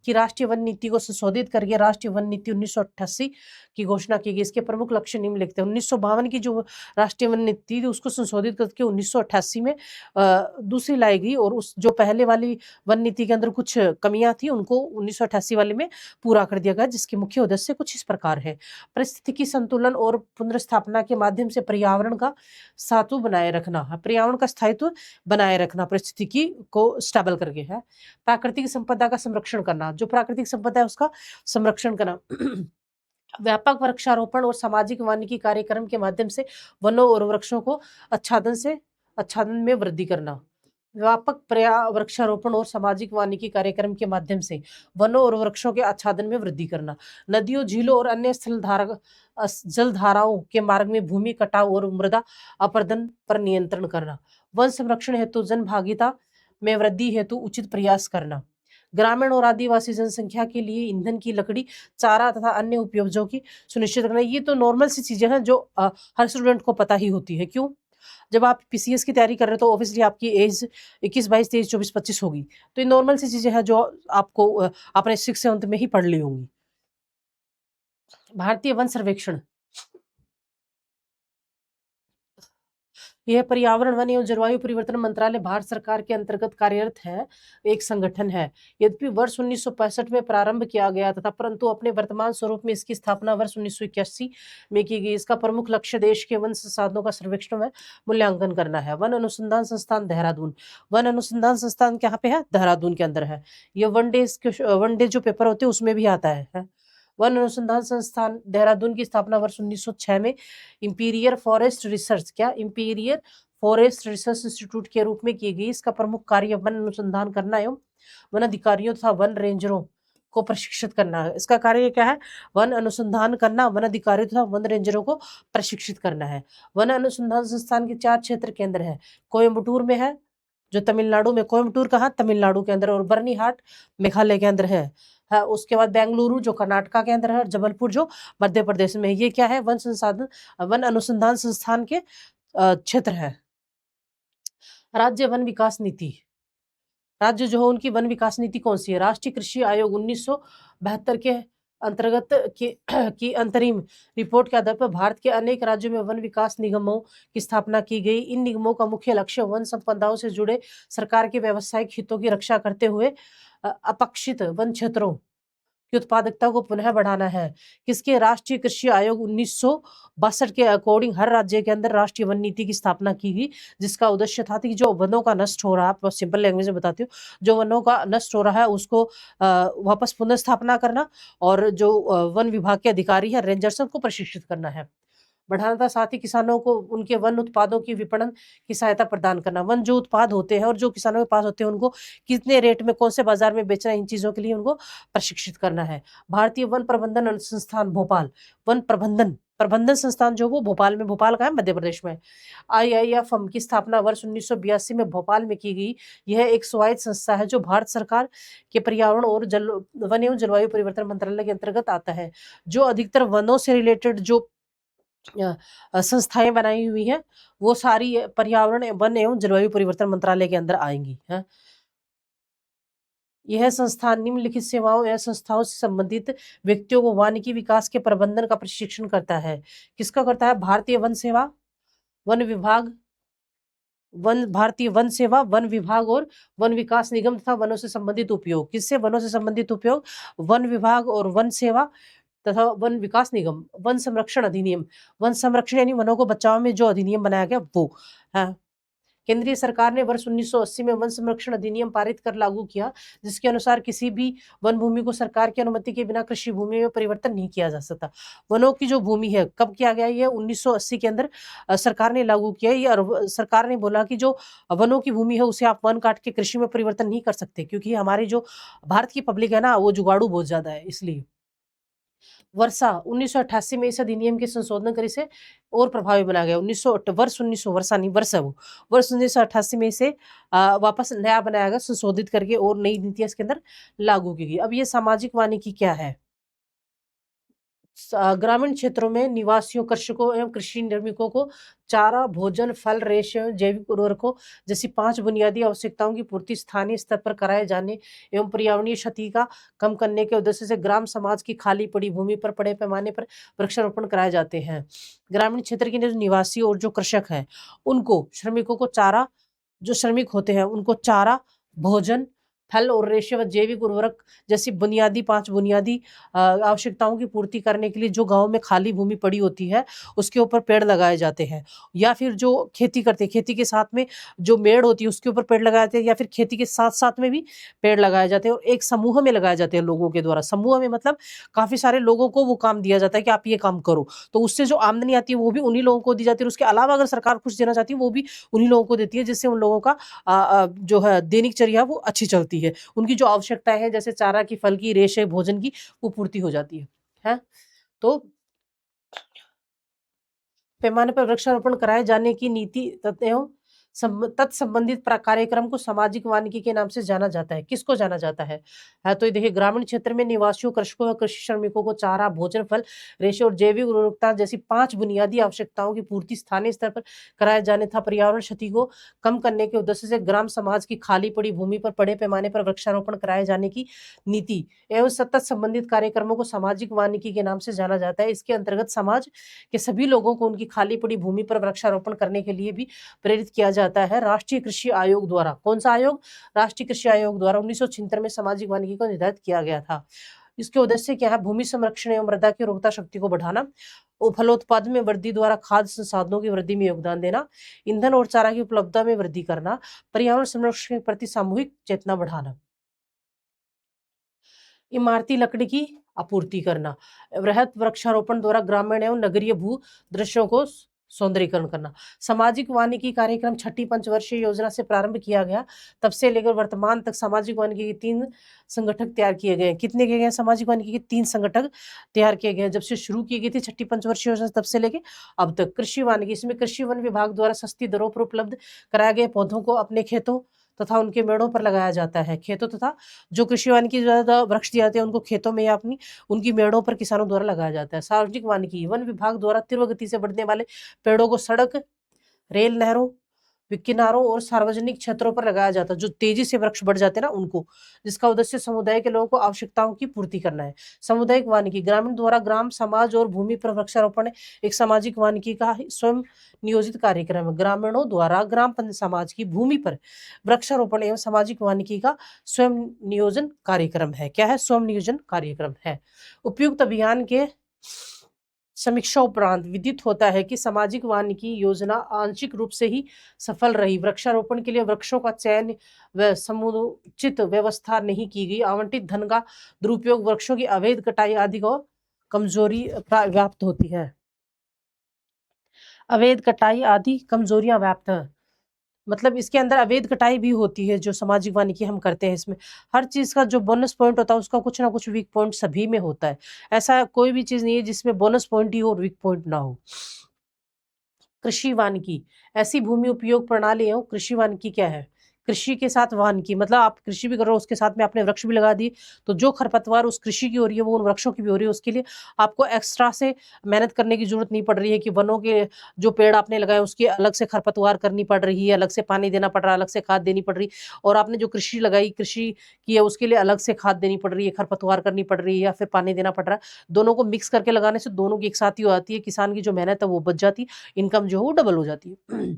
की राष्ट्रीय वन नीति को संशोधित करके राष्ट्रीय वन नीति 1988 की घोषणा की गई। इसके प्रमुख लक्ष्य निम्नलिखित हैं। 1952 की जो राष्ट्रीय वन नीति थी उसको संशोधित करके 1988 में दूसरी लाई गई, और उस जो पहले वाली वन नीति के अंदर कुछ कमियां थी उनको 1988 वाले में पूरा कर दिया गया, जिसके मुख्य उद्देश्य कुछ इस प्रकार है। परिस्थितिकी संतुलन और पुनर्स्थापना के माध्यम से पर्यावरण का स्थायित्व बनाए रखना, पर्यावरण का स्थायित्व बनाए रखना, परिस्थितिकी को स्टेबल करके है। प्राकृतिक संपदा का संरक्षण करना, जो प्राकृतिक संपदा है उसका संरक्षण करना। व्यापक वृक्षारोपण और सामाजिक वानिकी कार्यक्रम के माध्यम से वनों और वृक्षों को आच्छादन में वृद्धि करना। व्यापक वृक्षारोपण और सामाजिक वानिकी कार्यक्रम के माध्यम से वनों और वृक्षों के आच्छादन में वृद्धि करना। नदियों, झीलों और अन्य जल धाराओं के मार्ग में भूमि कटाव और मृदा अपरदन पर नियंत्रण करना। वन संरक्षण हेतु जन भागीदारी में वृद्धि हेतु उचित प्रयास करना। ग्रामीण और आदिवासी जनसंख्या के लिए ईंधन की लकड़ी, चारा तथा अन्य उपयोगों की सुनिश्चित करना। ये तो नॉर्मल सी चीजें हैं जो हर स्टूडेंट को पता ही होती है। क्यों? जब आप पीसीएस की तैयारी कर रहे हो तो ऑब्वियसली आपकी एज 21, 22, 23, 24, 25 होगी। तो ये नॉर्मल सी चीजें हैं जो आपको अपने 6th-7th में ही पढ़ ली होंगी। भारतीय वन सर्वेक्षण, यह पर्यावरण, वन एवं जलवायु परिवर्तन मंत्रालय भारत सरकार के अंतर्गत कार्यरत है, एक संगठन है। यद्यपि वर्ष 1965 में प्रारंभ किया गया तथा परंतु अपने वर्तमान स्वरूप में इसकी स्थापना वर्ष 1981 में की गई। इसका प्रमुख लक्ष्य देश के वन संसाधनों का सर्वेक्षण व मूल्यांकन करना है। वन अनुसंधान संस्थान देहरादून, वन अनुसंधान संस्थान कहाँ पे है? देहरादून के अंदर है। ये वन डे जो पेपर होते हैं उसमें भी आता है। वन अनुसंधान संस्थान देहरादून की स्थापना वर्ष 1906 में इंपीरियल फॉरेस्ट रिसर्च इंस्टीट्यूट के रूप में की गई। इसका प्रमुख कार्य वन अनुसंधान करना एवं वन अधिकारियों तथा वन रेंजरों को प्रशिक्षित करना है। इसका कार्य क्या है? वन अनुसंधान करना, वन अधिकारियों तथा वन रेंजरों को प्रशिक्षित करना है। वन अनुसंधान संस्थान के 4 क्षेत्र केंद्र है। कोयम्बटूर में है, जो तमिलनाडु में। कोयम्बटूर कहाँ? तमिलनाडु के अंदर। और बर्नीहाट मेघालय के अंदर है। उसके बाद बेंगलुरु जो कर्नाटका के अंदर है, और जबलपुर जो मध्य प्रदेश में है। ये क्या है? वन अनुसंधान संस्थान के क्षेत्र है। राज्य वन विकास नीति, राज्य जो है उनकी वन विकास नीति कौन सी है? राष्ट्रीय कृषि आयोग 1972 के अंतर्गत की अंतरिम रिपोर्ट के आधार पर भारत के अनेक राज्यों में वन विकास निगमों की स्थापना की गई। इन निगमों का मुख्य लक्ष्य वन संपदाओं से जुड़े सरकार के व्यावसायिक हितों की रक्षा करते हुए अपक्षित वन क्षेत्रों की उत्पादकता को पुनः बढ़ाना है। किसके? राष्ट्रीय कृषि आयोग 1962 के अकॉर्डिंग हर राज्य के अंदर राष्ट्रीय वन नीति की स्थापना की गई, जिसका उद्देश्य था कि जो वनों का नष्ट हो रहा है, सिंपल लैंग्वेज में बताती हूँ, जो वनों का नष्ट हो रहा है उसको वापस पुनः स्थापना करना, और जो वन विभाग के अधिकारी है, रेंजर्स, को प्रशिक्षित करना है। बढ़ाना था, साथ ही किसानों को उनके वन उत्पादों की विपणन की सहायता प्रदान करना। वन जो उत्पाद होते हैं और जो किसानों के पास होते हैं उनको कितने रेट में कौन से बाजार में बेचना है, इन चीजों के लिए उनको प्रशिक्षित करना है। भारतीय वन प्रबंधन अनुसंधान भोपाल, वन प्रबंधन प्रबंधन संस्थान जो वो भोपाल में, भोपाल का है मध्य प्रदेश में। IIFM की स्थापना वर्ष 1982 में भोपाल में की गई। यह एक स्वायत्त संस्था है जो भारत सरकार के पर्यावरण और वन एवं जलवायु परिवर्तन मंत्रालय के अंतर्गत आता है। जो अधिकतर वनों से रिलेटेड जो संस्थाएं बनाई हुई हैं वो सारी पर्यावरण, वन एवं जलवायु परिवर्तन मंत्रालय के अंदर आएंगी है। यह संस्थान निम्नलिखित सेवाओं या संस्थाओं से संबंधित व्यक्तियों को वानिकी विकास के प्रबंधन का प्रशिक्षण करता है। किसका करता है? भारतीय वन सेवा, वन विभाग, भारतीय वन सेवा, वन विभाग और वन विकास निगम तथा वनों से संबंधित उपयोग। किससे? वनों से संबंधित उपयोग, वन विभाग और वन सेवा तथा वन विकास निगम। वन संरक्षण अधिनियम, वन संरक्षण यानी वनों को बचाव में जो अधिनियम बनाया गया वो है। केंद्रीय सरकार ने वर्ष 1980 में वन संरक्षण अधिनियम पारित कर लागू किया, जिसके अनुसार किसी भी वन भूमि को सरकार की अनुमति के बिना कृषि भूमि में परिवर्तन नहीं किया जा सकता। वनों की जो भूमि है कब किया गया? ये 1980 के अंदर सरकार ने लागू किया ये, और सरकार ने बोला कि जो वनों की भूमि है उसे आप वन काट के कृषि में परिवर्तन नहीं कर सकते, क्योंकि हमारी जो भारत की पब्लिक है ना वो जुगाड़ू बहुत ज्यादा है। इसलिए वर्षा 1988 में इस अधिनियम के संशोधन कर इसे और प्रभावी बनाया गया। 1900 वर्ष 1900 वर्षा नहीं वर्ष है वो, वर्ष 1988 में इसे वापस नया बनाया गया, संशोधित करके और नई नीतियां इसके अंदर लागू की गई। अब ये सामाजिक वानिकी क्या है? ग्रामीण क्षेत्रों में निवासियों, कृषकों एवं कृषि निर्मिकों को चारा, भोजन, फल, रेशे, जैविक उर्वरकों जैसी 5 बुनियादी आवश्यकताओं की पूर्ति स्थानीय स्तर पर कराए जाने एवं पर्यावरणीय क्षति का कम करने के उद्देश्य से ग्राम समाज की खाली पड़ी भूमि पर बड़े पैमाने पर वृक्षारोपण कराए जाते हैं। ग्रामीण क्षेत्र के जो निवासी और जो कृषक हैं उनको, श्रमिकों को चारा, जो श्रमिक होते हैं उनको चारा, भोजन, फल और रेशे व जैविक उर्वरक जैसी बुनियादी 5 बुनियादी आवश्यकताओं की पूर्ति करने के लिए जो गाँव में खाली भूमि पड़ी होती है उसके ऊपर पेड़ लगाए जाते हैं। या फिर जो खेती करते हैं, खेती के साथ में जो मेड़ होती है उसके ऊपर पेड़ लगाए जाते हैं, या फिर खेती के साथ-साथ में भी पेड़ लगाए जाते हैं और एक समूह में लगाए जाते हैं लोगों के द्वारा। समूह में मतलब काफ़ी सारे लोगों को वो काम दिया जाता है कि आप ये काम करो। तो उससे जो आमदनी आती है वो भी उन्हीं लोगों को दी जाती है और उसके अलावा अगर सरकार कुछ देना चाहती है वो भी उन्हीं लोगों को देती है, जिससे उन लोगों का जो है दैनिक चर्या वो अच्छी चलती है। उनकी जो आवश्यकताएँ हैं जैसे चारा की, फल की, रेशे, भोजन की वो पूर्ति हो जाती है। हैं? तो पैमाने पर वृक्षारोपण कराए जाने की नीति एवं तत्संबंधित कार्यक्रम को सामाजिक वानिकी के नाम से जाना जाता है। किसको जाना जाता है? तो ये देखिए, ग्रामीण क्षेत्र में निवासियों, कृषकों व कृषि श्रमिकों को चारा, भोजन, फल, रेशे और जैविक उर्वरकता जैसी 5 बुनियादी आवश्यकताओं की पूर्ति स्थानीय स्तर पर कराए जाने तथा पर्यावरण क्षति को कम करने के उद्देश्य से ग्राम समाज की खाली पड़ी भूमि पर बड़े पैमाने पर वृक्षारोपण कराए जाने की नीति एवं सतत संबंधित कार्यक्रमों को सामाजिक वानिकी के नाम से जाना जाता है। इसके अंतर्गत समाज के सभी लोगों को उनकी खाली पड़ी भूमि पर वृक्षारोपण करने के लिए भी प्रेरित किया जाता है। राष्ट्रीय कृषि आयोग द्वारा, कौन सा आयोग? राष्ट्रीय कृषि आयोग द्वारा 1976 में सामाजिक वानिकी को निर्धारित किया गया था। इसके उद्देश्य क्या है? भूमि संरक्षण एवं मृदा की उर्वरता शक्ति को बढ़ाना, फलोत्पादन में वृद्धि द्वारा खाद्य संसाधनों की वृद्धि में योगदान देना, ईंधन और चारा की उपलब्धता में वृद्धि करना, पर्यावरण संरक्षण के प्रति सामूहिक चेतना बढ़ाना, इमारती लकड़ी की आपूर्ति करना, वृहत वृक्षारोपण द्वारा ग्रामीण एवं नगरीय भू दृश्यों को सौंदर्यीकरण करना। सामाजिक वानिकी कार्यक्रम छठी पंचवर्षीय योजना से प्रारंभ किया गया। तब से लेकर वर्तमान तक सामाजिक वानिकी के 3 संगठक तैयार किए गए। कितने किए गए? सामाजिक वानिकी के 3 संगठक तैयार किए गए। जब से शुरू की गई थी छठी पंचवर्षीय योजना तब से लेके अब तक। कृषि वानिकी, इसमें कृषि वन विभाग द्वारा सस्ती दरों पर उपलब्ध कराए गए पौधों को अपने खेतों तथा उनके मेड़ों पर लगाया जाता है। खेतों तथा जो कृषि वानिकी ज्यादा वृक्ष दिए जाते हैं उनको खेतों में या अपनी उनकी मेड़ों पर किसानों द्वारा लगाया जाता है। सार्वजनिक वानिकी, वन विभाग द्वारा तीव्र गति से बढ़ने वाले पेड़ों को सड़क, रेल, नहरों, किनारों और सार्वजनिक क्षेत्रों पर लगाया जाता है। जो तेजी से वृक्ष बढ़ जाते हैं ना उनको, जिसका उद्देश्य समुदाय के लोगों को आवश्यकताओं की पूर्ति करना है। सामुदायिक वानिकी, ग्रामीण द्वारा ग्राम, समाज और भूमि पर वृक्षारोपण एक सामाजिक वानिकी का स्वयं नियोजित कार्यक्रम है। ग्रामीणों द्वारा ग्राम समाज की भूमि पर वृक्षारोपण एवं सामाजिक वानिकी का स्वयं नियोजन कार्यक्रम है। क्या है? स्वयं नियोजन कार्यक्रम है। उपयुक्त अभियान के समीक्षा उपरांत विदित होता है कि सामाजिक वानिकी योजना आंशिक रूप से ही सफल रही। वृक्षारोपण के लिए वृक्षों का चयन व समुचित व्यवस्था नहीं की गई। आवंटित धन का दुरुपयोग, वृक्षों की अवैध कटाई आदि को कमजोरी व्याप्त होती है। अवैध कटाई आदि कमजोरियां व्याप्त है। मतलब इसके अंदर अवैध कटाई भी होती है, जो सामाजिक वानिकी हम करते हैं इसमें। हर चीज़ का जो बोनस पॉइंट होता है उसका कुछ ना कुछ वीक पॉइंट सभी में होता है। ऐसा कोई भी चीज़ नहीं है जिसमें बोनस पॉइंट ही हो और वीक पॉइंट ना हो। कृषि वानिकी, ऐसी भूमि उपयोग प्रणाली है। कृषि वानिकी क्या है? कृषि के साथ वानिकी, मतलब आप कृषि भी कर रहे हो, उसके साथ में आपने वृक्ष भी लगा दिए, तो जो खरपतवार उस कृषि की हो रही है, वो उन वृक्षों की भी हो रही है। उसके लिए आपको एक्स्ट्रा से मेहनत करने की ज़रूरत नहीं पड़ रही है कि वनों के जो पेड़ आपने लगाए, उसकी अलग से खरपतवार करनी पड़ रही है, अलग से पानी देना पड़ रहा है, अलग से खाद देनी पड़ रही है। और आपने जो कृषि लगाई, कृषि की है, उसके लिए अलग से खाद देनी पड़ रही है, खरपतवार करनी पड़ रही है या फिर पानी देना पड़ रहा है। दोनों को मिक्स करके लगाने से दोनों की एक साथ ही हो जाती है। किसान की जो मेहनत है वो बच जाती है, इनकम जो है वो डबल हो जाती है।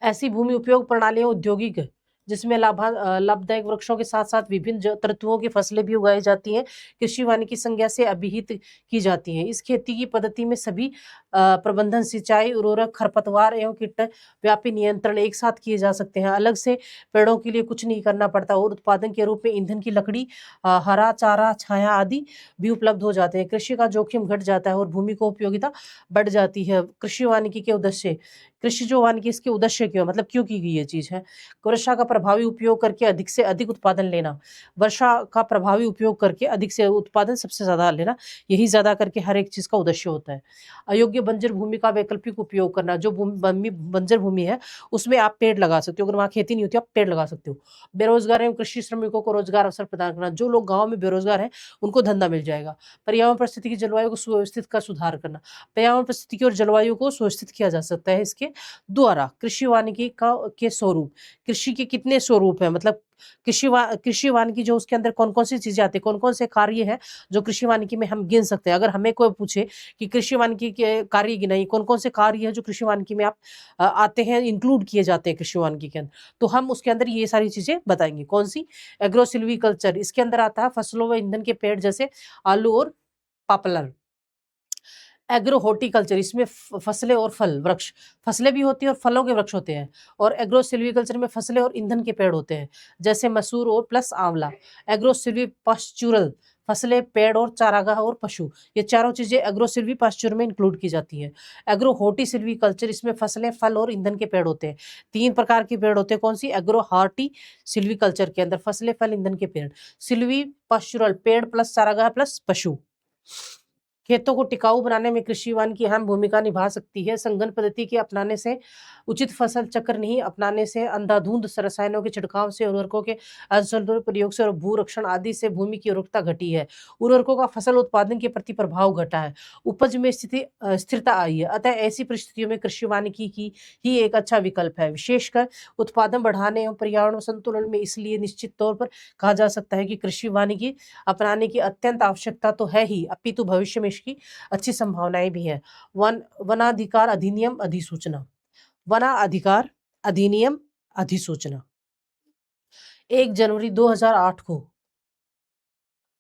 ऐसी भूमि उपयोग प्रणालियाँ औद्योगिक है, जिसमें लाभदायक वृक्षों के साथ-साथ विभिन्न तत्वों की फसलें भी उगाई जाती हैं, कृषि वानिकी संज्ञा से अभिहित की जाती हैं। इस खेती की पद्धति में सभी प्रबंधन, सिंचाई, उर्वरक, खरपतवार एवं कीट व्यापी नियंत्रण एक साथ किए जा सकते हैं। अलग से पेड़ों के लिए कुछ नहीं करना पड़ता और उत्पादन के रूप में ईंधन की लकड़ी, हरा चारा, छाया आदि भी उपलब्ध हो जाते हैं। कृषि का जोखिम घट जाता है और भूमि को उपयोगिता बढ़ जाती है। कृषि वानिकी के उद्देश्य, कृषि जो वानिकी इसके उद्देश्य क्यों, मतलब क्यों की गई ये चीज़ है? वर्षा का प्रभावी उपयोग करके अधिक से अधिक उत्पादन लेना। वर्षा का प्रभावी उपयोग करके अधिक से उत्पादन सबसे ज़्यादा लेना, यही ज़्यादा करके हर एक चीज़ का उद्देश्य होता है। अयोग्य बंजर भूमि का वैकल्पिक उपयोग करना, जो बंजर भूमि है, उसमें आप पेड़ लगा सकते हो। अगर वहाँ खेती नहीं होती, आप पेड़ लगा सकते हो। बेरोज़गार एवं कृषि श्रमिकों को रोज़गार अवसर प्रदान करना, जो लोग गाँव में बेरोज़गार हैं, उनको धंधा मिल जाएगा। पर्यावरण परिस्थिति की जलवायु को सुव्यवस्थित का सुधार करना। पर्यावरण परिस्थिति और जलवायु को सुव्यवस्थित किया जा सकता है इसके द्वारा। कृषि वानिकी का के स्वरूप, कृषि के कितने स्वरूप हैं, मतलब कृषि वानिकी जो उसके अंदर कौन-कौन सी चीज़ें आती हैं, कौन-कौन से कार्य हैं जो कृषि वानिकी में हम गिन सकते हैं। अगर हमें कोई पूछे कि कृषि वानिकी के कार्य गिनाइए, कौन-कौन से कार्य हैं जो कृषि वानिकी में आप आते हैं, इंक्लूड किए जाते हैं कृषि वानिकी के अंदर, तो हम उसके अंदर ये सारी चीज़ें बताएँगे। कौन-सी? एग्रो सिल्वीकल्चर, इसके अंदर आता है फसलों व ईंधन के पेड़ जैसे आलू और पापलर। एग्रो हॉर्टिकल्चर, इसमें फसलें और फल वृक्ष, फसलें भी होती हैं और फलों के वृक्ष होते हैं। और एग्रो सिल्वीकल्चर में फसलें और ईंधन के पेड़ होते हैं, जैसे मसूर और प्लस आंवला। एग्रो सिल्वी पास्चुरल, फसलें, पेड़ और चारागाह और पशु, ये चारों चीजें एग्रो सिल्वी पास्चुर में इंक्लूड की जाती हैं। एग्रो हॉर्टी सिल्वीकल्चर, इसमें फसलें, फल और ईंधन के पेड़ होते हैं। 3 प्रकार के पेड़ होते हैं, कौन सी? एग्रो हॉर्टी सिल्वीकल्चर के अंदर फसलें, फल, ईंधन के पेड़। सिल्वी पास्चुरल, पेड़ प्लस चारागाह प्लस पशु। खेतों को टिकाऊ बनाने में कृषि वानिकी अहम भूमिका निभा सकती है। संगठन पद्धति के अपनाने से, उचित फसल चक्र नहीं अपनाने से, अंधाधुंध रसायनों के छिड़काव से, उर्वरकों के असंतुलित प्रयोग से और भू रक्षण आदि से भूमि की उर्वरकता घटी है। उर्वरकों का फसल उत्पादन के प्रति प्रभाव घटा है। उपज में स्थिरता आई है। अतः ऐसी परिस्थितियों में कृषि वानिकी की ही एक अच्छा विकल्प है, विशेषकर उत्पादन बढ़ाने और पर्यावरण संतुलन में। इसलिए निश्चित तौर पर कहा जा सकता है कि कृषि वानिकी अपनाने की अत्यंत आवश्यकता तो है ही, अपितु भविष्य में इसकी अच्छी संभावनाएं भी हैं। वनाधिकार अधिनियम अधिसूचना, वना अधिकार अधिनियम अधिसूचना 1 जनवरी 2008 को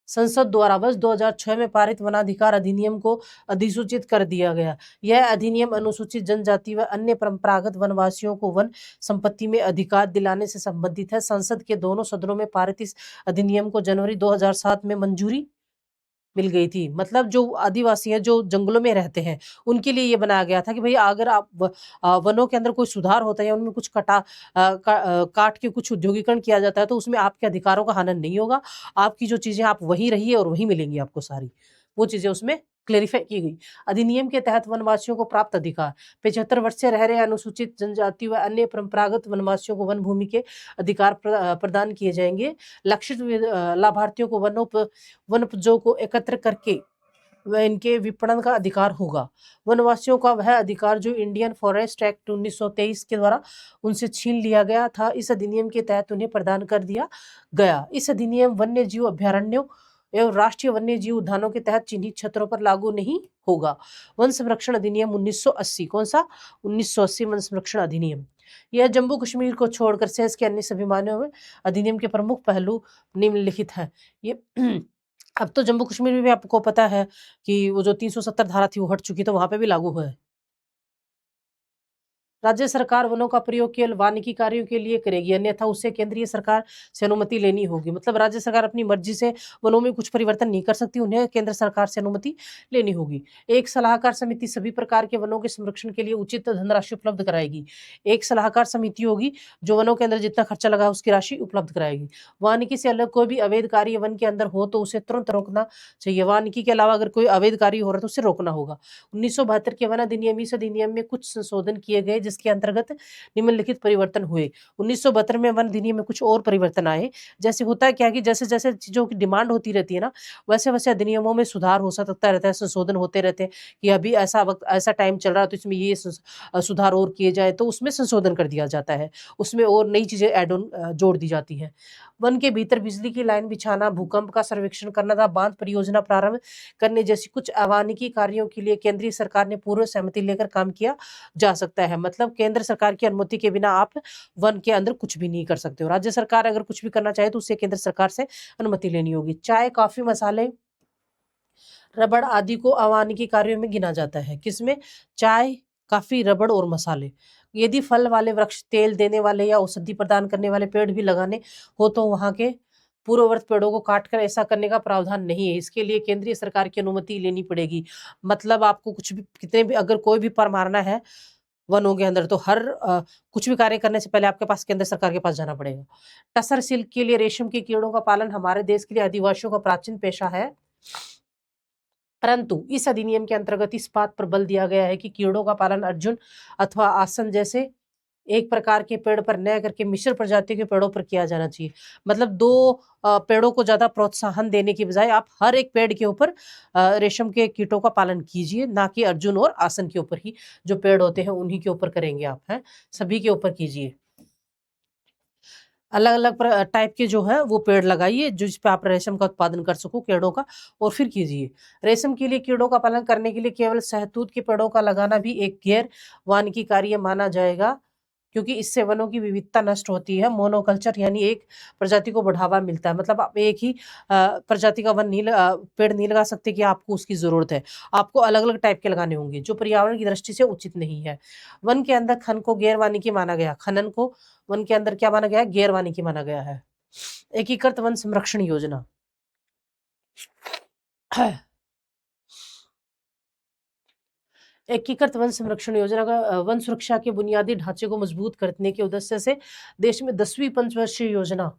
संसद द्वारा वर्ष 2006 में पारित वनाधिकार अधिनियम को अधिसूचित कर दिया गया। यह अधिनियम अनुसूचित जनजाति व अन्य परंपरागत वनवासियों को वन संपत्ति में अधिकार दिलाने से संबंधित है। संसद के दोनों सदनों में पारित इस अधिनियम को जनवरी 2007 में मंजूरी मिल गई थी। मतलब जो आदिवासी हैं, जो जंगलों में रहते हैं, उनके लिए ये बनाया गया था कि भई अगर आप वनों के अंदर कोई सुधार होता है या उनमें कुछ काट के कुछ उद्योगीकरण किया जाता है, तो उसमें आपके अधिकारों का हनन नहीं होगा। आपकी जो चीज़ें आप वहीं रहिए और वहीं मिलेंगी आपको सारी। वो चीज़ें उसमें क्लेरिफ़ाई की गई। अधिनियम के तहत वनवासियों को प्राप्त अधिकार, 75 वर्ष से रह रहे अनुसूचित जनजाति व अन्य परंपरागत वनवासियों को वन भूमि के अधिकार प्रदान किए जाएँगे। लक्षित लाभार्थियों को वनोपजों को एकत्र करके व इनके विपणन का अधिकार होगा। वनवासियों का वह अधिकार जो इंडियन फॉरेस्ट एक्ट 1923 के द्वारा उनसे छीन लिया गया था, इस अधिनियम के तहत उन्हें प्रदान कर दिया गया। इस अधिनियम वन्य जीव अभयारण्यों एवं राष्ट्रीय वन्य जीव उद्यानों के तहत चिन्हित क्षेत्रों पर लागू नहीं होगा। वन संरक्षण अधिनियम 1980, कौन सा? 1980 वन संरक्षण अधिनियम। यह जम्मू कश्मीर को छोड़कर शेष के अन्य सभी मामलों में अधिनियम के प्रमुख पहलू निम्नलिखित हैं। ये अब तो जम्मू कश्मीर में भी आपको पता है कि वो जो 370 धारा थी वो हट चुकी, तो वहाँ पे भी लागू हुआ है। राज्य सरकार वनों का प्रयोग केवल वानिकी कार्यों के लिए करेगी, अन्यथा उसे केंद्रीय सरकार से अनुमति लेनी होगी। मतलब राज्य सरकार अपनी मर्जी से वनों में कुछ परिवर्तन नहीं कर सकती, उन्हें केंद्र सरकार से अनुमति लेनी होगी। एक सलाहकार समिति सभी प्रकार के वनों के संरक्षण के लिए उचित धनराशि उपलब्ध कराएगी। एक सलाहकार समिति होगी जो वनों के अंदर जितना खर्चा लगा उसकी राशि उपलब्ध कराएगी। वानिकी से अलग कोई भी अवैध कार्य वन के अंदर हो तो उसे तुरंत रोकना चाहिए। वानिकी के अलावा अगर कोई अवैध कार्य हो रहा है तो उसे रोकना होगा। 1972 के वन अधिनियम इस अधिनियम में कुछ संशोधन किए गए जिसके अंतर्गत निम्नलिखित परिवर्तन हुए। 1972 में वन अधिनियम में कुछ और परिवर्तन आए। जैसे होता है क्या कि जैसे जैसे चीजों की डिमांड होती रहती है ना, वैसे वैसे अधिनियमों में सुधार हो सकता रहता है, संशोधन होते रहते हैं कि अभी ऐसा वक्त ऐसा टाइम चल रहा है तो इसमें ये सुधार और किए जाए, तो उसमें संशोधन कर दिया जाता है, उसमें और नई चीजें एड ऑन जोड़ दी जाती है। वन के भीतर बिजली की लाइन बिछाना, भूकंप का सर्वेक्षण करना तथा बांध परियोजना प्रारंभ करने जैसी कुछ अवानिकी कार्यों के लिए केंद्रीय सरकार ने पूर्व सहमति लेकर काम किया जा सकता है। मतलब केंद्र सरकार की अनुमति के बिना आप वन के अंदर कुछ भी नहीं कर सकते हो। राज्य सरकार अगर कुछ भी करना चाहे तो उसे केंद्र सरकार से अनुमति लेनी होगी। चाय, कॉफी, मसाले, रबड़ आदि को अवानिकी कार्यों में गिना जाता है। किसमें? चाय, कॉफी, रबड़ और मसाले। यदि फल वाले वृक्ष, तेल देने वाले या औषधि प्रदान करने वाले पेड़ भी लगाने हो तो वहां के पूर्ववर्त पेड़ों को काटकर ऐसा करने का प्रावधान नहीं है। इसके लिए केंद्रीय सरकार की अनुमति लेनी पड़ेगी। मतलब आपको कुछ भी कितने भी अगर कोई भी पर मारना है वनों के अंदर तो कुछ भी कार्य करने से पहले आपके पास केंद्र सरकार के पास जाना पड़ेगा। टसर सिल्क के लिए रेशम के कीड़ों का पालन हमारे देश के लिए आदिवासियों का प्राचीन पेशा है, परंतु इस अधिनियम के अंतर्गत इस बात पर बल दिया गया है कि कीड़ों का पालन अर्जुन अथवा आसन जैसे एक प्रकार के पेड़ पर न करके मिश्र प्रजाति के पेड़ों पर किया जाना चाहिए। मतलब दो पेड़ों को ज्यादा प्रोत्साहन देने की बजाय आप हर एक पेड़ के ऊपर रेशम के कीटों का पालन कीजिए, ना कि अर्जुन और आसन के ऊपर ही जो पेड़ होते हैं उन्हीं के ऊपर करेंगे आप, हैं सभी के ऊपर कीजिए। अलग अलग टाइप के जो है वो पेड़ लगाइए जिस पे आप रेशम का उत्पादन कर सको कीड़ों का, और फिर कीजिए। रेशम के लिए कीड़ों का पालन करने के लिए केवल शहतूत के पेड़ों का लगाना भी एक गैर वानिकी कार्य माना जाएगा, क्योंकि इससे वनों की विविधता नष्ट होती है। मोनोकल्चर यानी एक प्रजाति को बढ़ावा मिलता है। मतलब आप एक ही प्रजाति का पेड़ नहीं लगा सकते कि आपको उसकी जरूरत है, आपको अलग अलग टाइप के लगाने होंगे जो पर्यावरण की दृष्टि से उचित नहीं है। वन के अंदर खनन को गैर वानिकी माना गया। खनन को वन के अंदर क्या माना गया है? गैर वानिकी माना गया है। एकीकृत वन संरक्षण योजना एकीकृत वन संरक्षण योजना का वन सुरक्षा के बुनियादी ढांचे को मजबूत करने के उद्देश्य से देश में 10वीं पंचवर्षीय योजना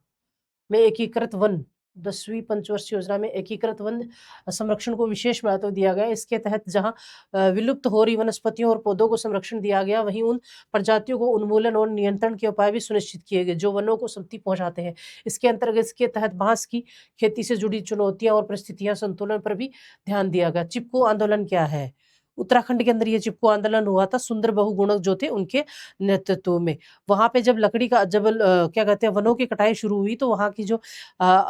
में एकीकृत वन संरक्षण को विशेष महत्व दिया गया। इसके तहत जहां विलुप्त हो रही वनस्पतियों और पौधों को संरक्षण दिया गया, वहीं उन प्रजातियों को उन्मूलन और नियंत्रण के उपाय भी सुनिश्चित किए गए जो वनों को क्षति पहुंचाते हैं। इसके तहत बांस की खेती से जुड़ी चुनौतियां और परिस्थितियां संतुलन पर भी ध्यान दिया गया। चिपको आंदोलन क्या है? उत्तराखंड के अंदर ये चिपको आंदोलन हुआ था सुंदर बहुगुणक जो थे उनके नेतृत्व में। वहां पे जब क्या कहते हैं वनों की कटाई शुरू हुई तो वहां की जो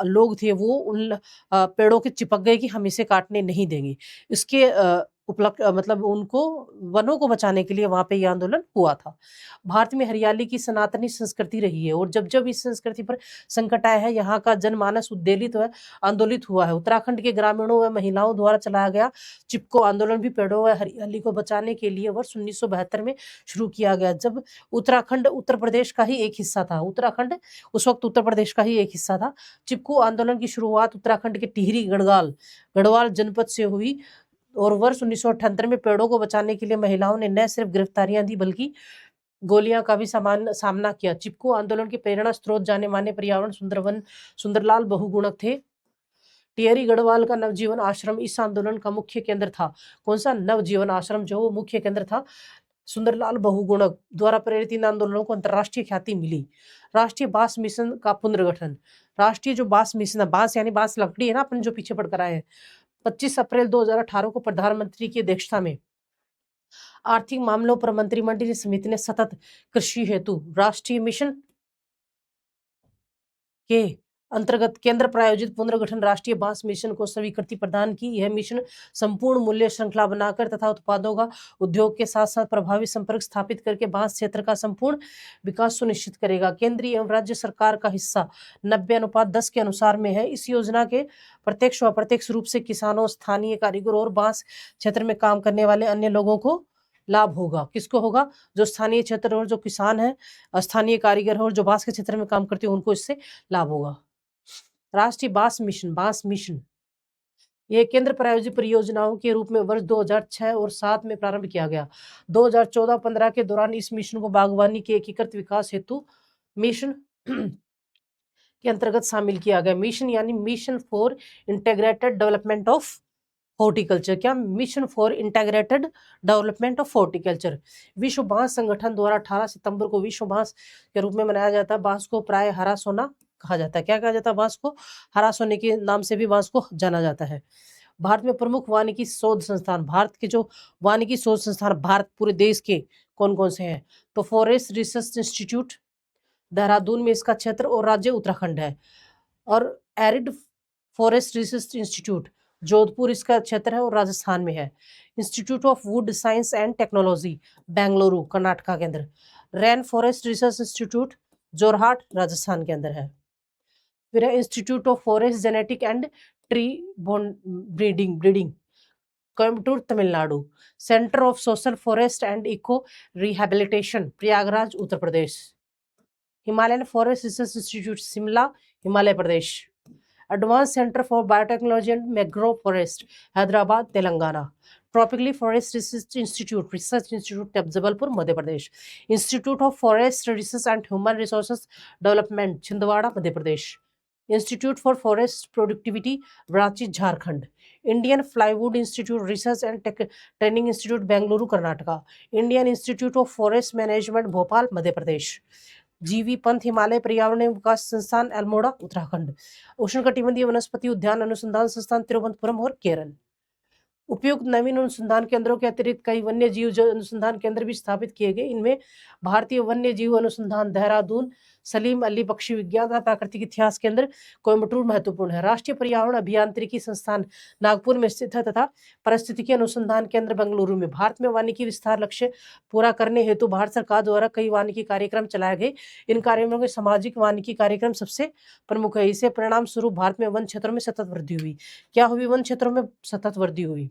लोग थे वो उन पेड़ों के चिपक गए कि हम इसे काटने नहीं देंगे। इसके मतलब उनको वनों को बचाने के लिए वहां पे ये आंदोलन हुआ था। भारत में हरियाली की सनातनी संस्कृति रही है और जब जब इस संस्कृति पर संकट आया है यहाँ का जनमानस उद्वेलित व आंदोलित हुआ है। उत्तराखंड के ग्रामीणों व महिलाओं द्वारा चलाया गया चिपको आंदोलन भी पेड़ों व हरियाली को बचाने के लिए वर्ष 1972 में शुरू किया गया, जब उत्तराखंड उत्तर प्रदेश का ही एक हिस्सा था। उत्तराखंड उस वक्त उत्तर प्रदेश का ही एक हिस्सा था। चिपको आंदोलन की शुरुआत उत्तराखंड के टिहरी गढ़वाल जनपद से हुई और वर्ष 1978 में पेड़ों को बचाने के लिए महिलाओं ने न सिर्फ गिरफ्तारियां दी बल्कि गोलियां का भी सामना किया। चिपको आंदोलन के प्रेरणा स्रोत जाने माने पर्यावरण सुंदरलाल बहुगुणक थे। टिहरी गढ़वाल का नवजीवन आश्रम इस आंदोलन का मुख्य केंद्र था। कौन सा? नवजीवन आश्रम जो मुख्य केंद्र था। सुंदरलाल बहुगुणक द्वारा प्रेरित इन आंदोलनों को अंतर्राष्ट्रीय ख्याति मिली। राष्ट्रीय बांस मिशन का पुनर्गठन। राष्ट्रीय जो बांस मिशन है, बांस यानी बांस लकड़ी है ना अपन जो पीछे पढ़कर आए हैं, 25 अप्रैल 2018 को प्रधानमंत्री की अध्यक्षता में आर्थिक मामलों पर मंत्रिमंडलीय समिति ने सतत कृषि हेतु राष्ट्रीय मिशन के अंतर्गत केंद्र प्रायोजित पुनर्गठन राष्ट्रीय बांस मिशन को स्वीकृति प्रदान की। यह मिशन संपूर्ण मूल्य श्रृंखला बनाकर तथा उत्पादों का उद्योग के साथ साथ प्रभावी संपर्क स्थापित करके बांस क्षेत्र का संपूर्ण विकास सुनिश्चित करेगा। केंद्रीय एवं राज्य सरकार का हिस्सा 90:10 के अनुसार में है। इस योजना के प्रत्यक्ष व अप्रत्यक्ष रूप से किसानों, स्थानीय कारीगरों और बांस क्षेत्र में काम करने वाले अन्य लोगों को लाभ होगा। किसको होगा? जो स्थानीय क्षेत्र और जो किसान है, स्थानीय कारीगर है और जो बांस के क्षेत्र में काम करते हैं, उनको इससे लाभ होगा। राष्ट्रीय बांस मिशन ये केंद्र प्रायोजित परियोजनाओं के रूप में वर्ष 2006 और 7 में प्रारंभ किया गया। 2014-15 के दौरान इस मिशन को बागवानी के एकीकृत विकास हेतु मिशन के अंतर्गत शामिल किया गया। मिशन यानी mission for integrated development of horticulture. क्या? Mission for integrated development of horticulture. विश्व बांस संगठन द्वारा 18 सितंबर को विश्व बांस के रूप में मनाया जाता है। बांस को प्राय हरा सोना कहा जाता है। क्या कहा जाता है? बांस को हरा सोने के नाम से भी बांस को जाना जाता है। भारत में प्रमुख वानिकी शोध संस्थान, भारत के जो वानिकी शोध संस्थान भारत पूरे देश के कौन कौन से हैं? तो फॉरेस्ट रिसर्च इंस्टीट्यूट देहरादून में इसका क्षेत्र और राज्य उत्तराखंड है। और arid forest research institute Jodhpur इसका क्षेत्र है और राजस्थान में है। Institute of wood science and technology Bengaluru Karnataka के अंदर। Rain forest research institute Jorhat Rajasthan के अंदर है। फिर है institute of forest genetic and tree breeding Coimbatore Tamil Nadu. Centre of social forest and eco rehabilitation Prayagraj Uttar Pradesh. Himalayan forest research institute Shimla Himalaya Pradesh. Advance centre for biotechnology and mangrove forest Hyderabad Telangana. Tropically forest research institute Jabalpur Madhya Pradesh. Institute of forest research and human resources development Chhindwara Madhya Pradesh. Institute for forest productivity Ranchi Jharkhand. Indian plywood institute research and training institute Bengaluru Karnataka. Indian institute of forest management Bhopal Madhya Pradesh. GB Pant Himalaya पर्यावरण एवं विकास संस्थान अल्मोड़ा उत्तराखंड। उष्णकटिबंधीय वनस्पति उद्यान अनुसंधान संस्थान तिरुवनंतपुरम और केरल। उपयुक्त नवीन अनुसंधान केंद्रों के अतिरिक्त कई वन्य जीव अनुसंधान केंद्र भी स्थापित किए गए। इनमें भारतीय वन्य जीव अनुसंधान देहरादून, सलीम अली पक्षी विज्ञान तथा प्राकृतिक इतिहास केंद्र कोयम्बटूर महत्वपूर्ण है। राष्ट्रीय पर्यावरण अभियांत्रिकी संस्थान नागपुर में स्थित है तथा पारिस्थितिकी अनुसंधान केंद्र बेंगलुरु में। भारत में वानिकी विस्तार लक्ष्य पूरा करने हेतु भारत सरकार द्वारा कई वानिकी कार्यक्रम चलाए गए। इन कार्यक्रमों के सामाजिक वानिकी कार्यक्रम सबसे प्रमुख है। इसे परिणाम स्वरूप भारत में वन क्षेत्रों में सतत वृद्धि हुई। क्या हुई? वन क्षेत्रों में सतत वृद्धि हुई।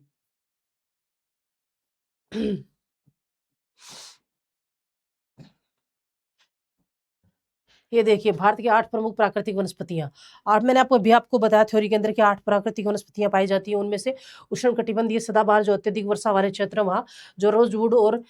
ये देखिए भारत की 8 प्रमुख प्राकृतिक वनस्पतियां। और मैंने आपको बताया थ्योरी के अंदर कि 8 प्राकृतिक वनस्पतियां पाई जाती हैं। उनमें से उष्णकटिबंधीय सदाबहार जो अत्यधिक वर्षा वाले क्षेत्र, वहाँ जो रोजवुड और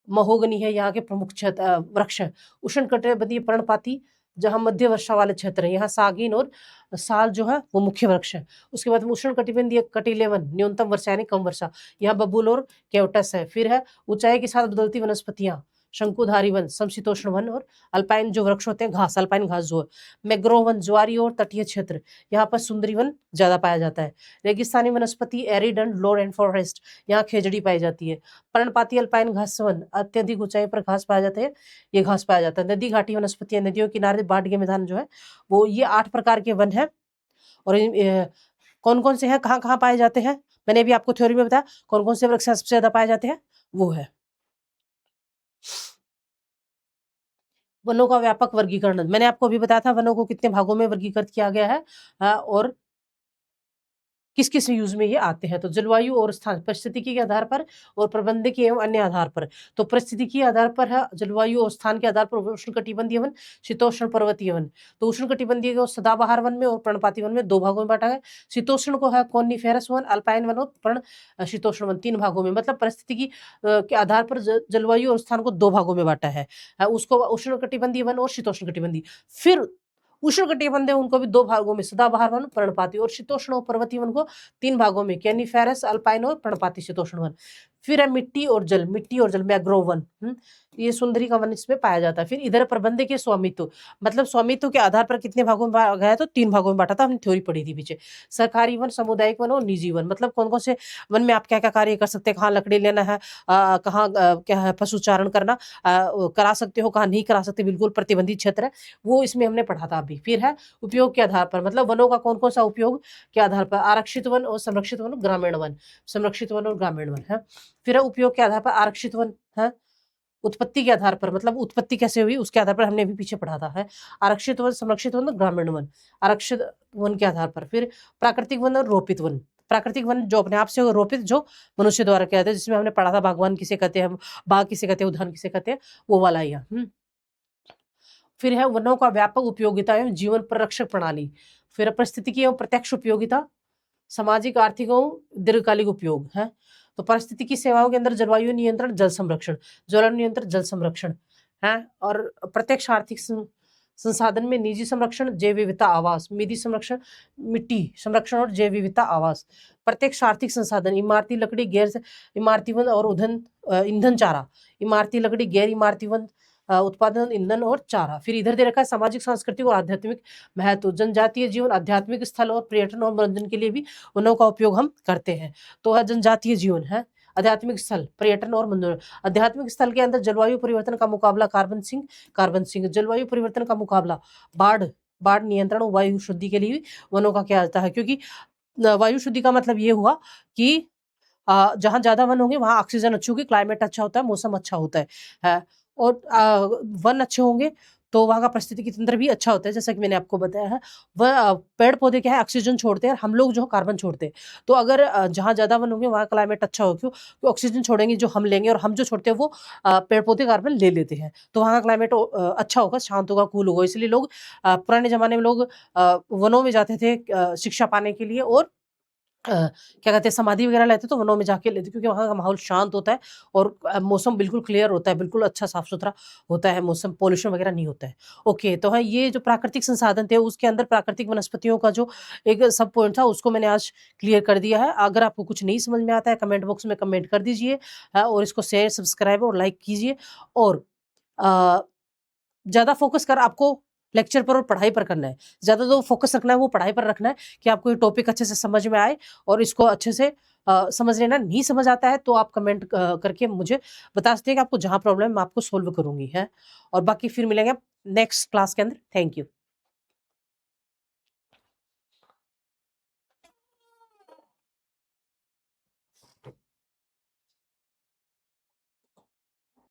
महोगनी है यहाँ के प्रमुख वृक्ष है। उष्णकटिबंधीय पर्णपाती जहाँ मध्य वर्षा वाले क्षेत्र है, यहाँ सागीन और साल जो है वो मुख्य वृक्ष है। उसके बाद उष्णकटिबंधीय कटिलेवन न्यूनतम वर्षा यानी कम वर्षा, यहाँ बबूल और केवटस है। फिर है ऊंचाई के साथ बदलती वनस्पतियां, शंकुधारी वन, समशीतोष्ण वन और अल्पाइन जो वृक्ष होते हैं, घास, अल्पाइन घास जो है। मैग्रोव वन ज्वारी और तटीय क्षेत्र, यहाँ पर सुंदरी वन ज्यादा पाया जाता है। रेगिस्तानी वनस्पति arid and low rain forest, यहाँ खेजड़ी पाई जाती है। पर्णपाती अल्पाइन घास वन, अत्यधिक ऊंचाई पर घास पाया जाता है, ये घास पाया जाता है। नदी घाटी वनस्पतियां, नदियों के किनारे बाढ़ के मैदान जो है वो, ये 8 प्रकार के वन है। और कौन कौन से हैं, कहाँ कहाँ पाए जाते हैं, मैंने अभी आपको थ्योरी में बताया कौन कौन से वृक्ष सबसे ज्यादा पाए जाते हैं, वो है। वनों का व्यापक वर्गीकरण, मैंने आपको अभी बताया था वनों को कितने भागों में वर्गीकृत किया गया है, और किस किस यूज में ये आते हैं। तो जलवायु और स्थान, परिस्थितिकी के आधार पर और प्रबंधकीय एवं अन्य आधार पर। तो परिस्थितिकी के आधार पर है, जलवायु और स्थान के आधार पर उष्णकटिबंधीय वन, शीतोष्ण पर्वतीय वन। तो उष्णकटिबंधीय को सदाबहार वन में और पर्णपाती वन में 2 भागों में बांटा है। शीतोष्ण को है कॉनिफेरस वन, अल्पाइन वन और पर्ण शीतोष्ण वन, 3 भागों में। मतलब परिस्थितिकी के आधार पर जलवायु और स्थान को 2 भागों में बांटा है। उसको उष्णकटिबंधीय वन और शीतोष्ण कटिबंधीय। फिर उष्णकटिबंधीय उनको भी 2 भागों में, सदाबहार वन, पर्णपाती, और शीतोष्ण और पर्वतीय वन को 3 भागों में, कैनिफेरस, अल्पाइन और पर्णपाती शीतोष्ण वन। फिर है मिट्टी और जल मैग्रोव वन, ये सुंदरी का वन इसमें पाया जाता है। फिर इधर प्रबंधकीय स्वामित्व, मतलब स्वामित्व के आधार पर कितने भागों में बांटा गया, तो 3 भागों में बांटा था, हमने थ्योरी पढ़ी थी पीछे। सरकारी वन, सामुदायिक वन और निजी वन, मतलब कौन कौन से वन में आप क्या क्या कार्य कर सकते हैं, कहाँ लकड़ी लेना है, कहाँ क्या है पशुचारण करना करा सकते हो, कहाँ नहीं करा सकते, बिल्कुल प्रतिबंधित क्षेत्र है, वो इसमें हमने पढ़ा था अभी। फिर है उपयोग के आधार पर, मतलब वनों का कौन कौन सा उपयोग के आधार पर, आरक्षित वन और संरक्षित वन, ग्रामीण वन, संरक्षित वन और ग्रामीण वन है। फिर है उपयोग के आधार पर आरक्षित वन है, उत्पत्ति के आधार पर, मतलब उत्पत्ति कैसे हुई उसके आधार पर, हमने अभी पीछे पढ़ा था, है आरक्षित वन, संरक्षित वन, ग्रामीण वन, आरक्षित वन के आधार पर। फिर प्राकृतिक वन और रोपित वन, प्राकृतिक वन जो अपने आप से रोपित जो मनुष्य द्वारा किया जाता है, जिसमें हमने पढ़ा था बागवान किसे कहते हैं, बाग किसे कहते हैं, उद्यान किसे कहते हैं, वो वाला यहाँ। फिर है वनों का व्यापक उपयोगिता एवं जीवन परिरक्षक प्रणाली। फिर पारिस्थितिकी एवं प्रत्यक्ष उपयोगिता, सामाजिक, आर्थिक एवं दीर्घकालिक उपयोग है। तो पारिस्थितिकी सेवाओं के अंदर जलवायु नियंत्रण, जल संरक्षण, जलवायु नियंत्रण, जल संरक्षण है। और प्रत्यक्ष आर्थिक संसाधन में निजी संरक्षण, जैव विविधता आवास, निधि संरक्षण, मिट्टी संरक्षण और जैव विविधता आवास। प्रत्यक्ष आर्थिक संसाधन, इमारती लकड़ी, गैर इमारती वन और ईंधन चारा, इमारती लकड़ी, गैर इमारती वन उत्पादन, ईंधन और चारा। फिर इधर दे रखा है सामाजिक, सांस्कृतिक और आध्यात्मिक महत्व, जनजातीय जीवन, आध्यात्मिक स्थल और पर्यटन और मनोरंजन के लिए भी वनों का उपयोग हम करते हैं। तो है जनजातीय जीवन है, आध्यात्मिक स्थल, पर्यटन और मनोरंजन। आध्यात्मिक स्थल के अंदर जलवायु परिवर्तन का मुकाबला, कार्बन सिंक, जलवायु परिवर्तन का मुकाबला, बाढ़ नियंत्रण और वायु शुद्धि के लिए भी वनों का क्या जाता है, क्योंकि वायु शुद्धि का मतलब ये हुआ कि जहाँ ज्यादा वन होंगे वहां ऑक्सीजन अच्छी होगी, क्लाइमेट अच्छा होता है, मौसम अच्छा होता है। और वन अच्छे होंगे तो वहाँ का पारिस्थितिकी तंत्र भी अच्छा होता है, जैसा कि मैंने आपको बताया है। वह पेड़ पौधे क्या है, ऑक्सीजन छोड़ते हैं और हम लोग जो कार्बन छोड़ते हैं। तो अगर जहाँ ज्यादा वन होंगे वहाँ क्लाइमेट अच्छा हो, क्यों? तो ऑक्सीजन छोड़ेंगे जो हम लेंगे और हम जो छोड़ते हैं वो पेड़ पौधे कार्बन ले लेते हैं, तो वहाँ का क्लाइमेट अच्छा होगा, शांत होगा, कूल होगा। इसलिए लोग पुराने जमाने में लोग वनों में जाते थे शिक्षा पाने के लिए, और क्या कहते हैं समाधि वगैरह लेते तो वनों में जाके लेते, क्योंकि वहाँ का माहौल शांत होता है और मौसम बिल्कुल क्लियर होता है, बिल्कुल अच्छा साफ सुथरा होता है मौसम, पोल्यूशन वगैरह नहीं होता है। ओके, तो हाँ ये जो प्राकृतिक संसाधन थे उसके अंदर प्राकृतिक वनस्पतियों का जो एक सब पॉइंट था उसको मैंने आज क्लियर कर दिया है। अगर आपको कुछ नहीं समझ में आता है कमेंट बॉक्स में कमेंट कर दीजिए, और इसको शेयर, सब्सक्राइब और लाइक कीजिए। और ज़्यादा फोकस कर आपको लेक्चर पर और पढ़ाई पर करना है। ज़्यादा जो फोकस रखना है वो पढ़ाई पर रखना है, कि आपको ये टॉपिक अच्छे से समझ में आए और इसको अच्छे से समझ लेना। नहीं समझ आता है तो आप कमेंट करके मुझे बता सकते हैं कि आपको जहाँ प्रॉब्लम है मैं आपको सॉल्व करूँगी, है। और बाकी फिर मिलेंगे नेक्स्ट क्लास के अंदर। Thank you.